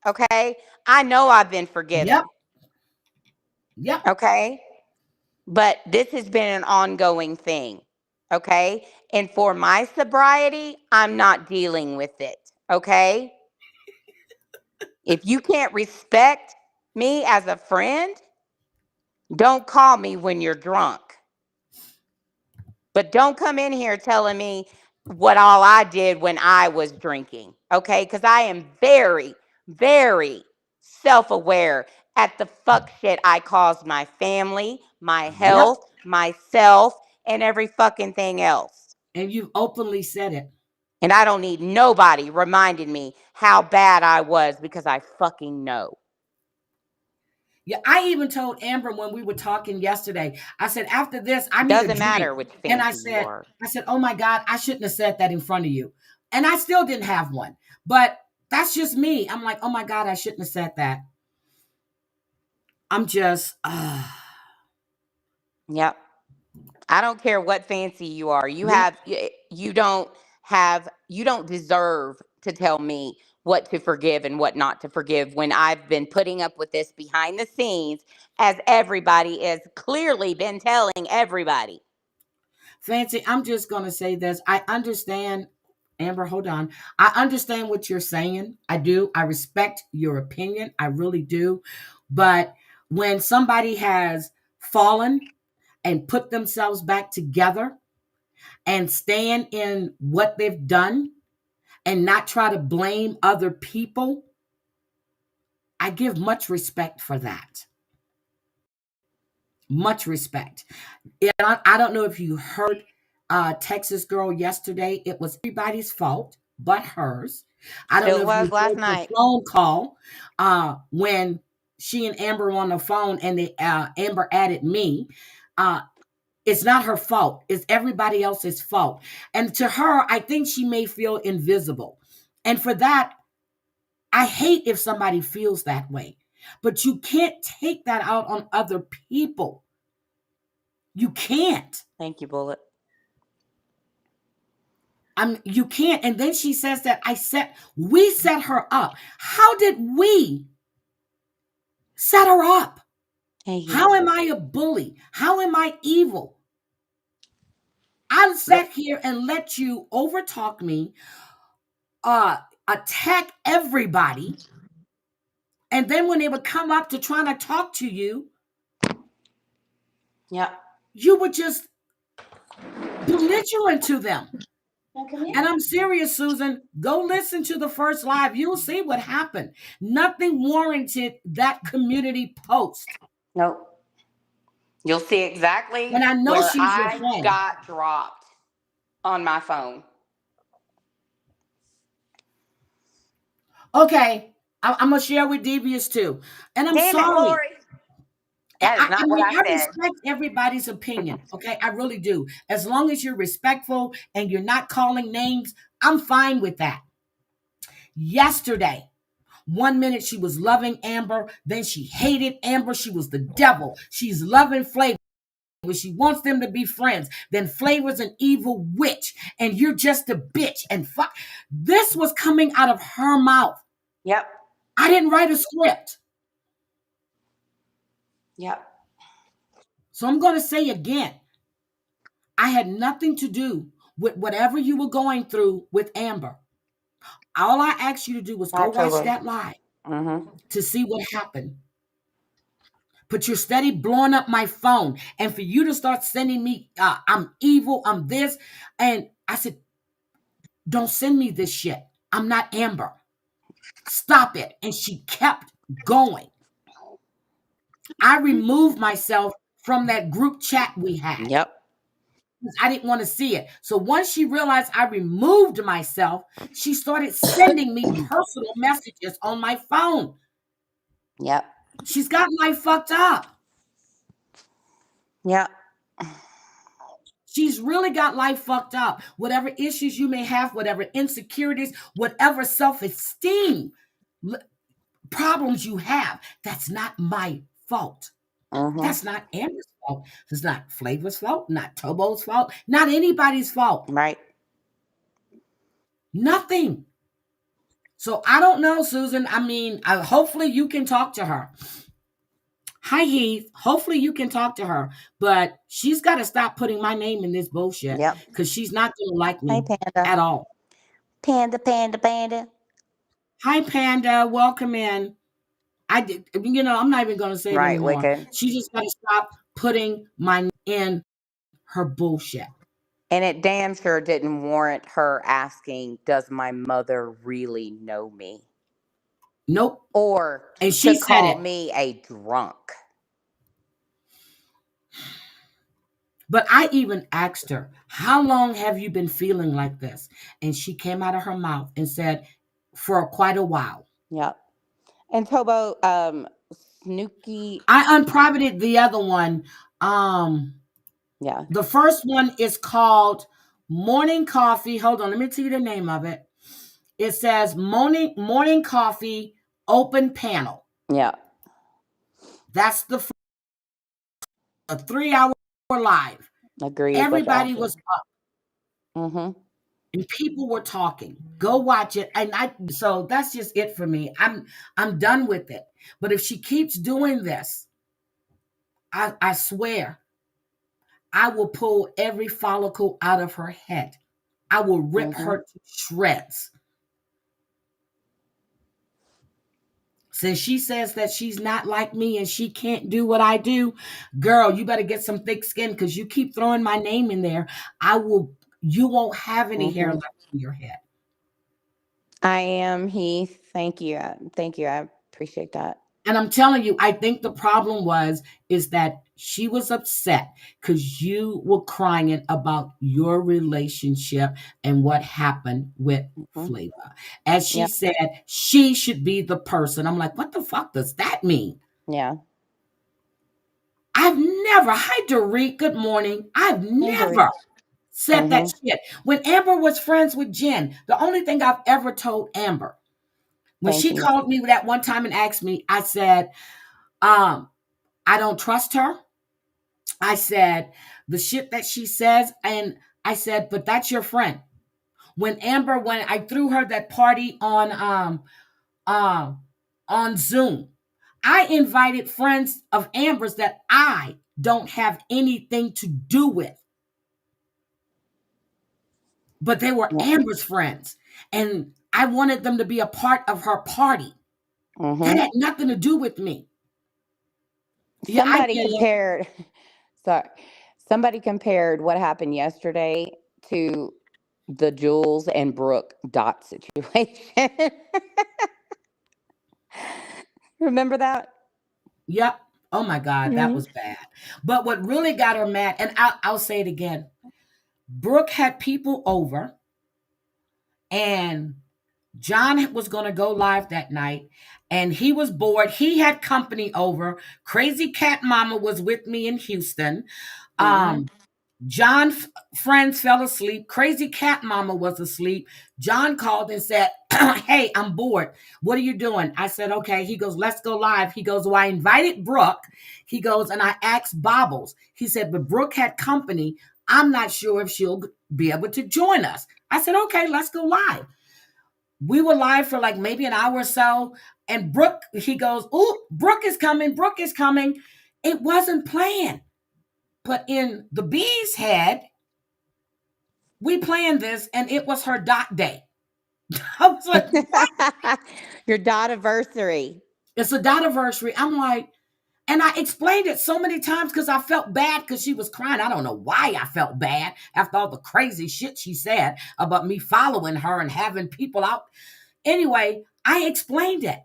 Speaker 2: Okay. I know I've been
Speaker 1: Yep,
Speaker 2: forgiven.
Speaker 1: yep.
Speaker 2: Okay. But this has been an ongoing thing. Okay. And for my sobriety, I'm not dealing with it. Okay. If you can't respect me as a friend, don't call me when you're drunk. But don't come in here telling me what all I did when I was drinking. Okay. Because I am very, very self aware at the fuck shit I caused my family, my
Speaker 1: Yep.
Speaker 2: health, myself, and every fucking thing else.
Speaker 1: And you've openly said it.
Speaker 2: And I don't need nobody reminding me how bad I was because I fucking know.
Speaker 1: Yeah, I even told Amber when we were talking yesterday. I said after this, I need a
Speaker 2: Doesn't
Speaker 1: drink,
Speaker 2: matter which
Speaker 1: and
Speaker 2: fancy you are.
Speaker 1: I said, oh my God, I shouldn't have said that in front of you, and I still didn't have one. But that's just me. I'm like, oh my God, I shouldn't have said that. I'm just,
Speaker 2: Yep. I don't care what fancy you are.
Speaker 1: yeah.
Speaker 2: You don't deserve to tell me what to forgive and what not to forgive when I've been putting up with this behind the scenes as everybody has clearly been telling everybody.
Speaker 1: Fancy, I'm just going to say this. I understand, Amber, hold on. I understand what you're saying. I do. I respect your opinion. I really do. But when somebody has fallen and put themselves back together and stand in what they've done and not try to blame other people, I give much respect for that. Much respect. I don't know if you heard Texas Girl yesterday. It was everybody's fault but hers. I don't know
Speaker 2: Still
Speaker 1: if you
Speaker 2: was last
Speaker 1: heard the
Speaker 2: night.
Speaker 1: phone call when she and Amber were on the phone and Amber added me. Uh, it's not her fault. It's everybody else's fault. And to her, I think she may feel invisible. And for that, I hate if somebody feels that way. But you can't take that out on other people. You can't.
Speaker 2: Thank you, Bullet.
Speaker 1: You can't. And then she says that we set her up. How did we set her up?
Speaker 2: Thank you.
Speaker 1: How am I a bully? How am I evil? I sat here and let you overtalk me, attack everybody. And then when they would come up to try to talk to you, you would just belligerent to them. And I'm serious, Susan. Go listen to the first live. You'll see what happened. Nothing warranted that community post.
Speaker 2: Nope. You'll see exactly
Speaker 1: And I know
Speaker 2: where
Speaker 1: she's your
Speaker 2: I
Speaker 1: friend.
Speaker 2: got dropped on my phone.
Speaker 1: Okay. I'm going to share with Devious too. And I'm
Speaker 2: Damn
Speaker 1: sorry.
Speaker 2: it, Lori. That is not what I said.
Speaker 1: Respect everybody's opinion. Okay. I really do. As long as you're respectful and you're not calling names, I'm fine with that. Yesterday, 1 minute she was loving Amber, then she hated Amber. She was the devil. She's loving Flavor. She wants them to be friends. Then Flavor's an evil witch, and you're just a bitch. And fuck, this was coming out of her mouth.
Speaker 2: Yep.
Speaker 1: I didn't write a script.
Speaker 2: Yep.
Speaker 1: So I'm going to say again, I had nothing to do with whatever you were going through with Amber. All I asked you to do was go watch that live to see what happened. But you're steady blowing up my phone. And for you to start sending me, I'm evil, I'm this. And I said, don't send me this shit. I'm not Amber. Stop it. And she kept going. I removed myself from that group chat we had.
Speaker 2: Yep.
Speaker 1: I didn't want to see it. So once she realized I removed myself, she started sending me personal messages on my phone.
Speaker 2: Yep.
Speaker 1: She's got life fucked up.
Speaker 2: Yep.
Speaker 1: She's really got life fucked up. Whatever issues you may have, whatever insecurities, whatever self-esteem problems you have, that's not my fault. That's not Amber's fault. It's not Flavor's fault, not Tobo's fault, not anybody's fault.
Speaker 2: Right.
Speaker 1: Nothing. So I don't know, Susan. I mean, hopefully you can talk to her. Hi, Heath. Hopefully you can talk to her, but she's got to stop putting my name in this bullshit because she's not going to like me at all.
Speaker 2: Panda, panda, panda.
Speaker 1: Hi, Panda. Welcome in. I'm not even going to say it anymore.
Speaker 2: Wicked.
Speaker 1: She just got to stop putting my name in her bullshit.
Speaker 2: And it damn sure didn't warrant her asking, does my mother really know me?
Speaker 1: Nope.
Speaker 2: Or
Speaker 1: and she
Speaker 2: to call me a drunk.
Speaker 1: But I even asked her, how long have you been feeling like this? And she came out of her mouth and said, for quite a while.
Speaker 2: Yep. And Tobo, Snooki.
Speaker 1: I unprivated the other one.
Speaker 2: Yeah.
Speaker 1: The first one is called Morning Coffee. Hold on, let me tell you the name of it. It says Morning Coffee Open Panel.
Speaker 2: Yeah.
Speaker 1: That's a 3-hour live.
Speaker 2: Agreed.
Speaker 1: Everybody was up.
Speaker 2: Mm-hmm.
Speaker 1: And people were talking. Go watch it. So that's just it for me. I'm done with it. But if she keeps doing this, I swear, I will pull every follicle out of her head. I will rip her to shreds. Since she says that she's not like me and she can't do what I do, girl, you better get some thick skin because you keep throwing my name in there. You won't have any hair left in your head.
Speaker 2: I am Heath. Thank you. Thank you. I appreciate that.
Speaker 1: And I'm telling you, I think the problem is that she was upset because you were crying about your relationship and what happened with Flavor. As she said, she should be the person. I'm like, what the fuck does that mean?
Speaker 2: Yeah.
Speaker 1: I've never, hi Dorit, good morning. I've never said that shit. When Amber was friends with Jen, the only thing I've ever told Amber, When
Speaker 2: Thank
Speaker 1: she
Speaker 2: you.
Speaker 1: called me that one time and asked me, I said, um, I don't trust her. I said, the shit that she says, and I said, but that's your friend. When I threw her that party um on Zoom, I invited friends of Amber's that I don't have anything to do with, but they were
Speaker 2: Yeah.
Speaker 1: Amber's friends, and I wanted them to be a part of her party. That
Speaker 2: Mm-hmm.
Speaker 1: had nothing to do with me. Yeah, I
Speaker 2: Somebody
Speaker 1: get it.
Speaker 2: compared, sorry, somebody compared what happened yesterday to the Jules and Brooke Dot situation. Remember that?
Speaker 1: Yep. Oh my God, that
Speaker 2: Hmm.
Speaker 1: was bad. But what really got her mad, and I'll say it again, Brooke had people over, and John was going to go live that night, and he was bored. He had company over. Crazy Cat Mama was with me in Houston.
Speaker 2: Hmm.
Speaker 1: Um, John friends fell asleep. Crazy Cat Mama was asleep. John called and said, "Hey, I'm bored. What are you doing?" I said, "Okay." He goes, "Let's go live." He goes, "Well, I invited Brooke." He goes, "And I asked Bobbles." He said, "But Brooke had company. I'm not sure if she'll be able to join us." I said, "Okay, let's go live." We were live for like maybe an hour or so. And Brooke, he goes, "Ooh, Brooke is coming. Brooke is coming." It wasn't planned. But in the bee's head, we planned this and it was her dot day. I was like, what?
Speaker 2: Your dot anniversary.
Speaker 1: It's a dot anniversary. I'm like, and I explained it so many times because I felt bad because she was crying. I don't know why I felt bad after all the crazy shit she said about me following her and having people out. Anyway, I explained it,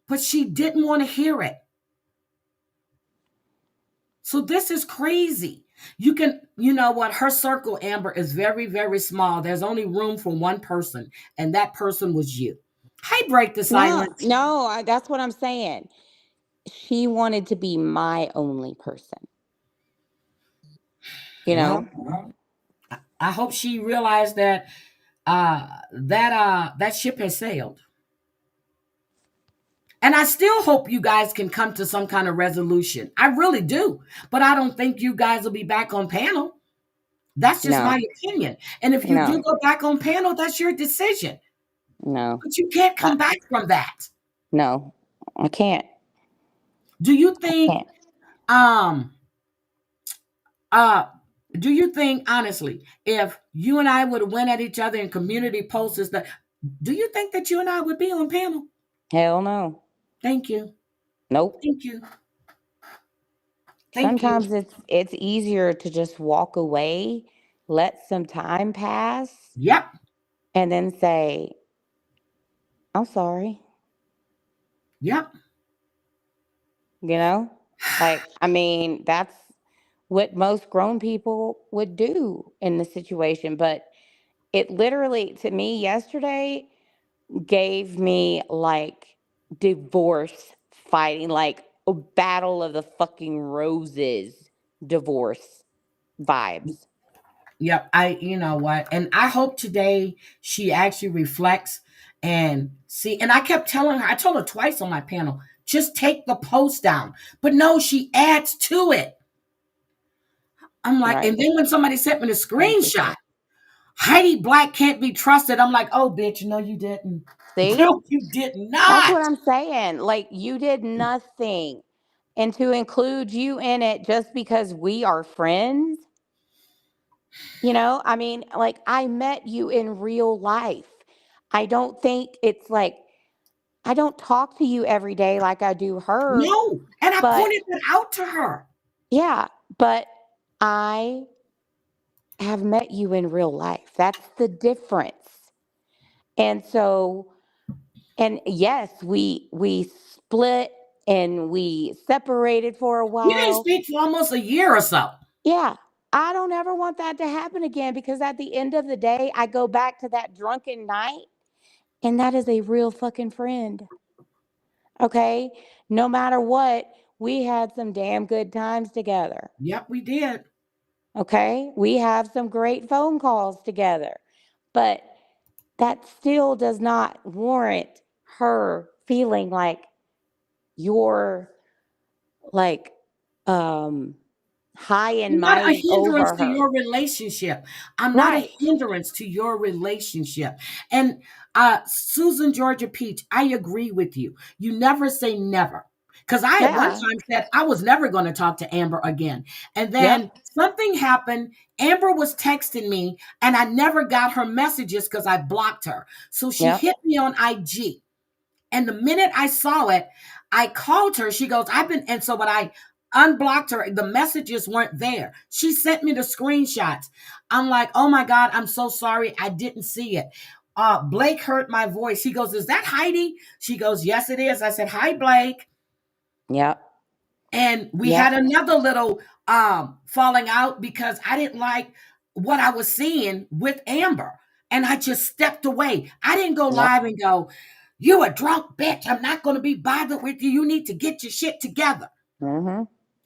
Speaker 1: but she didn't want to hear it. So this is crazy. You know what? Her circle, Amber, is very, very small. There's only room for one person, and that person was you. Hey, break the
Speaker 2: No,
Speaker 1: silence.
Speaker 2: no, that's what I'm saying. She wanted to be my only person, you
Speaker 1: Well,
Speaker 2: know?
Speaker 1: I hope she realized that that ship has sailed. And I still hope you guys can come to some kind of resolution. I really do. But I don't think you guys will be back on panel. That's just
Speaker 2: No,
Speaker 1: my opinion. And if you do
Speaker 2: no,
Speaker 1: go back on panel, that's your decision.
Speaker 2: no,
Speaker 1: But you can't
Speaker 2: I,
Speaker 1: come back from that.
Speaker 2: no, I can't.
Speaker 1: Do you
Speaker 2: I
Speaker 1: think
Speaker 2: can't.
Speaker 1: um uh do you think honestly, if you and I would have went at each other in community posts that, do you think that you and I would be on panel?
Speaker 2: Hell no.
Speaker 1: Thank you.
Speaker 2: Nope.
Speaker 1: Thank you. Thank you.
Speaker 2: Sometimes it's easier to just walk away, let some time pass,
Speaker 1: Yep.
Speaker 2: and then say, "I'm sorry."
Speaker 1: Yep.
Speaker 2: You know? Like, I mean, that's what most grown people would do in the situation, but it literally to me yesterday gave me like divorce fighting, like a battle of the fucking roses divorce vibes.
Speaker 1: Yep. You know what? And I hope today she actually reflects and see. And I kept telling her, I told her twice on my panel, just take the post down. But no, she adds to it. I'm like,
Speaker 2: Right.
Speaker 1: and then when somebody sent me the
Speaker 2: Thank you,
Speaker 1: screenshot,
Speaker 2: sir.
Speaker 1: Heidi Black can't be trusted. I'm like, oh, bitch, no, you didn't.
Speaker 2: See?
Speaker 1: No, you did
Speaker 2: That's
Speaker 1: not.
Speaker 2: what I'm saying. Like, you did nothing. And to include you in it just because we are friends, I mean, like, I met you in real life. I don't think it's like, I don't talk to you every day like I do her,
Speaker 1: No. And I
Speaker 2: but
Speaker 1: pointed that out to her.
Speaker 2: yeah, but I have met you in real life. That's the difference. And so, and yes, we split and we separated for a
Speaker 1: We didn't
Speaker 2: while.
Speaker 1: speak for almost a year or so.
Speaker 2: Yeah. I don't ever want that to happen again because at the end of the day, I go back to that drunken night and that is a real fucking friend. Okay? No matter what, we had some damn good times together.
Speaker 1: Yep, we did.
Speaker 2: Okay? We have some great phone calls together. But that still does not warrant her feeling like you're like high and
Speaker 1: I'm not a
Speaker 2: mighty
Speaker 1: hindrance
Speaker 2: over
Speaker 1: to
Speaker 2: her.
Speaker 1: your relationship. I'm not a
Speaker 2: Right.
Speaker 1: hindrance to your relationship. And Susan Georgia Peach, I agree with you. You never say never. Because I at one
Speaker 2: Yeah.
Speaker 1: time said I was never going to talk to Amber again. And then
Speaker 2: Yep.
Speaker 1: something happened. Amber was texting me, and I never got her messages because I blocked her. So she
Speaker 2: Yep.
Speaker 1: hit me on IG. And the minute I saw it, I called her. She goes, I've been, and so when I unblocked her, the messages weren't there. She sent me the screenshots. I'm like, oh my God, I'm so sorry. I didn't see it. Blake heard my voice. He goes, is that Heidi? She goes, yes, it is. I said, hi, Blake.
Speaker 2: Yep.
Speaker 1: And we
Speaker 2: Yep.
Speaker 1: had another little falling out because I didn't like what I was seeing with Amber. And I just stepped away. I didn't go
Speaker 2: Yep.
Speaker 1: live and go, you a drunk bitch. I'm not going to be bothered with you. You need to get your shit together.
Speaker 2: Mm-hmm.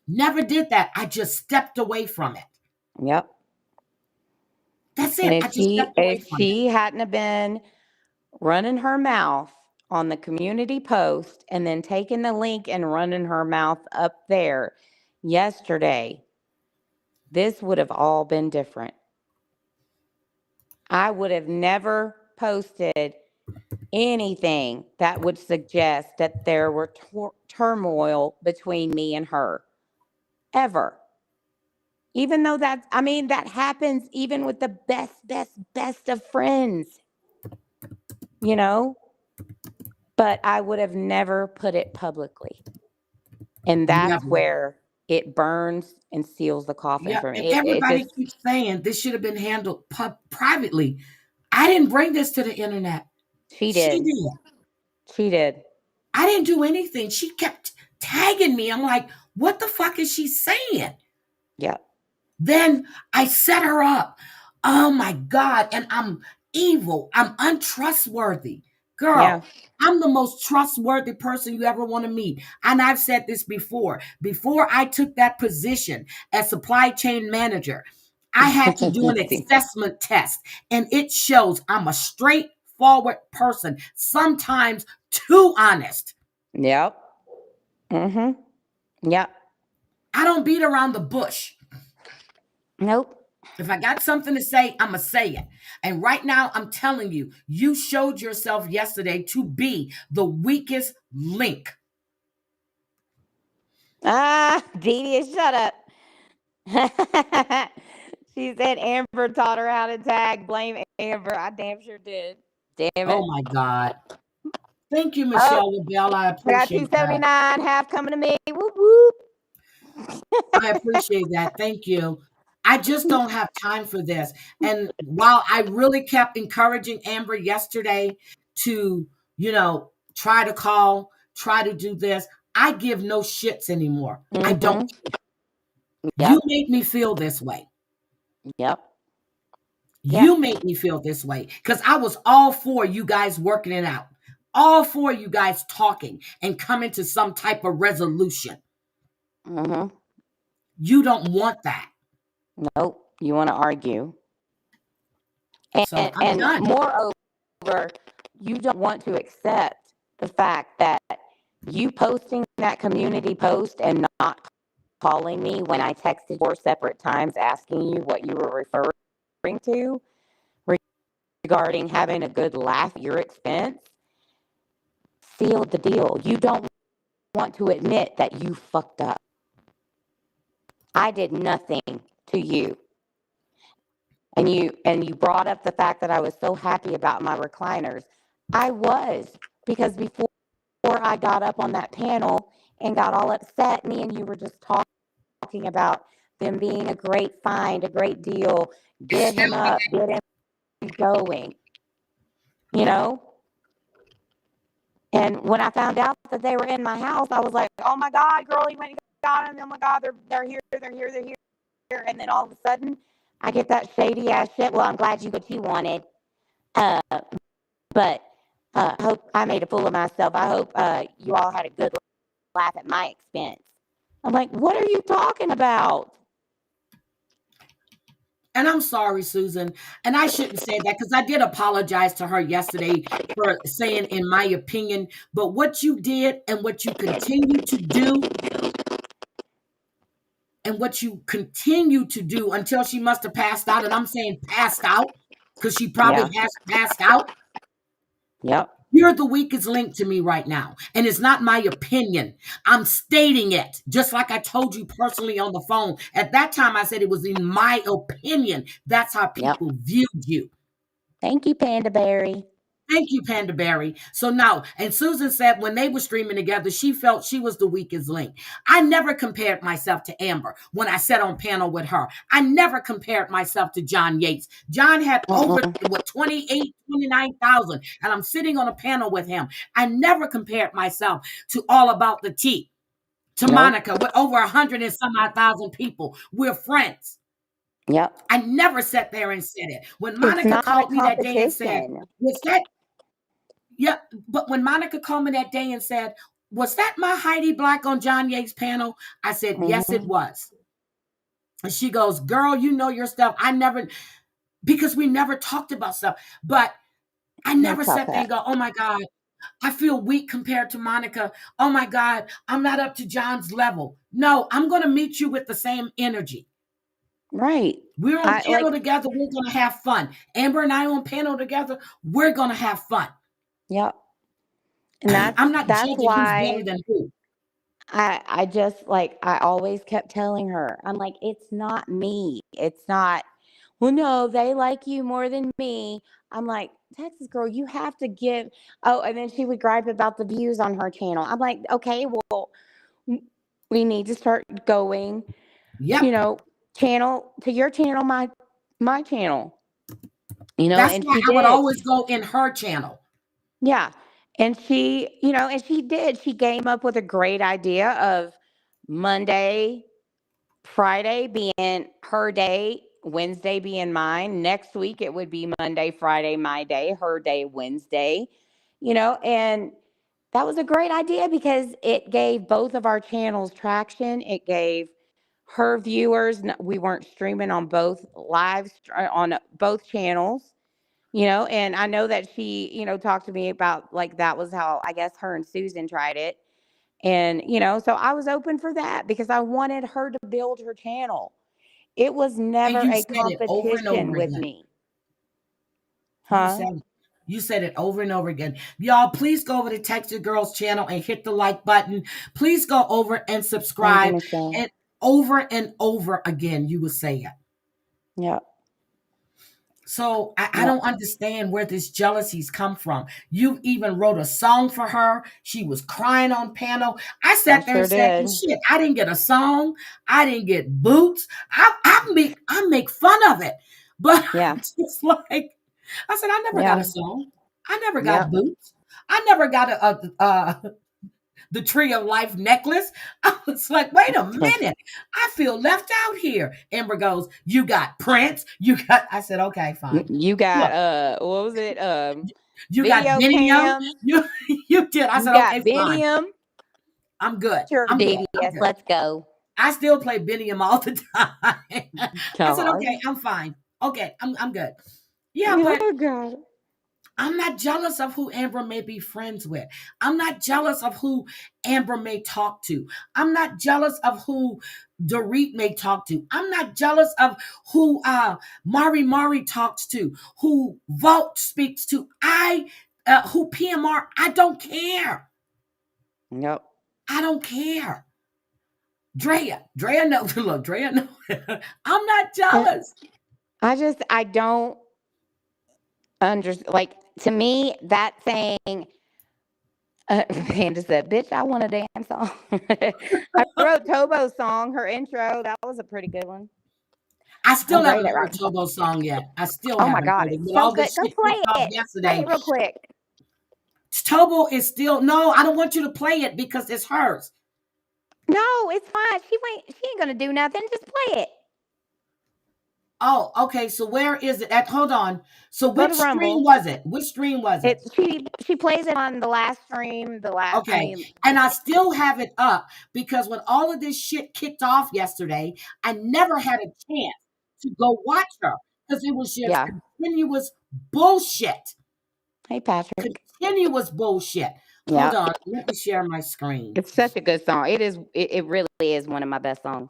Speaker 1: Never did that. I just stepped away from it.
Speaker 2: Yep.
Speaker 1: That's
Speaker 2: And
Speaker 1: it. I just stepped away
Speaker 2: if
Speaker 1: from it.
Speaker 2: she hadn't have been running her mouth on the community post and then taking the link and running her mouth up there yesterday, this would have all been different. I would have never posted anything that would suggest that there were turmoil between me and her ever. Even though I mean, that happens even with the best of friends, you know? But I would have never put it publicly. And that's
Speaker 1: Never.
Speaker 2: where it burns and seals the coffin
Speaker 1: Yeah.
Speaker 2: for
Speaker 1: And
Speaker 2: me. It
Speaker 1: everybody
Speaker 2: just,
Speaker 1: keeps saying this should have been handled privately. I didn't bring this to the internet.
Speaker 2: she
Speaker 1: She
Speaker 2: did.
Speaker 1: did.
Speaker 2: She did.
Speaker 1: I didn't do anything. She kept tagging me. I'm like, what the fuck is she saying?
Speaker 2: Yeah.
Speaker 1: Then I set her up. Oh my God. And I'm evil. I'm untrustworthy.
Speaker 2: Yeah.
Speaker 1: Girl, I'm the most trustworthy person you ever want to meet. And I've said this before. Before I took that position as supply chain manager, I had to do an assessment test, and it shows I'm a straightforward person, sometimes too honest.
Speaker 2: Yep. Mm-hmm. Yep.
Speaker 1: I don't beat around the bush.
Speaker 2: Nope.
Speaker 1: If I got something to say, I'm going to say it. And right now, I'm telling you, you showed yourself yesterday to be the weakest link.
Speaker 2: Ah, Dee, shut up. She said Amber taught her how to tag. Blame Amber. I damn sure did. Damn
Speaker 1: Oh
Speaker 2: it.
Speaker 1: my God. Thank you,
Speaker 2: Oh,
Speaker 1: Michelle LaBelle. I
Speaker 2: I got
Speaker 1: appreciate that.
Speaker 2: 279 half coming to me. Whoop whoop.
Speaker 1: I appreciate that. Thank you. I just don't have time for this. And while I really kept encouraging Amber yesterday to, try to call, try to do this, I give no shits anymore. I don't.
Speaker 2: Mm-hmm.
Speaker 1: You
Speaker 2: Yep.
Speaker 1: made me feel this way.
Speaker 2: Yep. Yeah.
Speaker 1: You made me feel this way because I was all for you guys working it out, all for you guys talking and coming to some type of resolution.
Speaker 2: Mm-hmm.
Speaker 1: You don't want that.
Speaker 2: Nope. You want to argue.
Speaker 1: So I'm
Speaker 2: And
Speaker 1: done.
Speaker 2: moreover, you don't want to accept the fact that you posting that community post and not calling me when I texted 4 separate times asking you what you were referring to regarding having a good laugh at your expense sealed the deal. You don't want to admit that you fucked up. I did nothing to you. And you brought up the fact that I was so happy about my recliners. I was, because before I got up on that panel and got all upset, me and you were just talking about them being a great find, a great deal. Get him up, get him going, you know? And when I found out that they were in my house, I was like, oh my God, girl, he went and got them. Oh my God, they're here, they're here, they're here. And then all of a sudden, I get that shady ass shit. Well, I'm glad you got what you wanted. Uh, but I hope I made a fool of myself. I hope you all had a good laugh at my expense. I'm like, what are you talking about?
Speaker 1: And I'm sorry, Susan. And I shouldn't say that because I did apologize to her yesterday for saying, in my opinion. But what you did and what you continue to do and what you continue to do until she must have passed out, and I'm saying passed out because she probably
Speaker 2: Yeah.
Speaker 1: has passed out.
Speaker 2: Yep.
Speaker 1: You're the weakest link to me right now. And it's not my opinion. I'm stating it, just like I told you personally on the phone. At that time, I said it was in my opinion. That's how
Speaker 2: Yep.
Speaker 1: people viewed you.
Speaker 2: Thank you, Panda Berry.
Speaker 1: Thank you, Panda Berry. So now, and Susan said when they were streaming together, she felt she was the weakest link. I never compared myself to Amber when I sat on panel with her. I never compared myself to John Yates. John had over,
Speaker 2: Mm-mm.
Speaker 1: what, 28, 29,000, and I'm sitting on a panel with him. I never compared myself to All About the Tea, to
Speaker 2: Nope.
Speaker 1: Monica with over 100 and some odd thousand people. We're friends.
Speaker 2: Yep.
Speaker 1: I never sat there and said it. When
Speaker 2: It's
Speaker 1: Monica
Speaker 2: not a
Speaker 1: called me that day and said,
Speaker 2: competition.
Speaker 1: was that yeah, but when Monica called me that day and said, "Was that my Heidi Black on John Yates panel?" I said, "Yes, it
Speaker 2: Mm-hmm.
Speaker 1: was." And she goes, "Girl, you know your stuff." I never, because we never talked about stuff, but I
Speaker 2: We'll
Speaker 1: never
Speaker 2: talk
Speaker 1: sat there
Speaker 2: that.
Speaker 1: and go, "Oh my God, I feel weak compared to Monica. Oh my God, I'm not up to John's level." No, I'm going to meet you with the same energy.
Speaker 2: Right.
Speaker 1: We're on
Speaker 2: I
Speaker 1: panel
Speaker 2: like.
Speaker 1: together. We're going to have fun. Amber and I on panel together. We're going to have fun.
Speaker 2: Yep. And
Speaker 1: I'm not
Speaker 2: that's
Speaker 1: judging who's better
Speaker 2: why
Speaker 1: than who.
Speaker 2: I just like I always kept telling her, I'm like, it's not me. It's not, well, no, they like you more than me. I'm like, Texas girl, you have to give. Oh, and then she would gripe about the views on her channel. I'm like, okay, well, we need to start going, you
Speaker 1: Yep.
Speaker 2: know, channel to your channel, my channel.
Speaker 1: That's
Speaker 2: And
Speaker 1: why
Speaker 2: she
Speaker 1: I would
Speaker 2: did.
Speaker 1: always go in her channel.
Speaker 2: Yeah. And and she did. She came up with a great idea of Monday, Friday being her day, Wednesday being mine. Next week it would be Monday, Friday, my day, her day, Wednesday. And that was a great idea because it gave both of our channels traction. It gave her viewers, we weren't streaming on both on both channels. And I know that she, talked to me about like that was how I guess her and Susan tried it. And, so I was open for that because I wanted her to build her channel. It was
Speaker 1: And
Speaker 2: never
Speaker 1: you
Speaker 2: a
Speaker 1: said it over and
Speaker 2: competition
Speaker 1: over
Speaker 2: with
Speaker 1: again.
Speaker 2: me.
Speaker 1: You
Speaker 2: Huh?
Speaker 1: said it. You said it over and over again. Y'all, please go over to Texas Girls channel and hit the like button. Please go over and
Speaker 2: Thank you,
Speaker 1: subscribe.
Speaker 2: Michelle.
Speaker 1: And over again, you will say it.
Speaker 2: Yep.
Speaker 1: So I
Speaker 2: Yep.
Speaker 1: don't understand where this jealousies come from. You even wrote a song for her. She was crying on panel. I
Speaker 2: I
Speaker 1: sat there and
Speaker 2: sure
Speaker 1: said, well,
Speaker 2: did.
Speaker 1: shit, I didn't get a song. I didn't get boots. I make fun of it. But
Speaker 2: Yeah.
Speaker 1: just like I said, I never got a
Speaker 2: Yeah.
Speaker 1: song. I never got
Speaker 2: Yep.
Speaker 1: boots. I never got the Tree of Life necklace. I was like, wait a minute. I feel left out here. Amber goes, you got Prince. I said, okay, fine.
Speaker 2: You got
Speaker 1: Look,
Speaker 2: what was it?
Speaker 1: you got
Speaker 2: Video
Speaker 1: Vinium.
Speaker 2: cams.
Speaker 1: You did. I
Speaker 2: You
Speaker 1: said,
Speaker 2: got
Speaker 1: okay, fine.
Speaker 2: Vinium.
Speaker 1: I'm good.
Speaker 2: Sure,
Speaker 1: I'm good. I'm
Speaker 2: DBS.
Speaker 1: good.
Speaker 2: Let's go.
Speaker 1: I still play Vinium all the time. I said,
Speaker 2: God.
Speaker 1: okay, I'm fine. Okay, I'm good. Yeah, but
Speaker 2: Oh God.
Speaker 1: I'm not jealous of who Amber may be friends with. I'm not jealous of who Amber may talk to. I'm not jealous of who Dorit may talk to. I'm not jealous of who Mari talks to, who Vault speaks to. Who PMR. I don't care.
Speaker 2: Yep.
Speaker 1: I don't care. Drea knows. Look, Drea knows. I'm not
Speaker 2: And
Speaker 1: jealous.
Speaker 2: I don't understand. Like to me, that saying, Panda said, "Bitch, I want to dance song." I wrote Tobo's song, her intro. That was a pretty good one.
Speaker 1: I
Speaker 2: I'm
Speaker 1: still
Speaker 2: great
Speaker 1: haven't
Speaker 2: at
Speaker 1: heard
Speaker 2: writing songs.
Speaker 1: Tobo's song yet. I still
Speaker 2: Oh my
Speaker 1: haven't
Speaker 2: God,
Speaker 1: heard it.
Speaker 2: it's
Speaker 1: With
Speaker 2: so
Speaker 1: all
Speaker 2: good.
Speaker 1: this
Speaker 2: Go
Speaker 1: shit
Speaker 2: play
Speaker 1: kicked off
Speaker 2: it. Play
Speaker 1: yesterday,
Speaker 2: it real quick.
Speaker 1: Tobo is still no. I don't want you to play it because it's hers.
Speaker 2: No, it's fine. She ain't gonna do nothing. Just play it.
Speaker 1: Oh, okay. So where is it? Hold on. So
Speaker 2: Go
Speaker 1: which
Speaker 2: to
Speaker 1: stream
Speaker 2: Rumble.
Speaker 1: was it? Which stream was it?
Speaker 2: She plays it on the last stream.
Speaker 1: Okay. And I still have it up because when all of this shit kicked off yesterday, I never had a chance to go watch her because it was just
Speaker 2: Yeah.
Speaker 1: continuous bullshit.
Speaker 2: Hey, Patrick.
Speaker 1: Continuous bullshit. Hold
Speaker 2: Yeah.
Speaker 1: on, let me share my screen.
Speaker 2: It's such a good song. It is. It really is one of my best songs.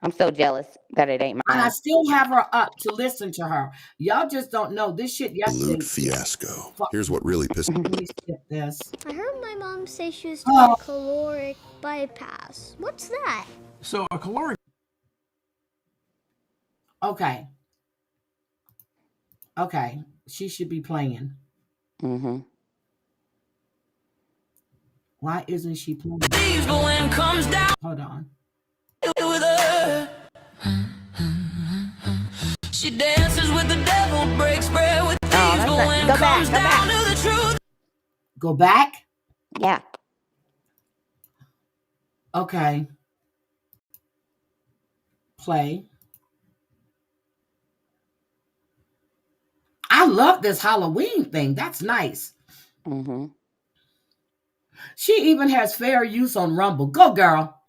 Speaker 2: I'm so jealous that it ain't
Speaker 1: And I
Speaker 2: mine.
Speaker 1: still have her up to listen to her. Y'all just don't know this shit yesterday.
Speaker 4: Fiasco.
Speaker 1: Fuck.
Speaker 4: Here's what really pissed
Speaker 1: Let me skip this.
Speaker 5: I heard my mom say she was doing
Speaker 1: Oh,
Speaker 5: a caloric bypass. What's that?
Speaker 6: So a caloric
Speaker 1: okay. Okay. She should be playing.
Speaker 2: Mm-hmm.
Speaker 1: Why isn't she playing? Hold on.
Speaker 2: With her. She dances with the devil, breaks bread with thieves, but when it comes down to the truth.
Speaker 1: Go back.
Speaker 2: Yeah.
Speaker 1: Okay. Play. I love this Halloween thing. That's nice.
Speaker 2: Mm-hmm.
Speaker 1: She even has fair use on Rumble. Go, girl.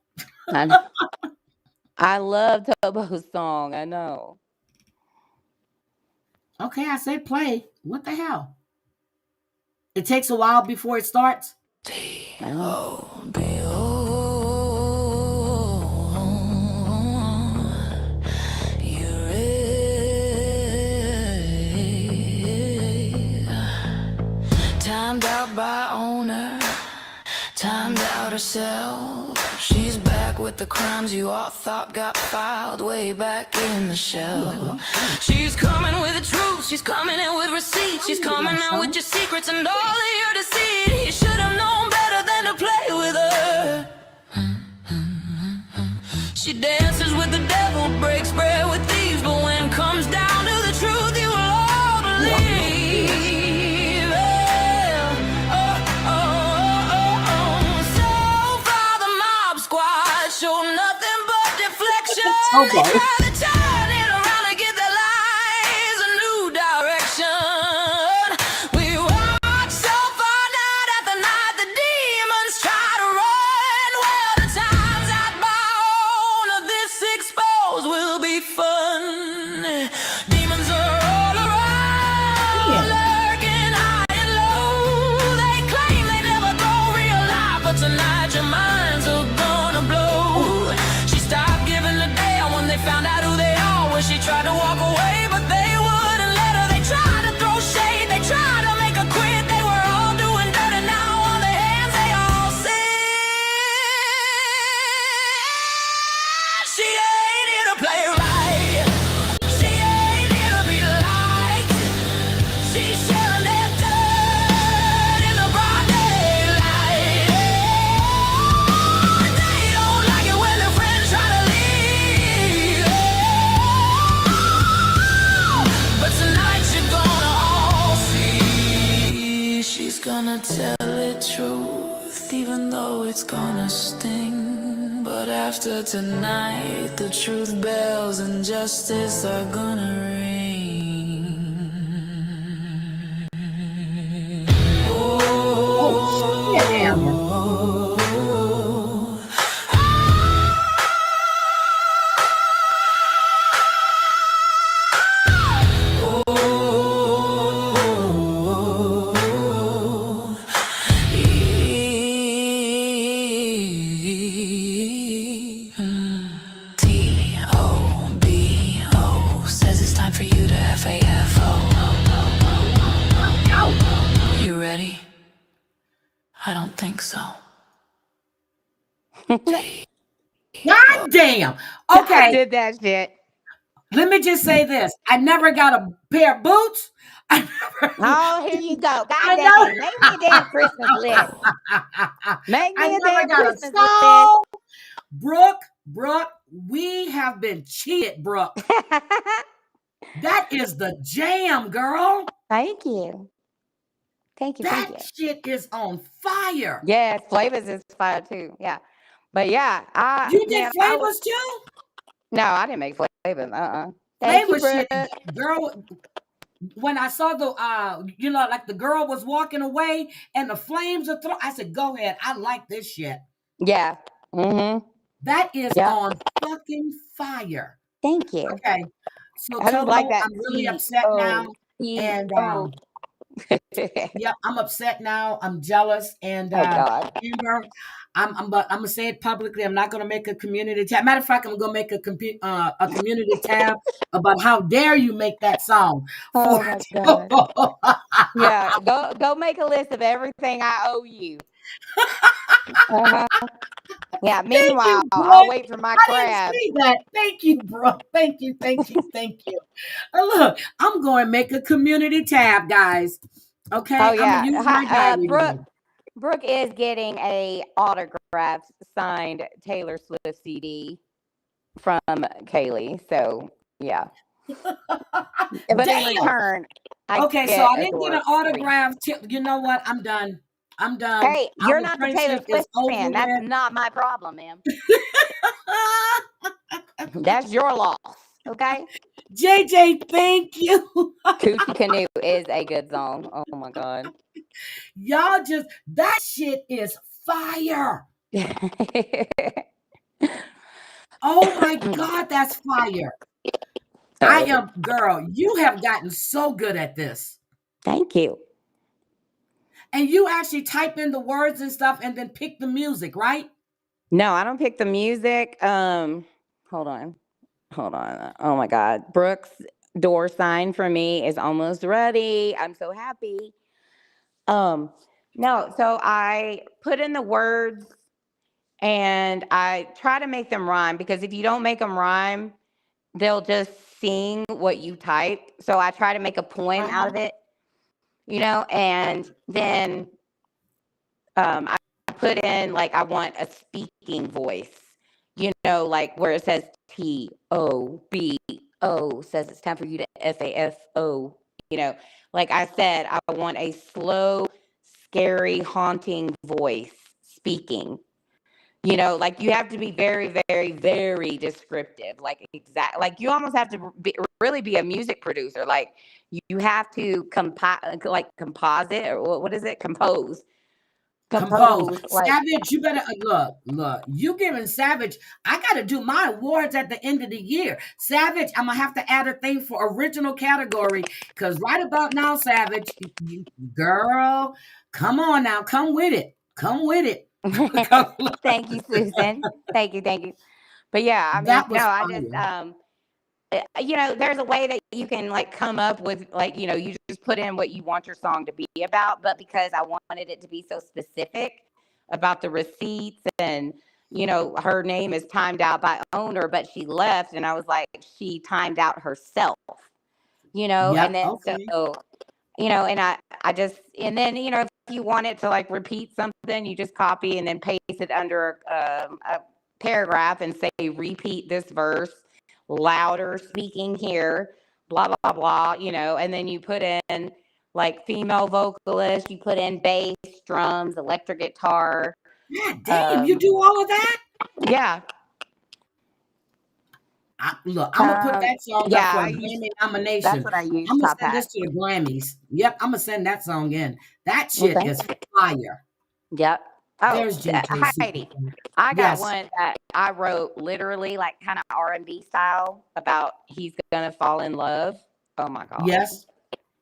Speaker 2: I love Tobo's song. I know.
Speaker 1: Okay, I said play. What the hell? It takes a while before it starts.
Speaker 2: Timed out by owner, timed out herself. She's back with the crimes you all thought got filed way back in the shell. She's coming with the truth, she's coming in with receipts. She's coming out with your secrets and all of your deceit. You should have known better than to play with her. She dances with the devil, breaks bread with thieves, but when it comes down to the truth, you will all believe. So far the mob squad show nothing but deflection. They try to turn it around to get their lives a new direction. We walk so far night after night, the demons try to run. Well, the time's out by all of this exposed will be fun. Demons are all around, lurking high and low. They claim they never throw real life, but tonight your minds are gonna blow. She stopped giving a damn when they found out who they are. When she tried to walk away, but they wouldn't let her. They tried to throw shade, they tried to make her quit. They were all doing dirt, and now on their hands they all sit. She ain't here to play right. She ain't here to be liked. She's sharing their dirt in the broad daylight. They don't like it when their friends try to leave. But tonight you're gonna all see. She's gonna tell it truth, even though it's gonna sting. But after tonight, the truth bells and justice are gonna ring.
Speaker 1: Oh, shit, Amber.
Speaker 2: T-O-B-O says it's time for you to F-A-F-O. You ready? I don't think so.
Speaker 1: God damn.
Speaker 2: I
Speaker 1: Okay,
Speaker 2: did that shit.
Speaker 1: let me just say this. I never got a pair of boots. I never,
Speaker 2: Oh, here you go. God
Speaker 1: I
Speaker 2: dang.
Speaker 1: know.
Speaker 2: Make me a damn Christmas list. Make
Speaker 1: I
Speaker 2: me a
Speaker 1: never
Speaker 2: damn
Speaker 1: got a
Speaker 2: Christmas list.
Speaker 1: stone. Brooke, we have been cheated, Brooke. That is the jam, girl.
Speaker 2: Thank you. Thank you.
Speaker 1: That
Speaker 2: Thank you.
Speaker 1: shit is on fire.
Speaker 2: Yes, flavors is fire too. Yeah. But yeah,
Speaker 1: You did flavors too?
Speaker 2: no, I didn't make flavors. Thank you,
Speaker 1: Flavor shit,
Speaker 2: Brooke.
Speaker 1: girl. When I saw the like the girl was walking away and the flames are throwing, I said, go ahead. I like this shit.
Speaker 2: Yeah. Mm-hmm.
Speaker 1: That is
Speaker 2: Yeah.
Speaker 1: on fucking fire.
Speaker 2: Thank you.
Speaker 1: Okay. So
Speaker 2: I just
Speaker 1: Toto,
Speaker 2: like that
Speaker 1: I'm really
Speaker 2: T
Speaker 1: upset now,
Speaker 2: O T
Speaker 1: and
Speaker 2: O.
Speaker 1: yep, I'm upset now. I'm jealous, and
Speaker 2: Oh God.
Speaker 1: Amber, but I'm gonna say it publicly. I'm not gonna make a community tab. Matter of fact, I'm gonna make a community tab about how dare you make that song for.
Speaker 2: Oh my God. Yeah, go make a list of everything I owe you. Uh-huh. Yeah.
Speaker 1: Thank
Speaker 2: Meanwhile,
Speaker 1: you,
Speaker 2: I'll
Speaker 1: Brooke.
Speaker 2: wait for my
Speaker 1: I didn't
Speaker 2: crabs.
Speaker 1: see that. Thank you, Brooke. Thank you, thank you, thank you. Look, I'm going to make a community tab, guys.
Speaker 2: Oh
Speaker 1: Okay, I'm gonna
Speaker 2: yeah.
Speaker 1: use my
Speaker 2: Hi,
Speaker 1: diary
Speaker 2: Brooke.
Speaker 1: today.
Speaker 2: Brooke is getting a autographed signed Taylor Swift CD from Kaylee. So yeah. But in
Speaker 1: Damn.
Speaker 2: return, I
Speaker 1: Okay, so
Speaker 2: get
Speaker 1: I
Speaker 2: a
Speaker 1: didn't get an
Speaker 2: door free.
Speaker 1: autograph. You know what? I'm done. I'm done.
Speaker 2: Hey, you're
Speaker 1: Our
Speaker 2: not the Taylor
Speaker 1: friendship is
Speaker 2: Swift
Speaker 1: over
Speaker 2: fan. That's
Speaker 1: with.
Speaker 2: not my problem, ma'am. That's your loss. Okay.
Speaker 1: JJ, thank you.
Speaker 2: Coochie Canoe is a good song. Oh my god.
Speaker 1: Y'all just that shit is fire. Oh my God, that's fire. I
Speaker 2: Oh,
Speaker 1: am, girl, you have gotten so good at this.
Speaker 2: thank you.
Speaker 1: And you actually type in the words and stuff and then pick the music, right?
Speaker 2: No, I don't pick the music. Hold on. Hold on. Oh my god. Brooks door sign for me is almost ready. I'm so happy. Um, no, so I put in the words and I try to make them rhyme because if you don't make them rhyme, they'll just sing what you type. So I try to make a poem out
Speaker 1: Uh-huh.
Speaker 2: of it, and then I put in like I want a speaking voice, like where it says TOBO says it's time for you to FAFO, you know, like I said, I want a slow, scary, haunting voice speaking. Like you have to be very, very, very descriptive. Like exact, like you almost have to really be a music producer. Like you have to like composite or what is it?
Speaker 1: Compose.
Speaker 2: Compose like
Speaker 1: Savage, you better look. You giving Savage. I gotta do my awards at the end of the year. Savage, I'm gonna have to add a thing for original category because right about now, Savage, girl, come on now, come with it. Come with it.
Speaker 2: thank you, Susan. Thank you. But yeah, I mean,
Speaker 1: That
Speaker 2: no,
Speaker 1: was
Speaker 2: I just
Speaker 1: fire.
Speaker 2: there's a way that you can like come up with like, you just put in what you want your song to be about, but because I wanted it to be so specific about the receipts and her name is timed out by owner, but she left and I was like, she timed out herself, and
Speaker 1: Yep.
Speaker 2: then
Speaker 1: Okay.
Speaker 2: and I just, and then, if you want it to like repeat something, you just copy and then paste it under a paragraph and say, repeat this verse louder, speaking here, blah, blah, blah, and then you put in like female vocalist, you put in bass, drums, electric guitar.
Speaker 1: God damn, you
Speaker 2: Um,
Speaker 1: do all of that?
Speaker 2: yeah.
Speaker 1: Look, I'm gonna put that song up
Speaker 2: Yeah,
Speaker 1: for a Grammy
Speaker 2: that's
Speaker 1: nomination.
Speaker 2: what I use,
Speaker 1: I'm gonna
Speaker 2: Top
Speaker 1: send
Speaker 2: Hat.
Speaker 1: this to the Grammys. Yep, I'm gonna send that song in. That shit
Speaker 2: Okay.
Speaker 1: is fire.
Speaker 2: Yep. Oh,
Speaker 1: There's JJ
Speaker 2: Heidi,
Speaker 1: Super.
Speaker 2: I got
Speaker 1: Yes,
Speaker 2: one that I wrote literally like kind of R&B style about he's gonna fall in love. Oh my god,
Speaker 1: yes.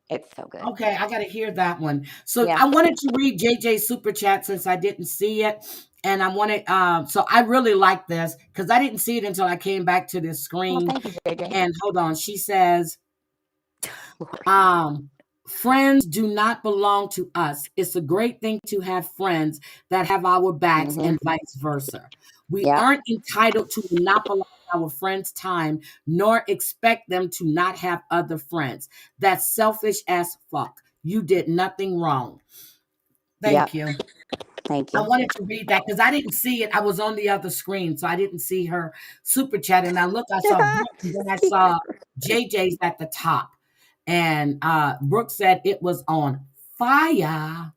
Speaker 2: it's so good.
Speaker 1: Okay, I gotta hear that one. So
Speaker 2: Yeah.
Speaker 1: I wanted to read JJ Super Chat since I didn't see it. And I wanted so I really like this because I didn't see it until I came back to this
Speaker 2: Well,
Speaker 1: screen.
Speaker 2: thank you, JJ.
Speaker 1: And hold on, she says,
Speaker 2: Lord.
Speaker 1: Um, friends do not belong to us. It's a great thing to have friends that have our backs
Speaker 2: Mm-hmm.
Speaker 1: and vice versa. We
Speaker 2: Yep.
Speaker 1: aren't entitled to monopolize our friends' time nor expect them to not have other friends. That's selfish as fuck. You did nothing wrong. Thank
Speaker 2: Yep.
Speaker 1: you.
Speaker 2: Thank
Speaker 1: I
Speaker 2: you.
Speaker 1: wanted to read that because I didn't see it. I was on the other screen, so I didn't see her super chat. And I look, I saw Brooke, and then I saw JJ's at the top. And Brooke said it was on fire,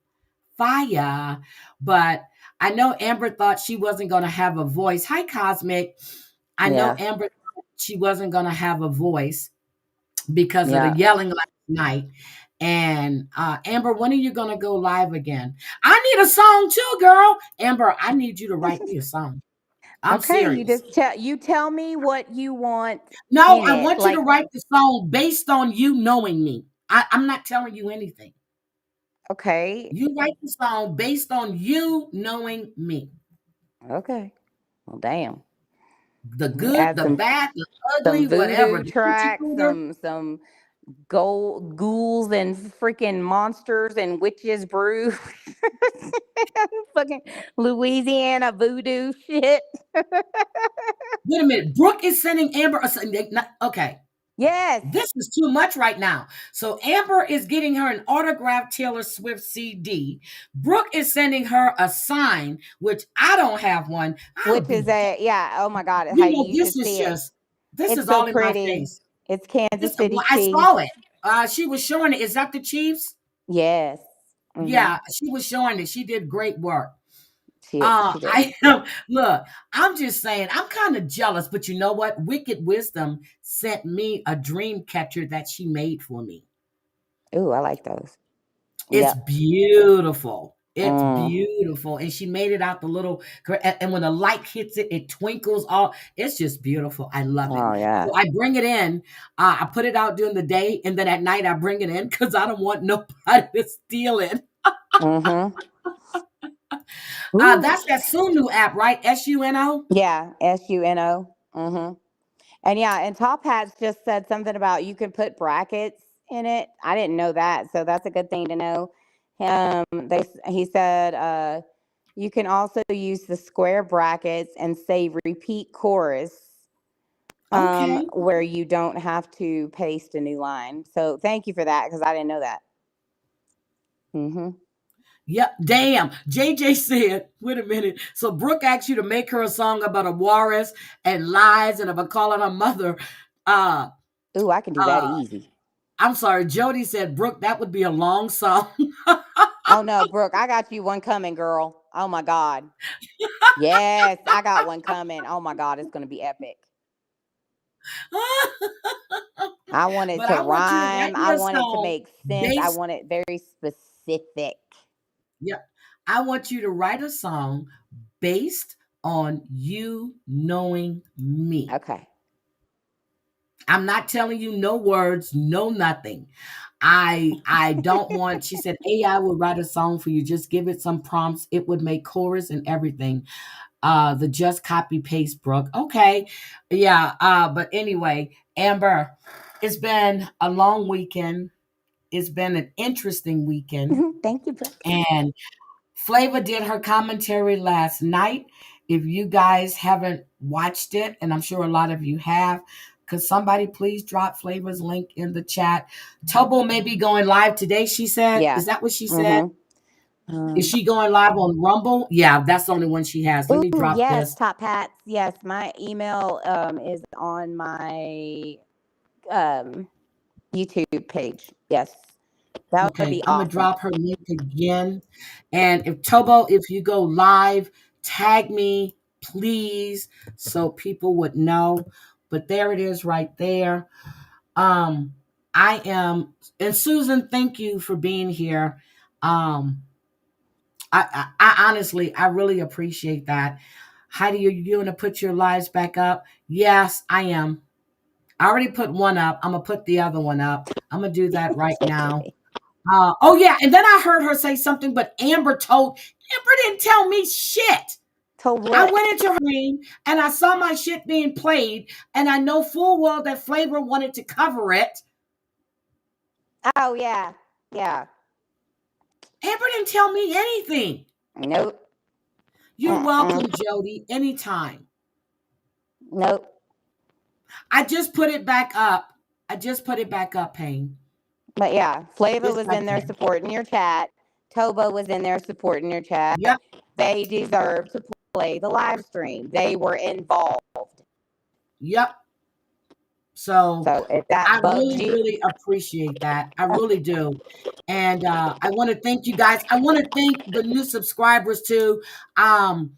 Speaker 1: fire. But I know Amber thought she wasn't going to have a voice. Hi, Cosmic. I know
Speaker 2: Yeah.
Speaker 1: Amber thought she wasn't going to have a voice because of the
Speaker 2: Yeah.
Speaker 1: yelling last night. And Amber, when are you gonna go live again? I need a song too, girl. Amber, I need you to write me a song. I'm
Speaker 2: Okay, you
Speaker 1: serious.
Speaker 2: just tell me what you want
Speaker 1: No,
Speaker 2: in
Speaker 1: I
Speaker 2: it.
Speaker 1: want you to
Speaker 2: Like,
Speaker 1: write the song based on you knowing me. I'm not telling you anything.
Speaker 2: okay,
Speaker 1: You write the song based on you knowing me.
Speaker 2: okay. Well, damn.
Speaker 1: The good,
Speaker 2: Add
Speaker 1: the bad, the ugly,
Speaker 2: some
Speaker 1: whatever.
Speaker 2: voodoo
Speaker 1: The coochie
Speaker 2: tracks,
Speaker 1: cooter.
Speaker 2: some gold ghouls and freaking monsters and witches brew. Fucking Louisiana voodoo shit.
Speaker 1: Wait a minute. Brooke is sending Amber okay.
Speaker 2: Yes.
Speaker 1: This is too much right now. So Amber is getting her an autographed Taylor Swift CD. Brooke is sending her a sign, which I don't have one. I'll
Speaker 2: Which is
Speaker 1: be,
Speaker 2: a yeah, oh my god, Heidi, you
Speaker 1: this
Speaker 2: should
Speaker 1: is
Speaker 2: see it.
Speaker 1: just, this
Speaker 2: It's
Speaker 1: is
Speaker 2: so
Speaker 1: all in my
Speaker 2: pretty.
Speaker 1: face.
Speaker 2: It's Kansas City
Speaker 1: Well, I
Speaker 2: Chiefs.
Speaker 1: saw it. She was showing it. Is that the Chiefs?
Speaker 2: Yes. Mm-hmm.
Speaker 1: Yeah, she was showing it. She did great work.
Speaker 2: She did.
Speaker 1: I am, look, I'm just saying, I'm kind of jealous, but you know what? Wicked Wisdom sent me a dream catcher that she made for me.
Speaker 2: Ooh, I like those.
Speaker 1: It's
Speaker 2: Yep.
Speaker 1: beautiful. It's
Speaker 2: Mm.
Speaker 1: beautiful. And she made it out the little, and when the light hits it, it twinkles all. It's just beautiful. I love it.
Speaker 2: Oh yeah.
Speaker 1: So I bring it in. I put it out during the day, and then at night I bring it in because I don't want nobody to steal it.
Speaker 2: Mm-hmm. Ooh.
Speaker 1: That's that Sunu app, right? SUNO.
Speaker 2: Yeah, SUNO. Mm-hmm. And yeah, and Top Hats just said something about you can put brackets in it. I didn't know that, so that's a good thing to know. He said you can also use the square brackets and say repeat chorus
Speaker 1: Okay.
Speaker 2: where you don't have to paste a new line. So thank you for that because I didn't know that. Mm-hmm.
Speaker 1: Yep. Damn. JJ said, wait a minute. So Brooke asked you to make her a song about a walrus and lies and about calling her mother. Uh
Speaker 2: Ooh, I can do that
Speaker 1: uh
Speaker 2: easy.
Speaker 1: I'm sorry. Jody said, Brooke, that would be a long song.
Speaker 2: Oh no, Brooke, I got you one coming, girl. Oh my God. Yes, I got one coming. Oh my God, it's gonna be epic. I want it
Speaker 1: But
Speaker 2: to
Speaker 1: I want you to write
Speaker 2: rhyme.
Speaker 1: me
Speaker 2: I
Speaker 1: a
Speaker 2: want it to
Speaker 1: song
Speaker 2: make sense. I
Speaker 1: based.
Speaker 2: want it very specific.
Speaker 1: Yep. I want you to write a song based on you knowing me.
Speaker 2: Okay.
Speaker 1: I'm not telling you no words, no nothing. I don't want, she said AI will write a song for you. Just give it some prompts. It would make chorus and everything. The just copy paste Brooke. Okay. Yeah. But anyway, Amber, it's been a long weekend. It's been an interesting weekend.
Speaker 2: Thank you, Brooke.
Speaker 1: And Flavor did her commentary last night. If you guys haven't watched it, and I'm sure a lot of you have, could somebody please drop Flavor's link in the chat? Tobo may be going live today, she said.
Speaker 2: Yeah.
Speaker 1: Is that what she said?
Speaker 2: Mm-hmm.
Speaker 1: Is she going live on Rumble? Yeah, that's the only one she has. Let me
Speaker 2: Ooh,
Speaker 1: drop
Speaker 2: yes,
Speaker 1: this.
Speaker 2: Top Hats. Yes, my email is on my um YouTube page. Yes. That would
Speaker 1: Okay,
Speaker 2: be
Speaker 1: I'm gonna
Speaker 2: awesome.
Speaker 1: drop her link again. And if Tobo, if you go live, tag me, please, so people would know. But there it is right there. Um, I am, and Susan, thank you for being here. Um, I honestly, I really appreciate that. Heidi, are you going to put your lives back up? Yes, I am. I already put one up. I'm gonna put the other one up. I'm gonna do that right now. Oh yeah, and then I heard her say something, but Amber didn't tell me shit.
Speaker 2: Told
Speaker 1: I
Speaker 2: what?
Speaker 1: went into her dream and I saw my shit being played, and I know full well that Flavor wanted to cover it.
Speaker 2: Oh yeah. Yeah.
Speaker 1: Amber didn't tell me anything.
Speaker 2: Nope.
Speaker 1: You're
Speaker 2: Mm-mm.
Speaker 1: welcome, Jody. Anytime.
Speaker 2: Nope.
Speaker 1: I just put it back up. I just put it back up, Payne.
Speaker 2: But yeah, Flava
Speaker 1: It's
Speaker 2: was
Speaker 1: right
Speaker 2: in there
Speaker 1: there.
Speaker 2: supporting your chat. Toba was in there supporting your chat.
Speaker 1: Yep,
Speaker 2: They deserve to play the live stream. They were involved.
Speaker 1: yep. So
Speaker 2: So if that
Speaker 1: I
Speaker 2: bugs
Speaker 1: really,
Speaker 2: you,
Speaker 1: really appreciate that. I really do. And I want to thank you guys. I want to thank the new subscribers too. Um,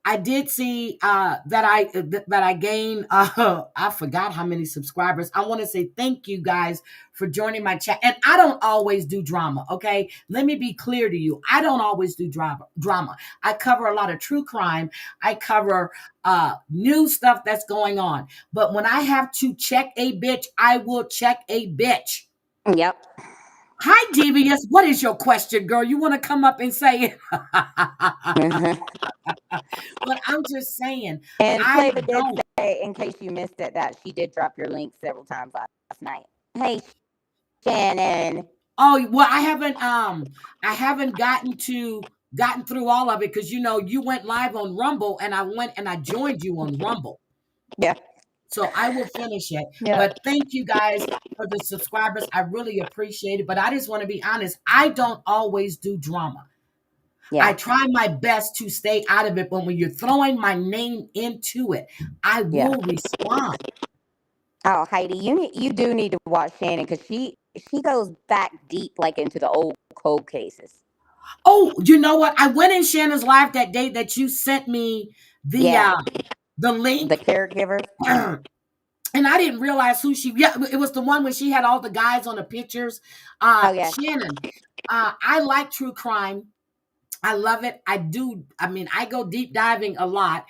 Speaker 1: I did see that I gained I forgot how many subscribers. I want to say thank you guys for joining my chat. And I don't always do drama, okay? Let me be clear to you. I don't always do drama. I cover a lot of true crime. I cover new stuff that's going on. But when I have to check a bitch, I will check a bitch.
Speaker 2: Yep.
Speaker 1: Hi, Devious. What is your question, girl? You want to come up and say it? But I'm just saying,
Speaker 2: And
Speaker 1: I
Speaker 2: Flavor did
Speaker 1: don't.
Speaker 2: say, in case you missed it, that she did drop your link several times last night. Hey, Shannon.
Speaker 1: Oh well, I haven't gotten through all of it because you went live on Rumble and I went and I joined you on Rumble.
Speaker 2: Yeah.
Speaker 1: So I will finish it.
Speaker 2: Yeah.
Speaker 1: But thank you guys for the subscribers. I really appreciate it. But I just want to be honest. I don't always do drama. I
Speaker 2: Yeah.
Speaker 1: try my best to stay out of it, but when you're throwing my name into it, I
Speaker 2: Yeah.
Speaker 1: will respond.
Speaker 2: Oh, Heidi, you do need to watch Shannon because she goes back deep, like into the old cold cases.
Speaker 1: Oh, you know what? I went in Shannon's live that day that you sent me the
Speaker 2: Yeah.
Speaker 1: uh the
Speaker 2: The
Speaker 1: link.
Speaker 2: caregivers.
Speaker 1: And I didn't realize who she. Yeah, it was the one when she had all the guys on the pictures.
Speaker 2: Oh yeah.
Speaker 1: Shannon, I like true crime. I love it. I do. I mean, I go deep diving a lot.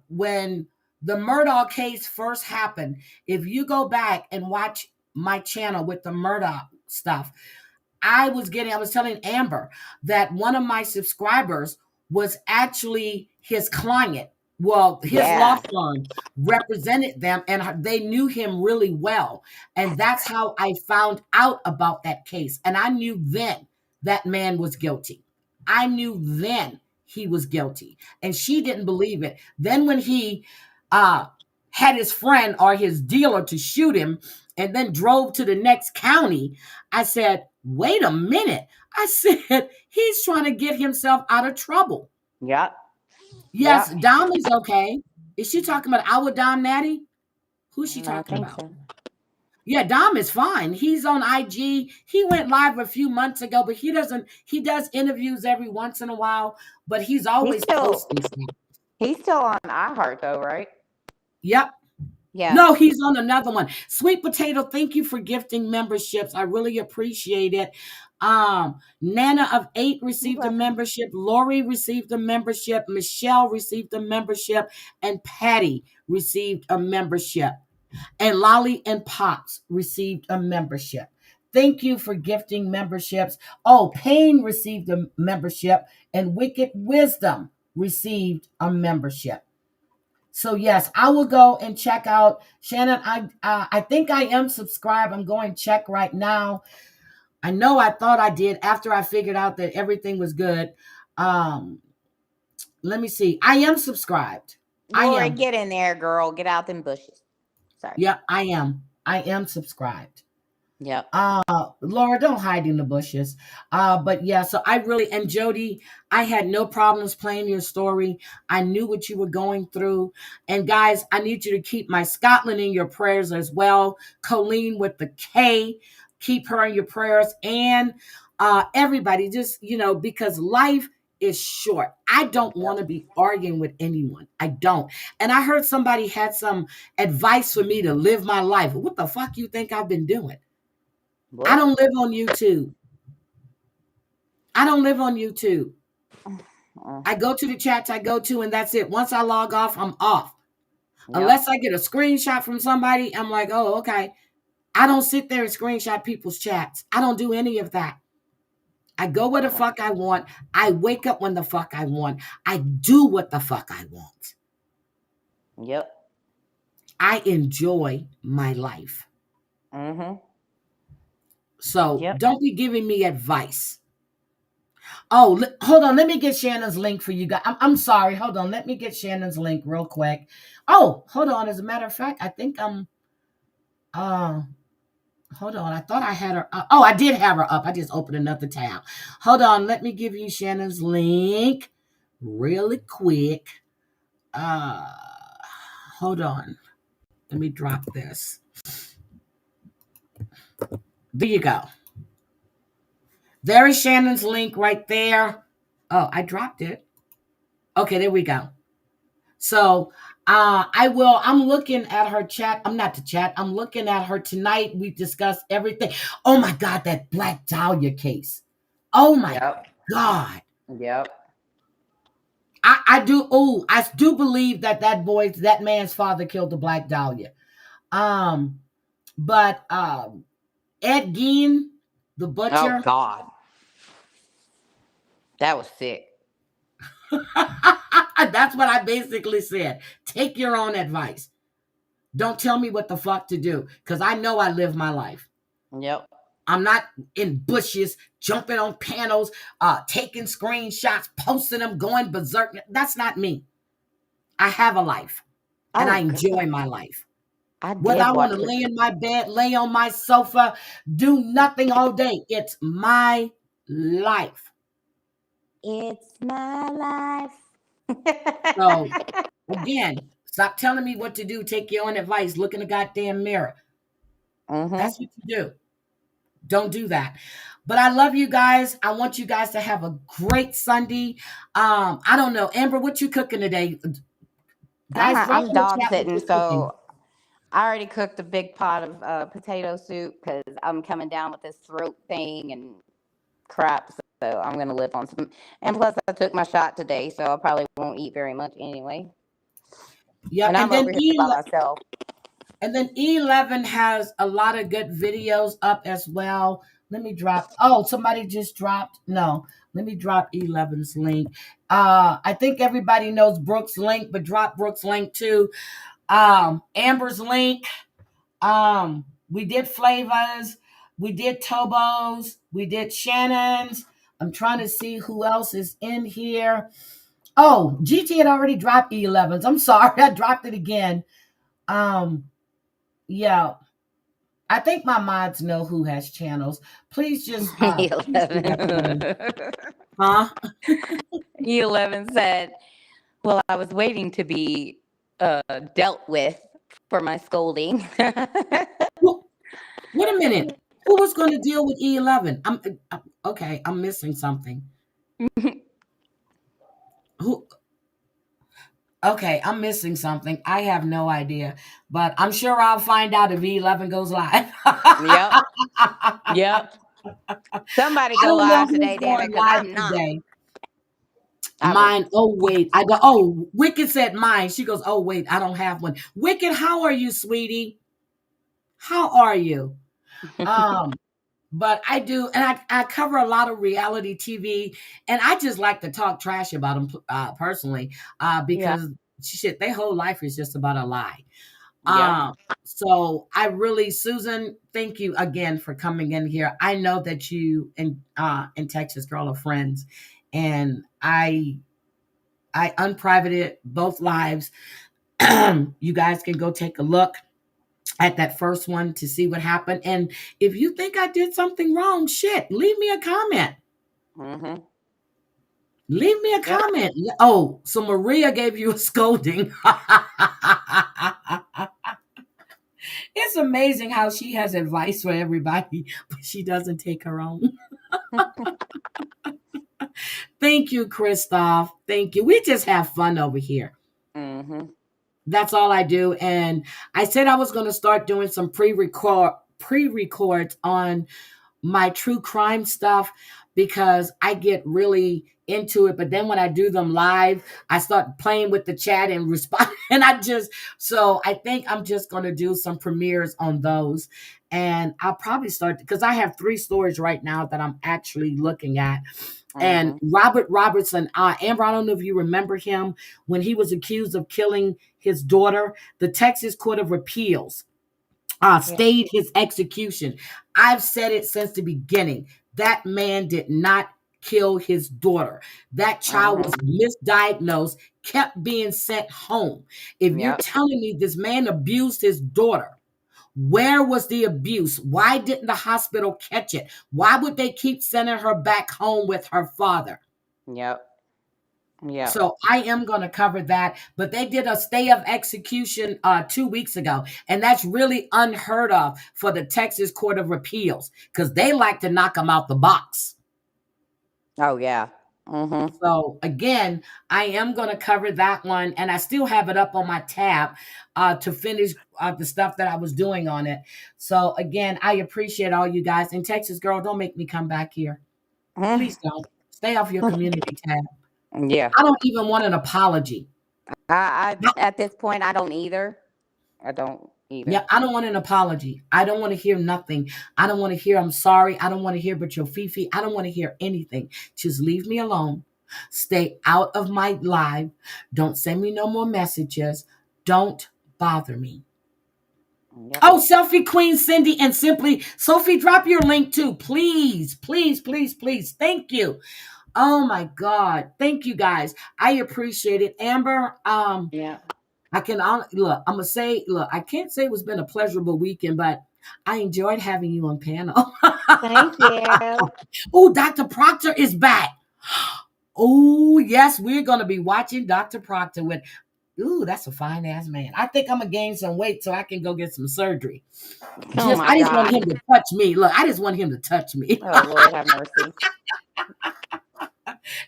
Speaker 1: When the Murdaugh case first happened, if you go back and watch my channel with the Murdaugh stuff, I was telling Amber that one of my subscribers was actually his client. Well, his law
Speaker 2: Yeah.
Speaker 1: firm represented them and they knew him really well. And that's how I found out about that case. And I knew then that man was guilty. I knew then he was guilty. And she didn't believe it. Then when he uh, had his friend or his dealer to shoot him and then drove to the next county, I said, wait a minute. I said, he's trying to get himself out of trouble.
Speaker 2: Yep.
Speaker 1: Yes,
Speaker 2: Yep.
Speaker 1: Dom is okay. Is she talking about our Dom Natty? Who's she
Speaker 2: I
Speaker 1: talking
Speaker 2: think
Speaker 1: about?
Speaker 2: so.
Speaker 1: Yeah, Dom is fine. He's on IG. He went live a few months ago, but he does interviews every once in a while, but he's
Speaker 2: He's
Speaker 1: always
Speaker 2: still
Speaker 1: posting stuff.
Speaker 2: he's still on iHeart though, right?
Speaker 1: Yep.
Speaker 2: Yeah.
Speaker 1: No, he's on another one. Sweet Potato, thank you for gifting memberships. I really appreciate it. Nana of 8
Speaker 2: You're
Speaker 1: received a
Speaker 2: welcome.
Speaker 1: membership. Lori received a membership. Michelle received a membership. And Patty received a membership. And Lolly and Pops received a membership. Thank you for gifting memberships. Oh, Payne received a membership. And Wicked Wisdom received a membership. So yes, I will go and check out Shannon. I think I am subscribed. I'm going to check right now. I know I thought I did after I figured out that everything was good. Um, Let me see. I am subscribed. I
Speaker 2: Lori,
Speaker 1: am.
Speaker 2: get in there, girl. Get out them bushes. Sorry.
Speaker 1: Yep, I am. I am subscribed.
Speaker 2: Yep.
Speaker 1: Laura, don't hide in the bushes. But yeah, so I really, and Jodie, I had no problems playing your story. I knew what you were going through. And guys, I need you to keep my Scotland in your prayers as well. Colleen with the K, keep her in your prayers. And everybody, just, because life is short. I don't want to be arguing with anyone. I don't. And I heard somebody had some advice for me to live my life. What the fuck you think I've been doing? I
Speaker 2: What?
Speaker 1: don't live on YouTube. I don't live on YouTube. I go to the chats I go to, and that's it. Once I log off, I'm off.
Speaker 2: Yep.
Speaker 1: Unless I get a screenshot from somebody, I'm like, oh, okay. I don't sit there and screenshot people's chats. I don't do any of that. I go where the fuck I want. I wake up when the fuck I want. I do what the fuck I want.
Speaker 2: Yep.
Speaker 1: I enjoy my life.
Speaker 2: Mm-hmm.
Speaker 1: So
Speaker 2: Yep.
Speaker 1: don't be giving me advice. Oh, hold on. Let me get Shannon's link for you guys. I'm sorry. Hold on. Let me get Shannon's link real quick. Oh, hold on. As a matter of fact, I think uh hold on. I thought I had her up. Oh, I did have her up. I just opened another tab. Hold on. Let me give you Shannon's link really quick. Uh Hold on. Let me drop this. There you go. There is Shannon's link right there. Oh, I dropped it. Okay, there we go. So I'm looking at her chat. I'm not the chat. I'm looking at her tonight. We discussed everything. Oh my God, that Black Dahlia case. Oh my
Speaker 2: Yep.
Speaker 1: God.
Speaker 2: Yep.
Speaker 1: I do believe that that man's father killed the Black Dahlia. Um, but Ed Gein, the
Speaker 2: Oh
Speaker 1: butcher.
Speaker 2: God, that was sick.
Speaker 1: That's what I basically said. Take your own advice. Don't tell me what the fuck to do, because I know I live my life.
Speaker 2: Yep.
Speaker 1: I'm not in bushes, jumping on panels, taking screenshots, posting them, going berserk. That's not me. I have a life and I
Speaker 2: Oh
Speaker 1: enjoy
Speaker 2: God,
Speaker 1: my life.
Speaker 2: I
Speaker 1: Whether
Speaker 2: did
Speaker 1: I want to
Speaker 2: watch it.
Speaker 1: lay in my bed, lay on my sofa, do nothing all day, it's my life.
Speaker 2: It's my life.
Speaker 1: So, again, stop telling me what to do. Take your own advice. Look in the goddamn mirror.
Speaker 2: Mm-hmm.
Speaker 1: That's what you do. Don't do that. But I love you guys. I want you guys to have a great Sunday. I don't know, Amber, what you cooking today? Guys, write
Speaker 2: I'm
Speaker 1: in the
Speaker 2: dog
Speaker 1: chat what
Speaker 2: sitting,
Speaker 1: you're cooking.
Speaker 2: so I already cooked a big pot of potato soup because I'm coming down with this throat thing and crap. So I'm gonna live on some. And plus, I took my shot today, so I probably won't eat very much anyway.
Speaker 1: Yeah,
Speaker 2: And I'm over here by myself.
Speaker 1: and then E11 has a lot of good videos up as well. Let me drop. Oh, somebody just dropped. No, let me drop E11's link. I think everybody knows Brooke's link, but drop Brooke's link too. Amber's link. We did Flavors, we did Tobo's, we did Shannon's. I'm trying to see who else is in here. Oh, GT had already dropped E11's. I'm sorry, I dropped it again. Um, yeah, I think my mods know who has channels. Please do that for me.
Speaker 2: 11.
Speaker 1: Huh?
Speaker 2: E11 said, "Well, I was waiting to be dealt with for my scolding."
Speaker 1: Who- Wait a minute. Who was going to deal with E11? Okay. I'm missing something. Who? Okay, I'm missing something. I have no idea, but I'm sure I'll find out if E11 goes live.
Speaker 2: Yep. Yep. Somebody
Speaker 1: I
Speaker 2: go
Speaker 1: don't know
Speaker 2: live
Speaker 1: who's
Speaker 2: today, damn
Speaker 1: going
Speaker 2: it, because
Speaker 1: live
Speaker 2: I'm not.
Speaker 1: today.
Speaker 2: I would.
Speaker 1: Mine. Oh wait, I go. Oh, Wicked said mine. She goes. Oh wait, I don't have one. Wicked, how are you, sweetie? How are you? Um, but I do, and I cover a lot of reality TV, and I just like to talk trash about them personally,
Speaker 2: Yeah.
Speaker 1: because shit, their whole life is just about a lie.
Speaker 2: Yep.
Speaker 1: Um, so I really, Susan, thank you again for coming in here. I know that you in Texas girl are friends, and I unprivated both lives. You guys can go take a look at that first one to see what happened. And if you think I did something wrong, shit, leave me a comment.
Speaker 2: Mm-hmm.
Speaker 1: Leave me a
Speaker 2: Yep.
Speaker 1: comment. Oh, so Maria gave you a scolding. It's amazing how she has advice for everybody, but she doesn't take her own. Thank you, Christoph. Thank you. We just have fun over here.
Speaker 2: Mm-hmm.
Speaker 1: That's all I do. And I said I was going to start doing some pre-records on my true crime stuff because I get really into it. But then when I do them live, I start playing with the chat and respond. And so I think I'm just going to do some premieres on those. And I'll probably start because I have 3 stories right now that I'm actually looking at. And
Speaker 2: Mm-hmm.
Speaker 1: Robert Robertson, Amber, I don't know if you remember him when he was accused of killing his daughter. The Texas Court of Appeals
Speaker 2: Yeah.
Speaker 1: stayed his execution. I've said it since the beginning. That man did not kill his daughter. That child
Speaker 2: Mm-hmm.
Speaker 1: was misdiagnosed, kept being sent home. If you're
Speaker 2: Yep.
Speaker 1: telling me this man abused his daughter, where was the abuse? Why didn't the hospital catch it? Why would they keep sending her back home with her father?
Speaker 2: Yep. Yep.
Speaker 1: So I am going to cover that. But they did a stay of execution 2 weeks ago. And that's really unheard of for the Texas Court of Appeals because they like to knock them out the box.
Speaker 2: Oh yeah. Mm-hmm.
Speaker 1: So again, I am going to cover that one, and I still have it up on my tab to finish the stuff that I was doing on it. So again, I appreciate all you guys. And Texas girl, don't make me come back here. Please don't. Stay off your community tab.
Speaker 2: Yeah.
Speaker 1: I don't even want an apology.
Speaker 2: I at this point I don't either. I don't either.
Speaker 1: Yeah, I don't want an apology. I don't want to hear nothing. I don't want to hear I'm sorry. I don't want to hear but your Fifi. I don't want to hear anything. Just leave me alone. Stay out of my live. Don't send me no more messages. Don't bother me.
Speaker 2: Yep.
Speaker 1: Oh, Selfie Queen Cindy and Simply Sophie, drop your link too. Please, please, please, please. Thank you. Oh my God. Thank you guys. I appreciate it. Amber,
Speaker 2: Yeah.
Speaker 1: I can look. I'm gonna say, look. I can't say it's been a pleasurable weekend, but I enjoyed having you on panel.
Speaker 2: Thank you.
Speaker 1: Oh, Dr. Proctor is back. Oh, yes, we're gonna be watching Dr. Proctor with. Ooh, that's a fine ass man. I think I'm gonna gain some weight so I can go get some surgery.
Speaker 2: Oh my
Speaker 1: I just want
Speaker 2: God.
Speaker 1: him to touch me. Look, I just want him to touch me.
Speaker 2: Oh Lord have mercy.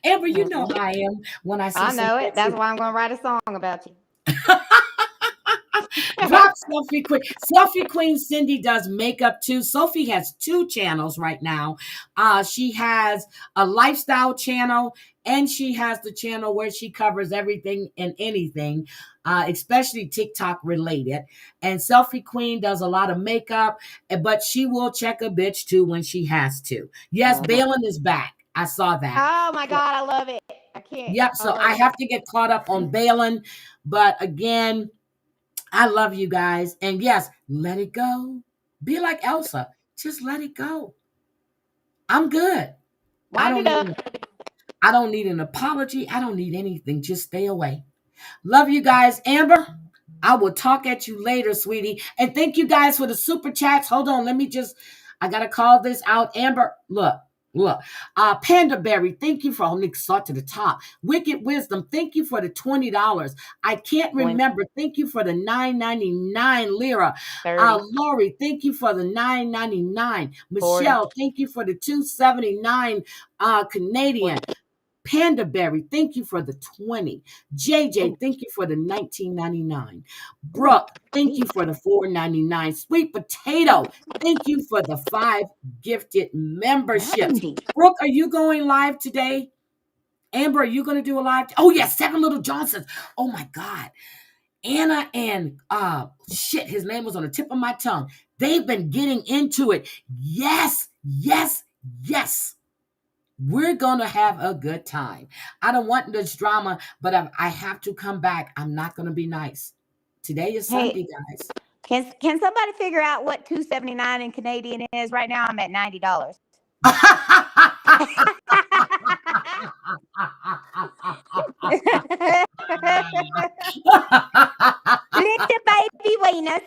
Speaker 1: Amber, you know
Speaker 2: Mm-mm.
Speaker 1: how I am when I see
Speaker 2: I
Speaker 1: some
Speaker 2: know it.
Speaker 1: sexy.
Speaker 2: That's why I'm gonna write a song about you.
Speaker 1: Drop Selfie Queen. Selfie Queen Cindy does makeup too. Sophie has two channels right now. She has a lifestyle channel, and she has the channel where she covers everything and anything, especially TikTok related. And Selfie Queen does a lot of makeup, but she will check a bitch too when she has to. Yes,
Speaker 2: Mhm.
Speaker 1: Balin is back. I saw that.
Speaker 2: Oh my God, I love it. I can't.
Speaker 1: Yep.
Speaker 2: I
Speaker 1: So
Speaker 2: love
Speaker 1: I
Speaker 2: it.
Speaker 1: have to get caught up on Balin, but again. I love you guys. And yes, let it go. Be like Elsa. Just let it go. I'm good. I
Speaker 2: Wind
Speaker 1: don't
Speaker 2: it
Speaker 1: need
Speaker 2: up.
Speaker 1: an, I don't need an apology. I don't need anything. Just stay away. Love you guys. Amber, I will talk at you later, sweetie. And thank you guys for the super chats. Hold on. I got to call this out. Amber, look. Panda Berry, thank you for, only saw to the top. Wicked Wisdom, thank you for the $20. I can't
Speaker 2: 20,
Speaker 1: remember. Thank you for the 9.99 lira.
Speaker 2: 30,
Speaker 1: Lori, thank you for the 9.99.
Speaker 2: 40,
Speaker 1: Michelle, thank you for the 2.79 Canadian.
Speaker 2: 20.
Speaker 1: Panda Berry, thank you for the 20. JJ,
Speaker 2: Ooh,
Speaker 1: thank you for the 19.99.
Speaker 2: ooh,
Speaker 1: Brooke, thank you
Speaker 2: geez.
Speaker 1: for the 4.99. Sweet Potato, thank you for the 5 gifted memberships.
Speaker 2: 90.
Speaker 1: Brooke, are you going live today? Amber, are you going to do a live? Oh yes, Seven Little Johnsons. Oh my God. Anna and shit, his name was on the tip of my tongue. They've been getting into it. Yes, yes, yes. We're going to have a good time. I don't want this drama, but I have to come back. I'm not going to be nice. Today is Sunday,
Speaker 2: Hey,
Speaker 1: guys.
Speaker 2: can somebody figure out what 279 in Canadian is? Right now I'm at $90. Little baby Venus.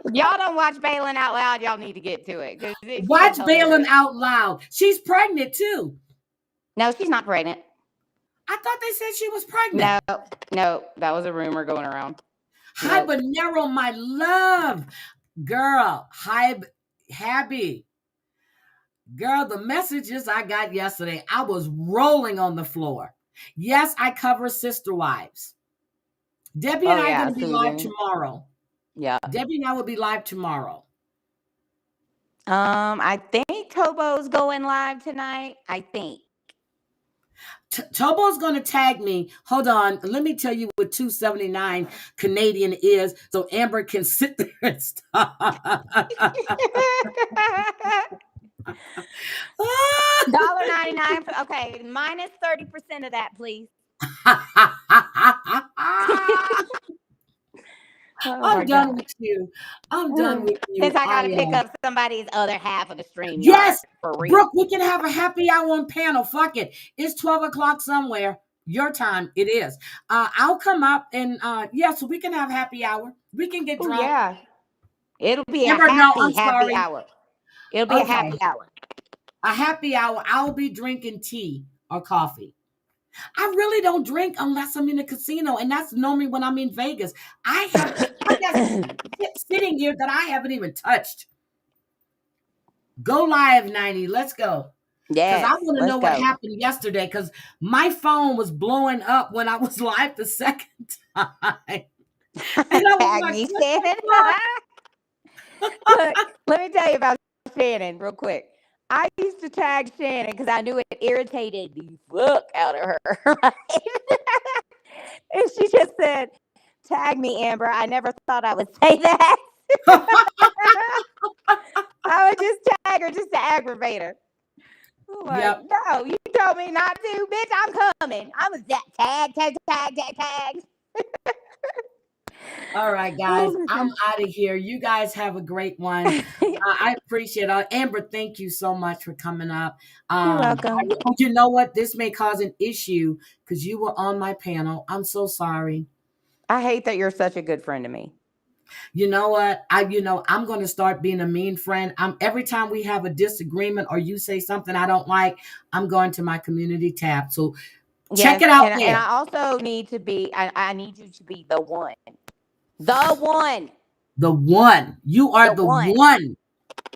Speaker 2: If y'all don't watch Balin Out Loud, y'all need to get to it because she is
Speaker 1: Watch Balin
Speaker 2: hilarious.
Speaker 1: out loud. She's pregnant too.
Speaker 2: No, she's not pregnant.
Speaker 1: I thought they said she was pregnant.
Speaker 2: No, no, that was a rumor going around.
Speaker 1: Hi,
Speaker 2: No.
Speaker 1: Bonero, my love. Girl, hi, Habby. Girl, the messages I got yesterday, I was rolling on the floor. Yes, I cover Sister Wives. Debbie and
Speaker 2: Oh
Speaker 1: I are going
Speaker 2: yeah,
Speaker 1: to be live
Speaker 2: Susan.
Speaker 1: tomorrow.
Speaker 2: Yeah.
Speaker 1: Debbie and I will be live tomorrow.
Speaker 2: I think Tobo's going live tonight. I think.
Speaker 1: Tobo's going to tag me. Hold on. Let me tell you what 279 Canadian is so Amber can sit there and stop.
Speaker 2: $1.99. Okay, minus 30% of that, please. Oh my
Speaker 1: I'm done
Speaker 2: God.
Speaker 1: with you. I'm done with
Speaker 2: Since
Speaker 1: you.
Speaker 2: I got to pick up somebody's other half of the stream yard
Speaker 1: Yes,
Speaker 2: for real.
Speaker 1: Brooke, we can have a happy hour on panel. Fuck it. It's 12 o'clock somewhere. Your time. It is. I'll come up and yes, we can have happy hour. We can get
Speaker 2: Oh
Speaker 1: drunk.
Speaker 2: yeah. It'll be a
Speaker 1: Amber, no, I'm
Speaker 2: happy
Speaker 1: sorry.
Speaker 2: hour. It'll be a
Speaker 1: Okay.
Speaker 2: happy hour.
Speaker 1: A happy hour. I'll be drinking tea or coffee. I really don't drink unless I'm in a casino, and that's normally when I'm in Vegas. I got shit sitting here that I haven't even touched. Go live, 90. Let's go. Because I
Speaker 2: Yes,
Speaker 1: want to
Speaker 2: let's
Speaker 1: know what
Speaker 2: go.
Speaker 1: happened yesterday. Because my phone was blowing up when I was live the second time. And I was
Speaker 2: Tag
Speaker 1: like,
Speaker 2: me,
Speaker 1: what
Speaker 2: Shannon.
Speaker 1: the
Speaker 2: Look, let me tell you about Shannon real quick. I used to tag Shannon because I knew it irritated the fuck out of her. Right? And she just said, "Tag me, Amber." I never thought I would say that.
Speaker 1: fuck?
Speaker 2: I would just tag her just to aggravate her. I'm like,
Speaker 1: Yep.
Speaker 2: no, you told me not to, bitch. I'm coming. I was that tag, tag, tag, tag, tag.
Speaker 1: All right, guys.
Speaker 2: Oh my
Speaker 1: I'm
Speaker 2: god.
Speaker 1: out of here. You guys have a great one. I appreciate it. Amber, thank you so much for coming up.
Speaker 2: You're welcome.
Speaker 1: You know what? This may cause an issue because you were on my panel. I'm so sorry.
Speaker 2: I hate that you're such a good friend to me.
Speaker 1: You know what? I'm going to start being a mean friend. Every time we have a disagreement or you say something I don't like, I'm going to my community tab. So check
Speaker 2: Yes,
Speaker 1: it out
Speaker 2: and
Speaker 1: there.
Speaker 2: I also need to be. I need you to be the one. The one.
Speaker 1: The one. You are
Speaker 2: The
Speaker 1: the
Speaker 2: one.
Speaker 1: one.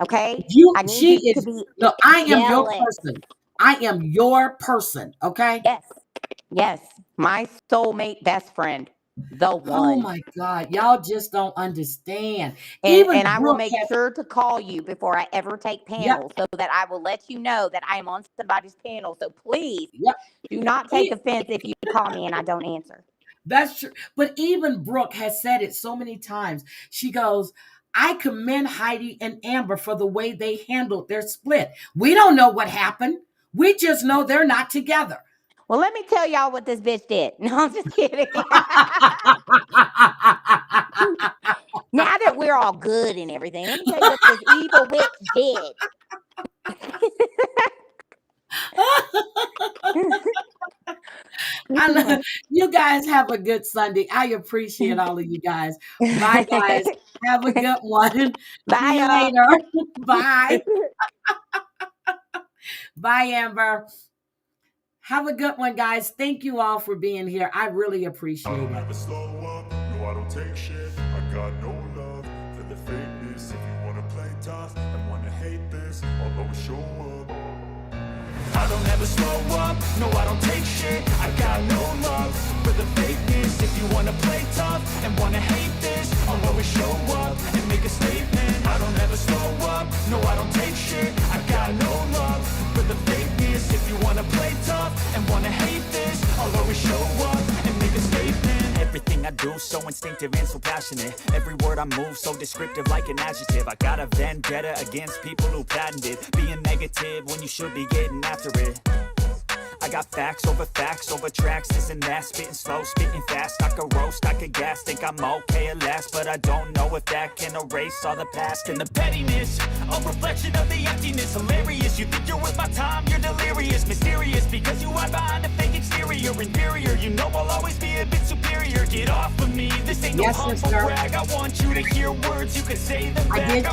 Speaker 2: Okay? I need
Speaker 1: She
Speaker 2: you to
Speaker 1: is,
Speaker 2: be
Speaker 1: no, I am your
Speaker 2: jealous.
Speaker 1: person. I am your person. Okay.
Speaker 2: Yes. Yes. My soulmate best friend. The
Speaker 1: Oh
Speaker 2: one.
Speaker 1: my God. Y'all just don't understand.
Speaker 2: And
Speaker 1: Even
Speaker 2: I will
Speaker 1: Brooke
Speaker 2: make
Speaker 1: has,
Speaker 2: sure to call you before I ever take
Speaker 1: yep,
Speaker 2: panels so that I will let you know that I am on somebody's panel. So please
Speaker 1: yep.
Speaker 2: do not take
Speaker 1: E-
Speaker 2: offense if you call me and I don't answer.
Speaker 1: That's true. But even Brooke has said it so many times. She goes, I commend Heidi and Amber for the way they handled their split. We don't know what happened. We just know they're not together.
Speaker 2: Well, let me tell y'all what this bitch did. No, I'm just kidding. Now that we're all good and everything, let me tell you what this evil witch did.
Speaker 1: You guys have a good Sunday. I appreciate all of you guys. Bye, guys. Have a good one.
Speaker 2: Bye,
Speaker 1: See you
Speaker 2: y'all.
Speaker 1: later. Bye. Bye, Amber. Have a good one, guys. Thank you all for being here. I really
Speaker 4: I
Speaker 1: appreciate
Speaker 4: don't
Speaker 1: it.
Speaker 4: ever slow up, no I don't take shit. I got no love for the fakeness. If you wanna play tough and wanna hate this, I'll always show up. I don't ever slow up, no I don't take shit. I got no love for the fakeness. If you wanna play tough and wanna hate this, I'll always show up and make a statement. I don't ever slow up, no I don't take shit. I got no love for the fakeness. If you wanna play tough and wanna hate this, I'll always show up and make a statement. Everything I do so instinctive and so passionate. Every word I move so descriptive like an adjective. I got a vendetta against people who patented being negative when you should be getting after it. I got facts over tracks, this and that. Spitting slow, spitting fast. I could roast, I could gas. Think I'm okay at last, but I don't know if that can erase all the past. And the pettiness, a reflection of the emptiness. Hilarious, you think you're worth my time, you're delirious. Mysterious, because you hide behind a fake exterior. Inferior, you know I'll always be a bit superior. Get off of me, this ain't no
Speaker 1: Yes,
Speaker 4: humble
Speaker 1: sister.
Speaker 4: brag. I want you to hear words, you can say them
Speaker 1: I
Speaker 4: back.
Speaker 1: did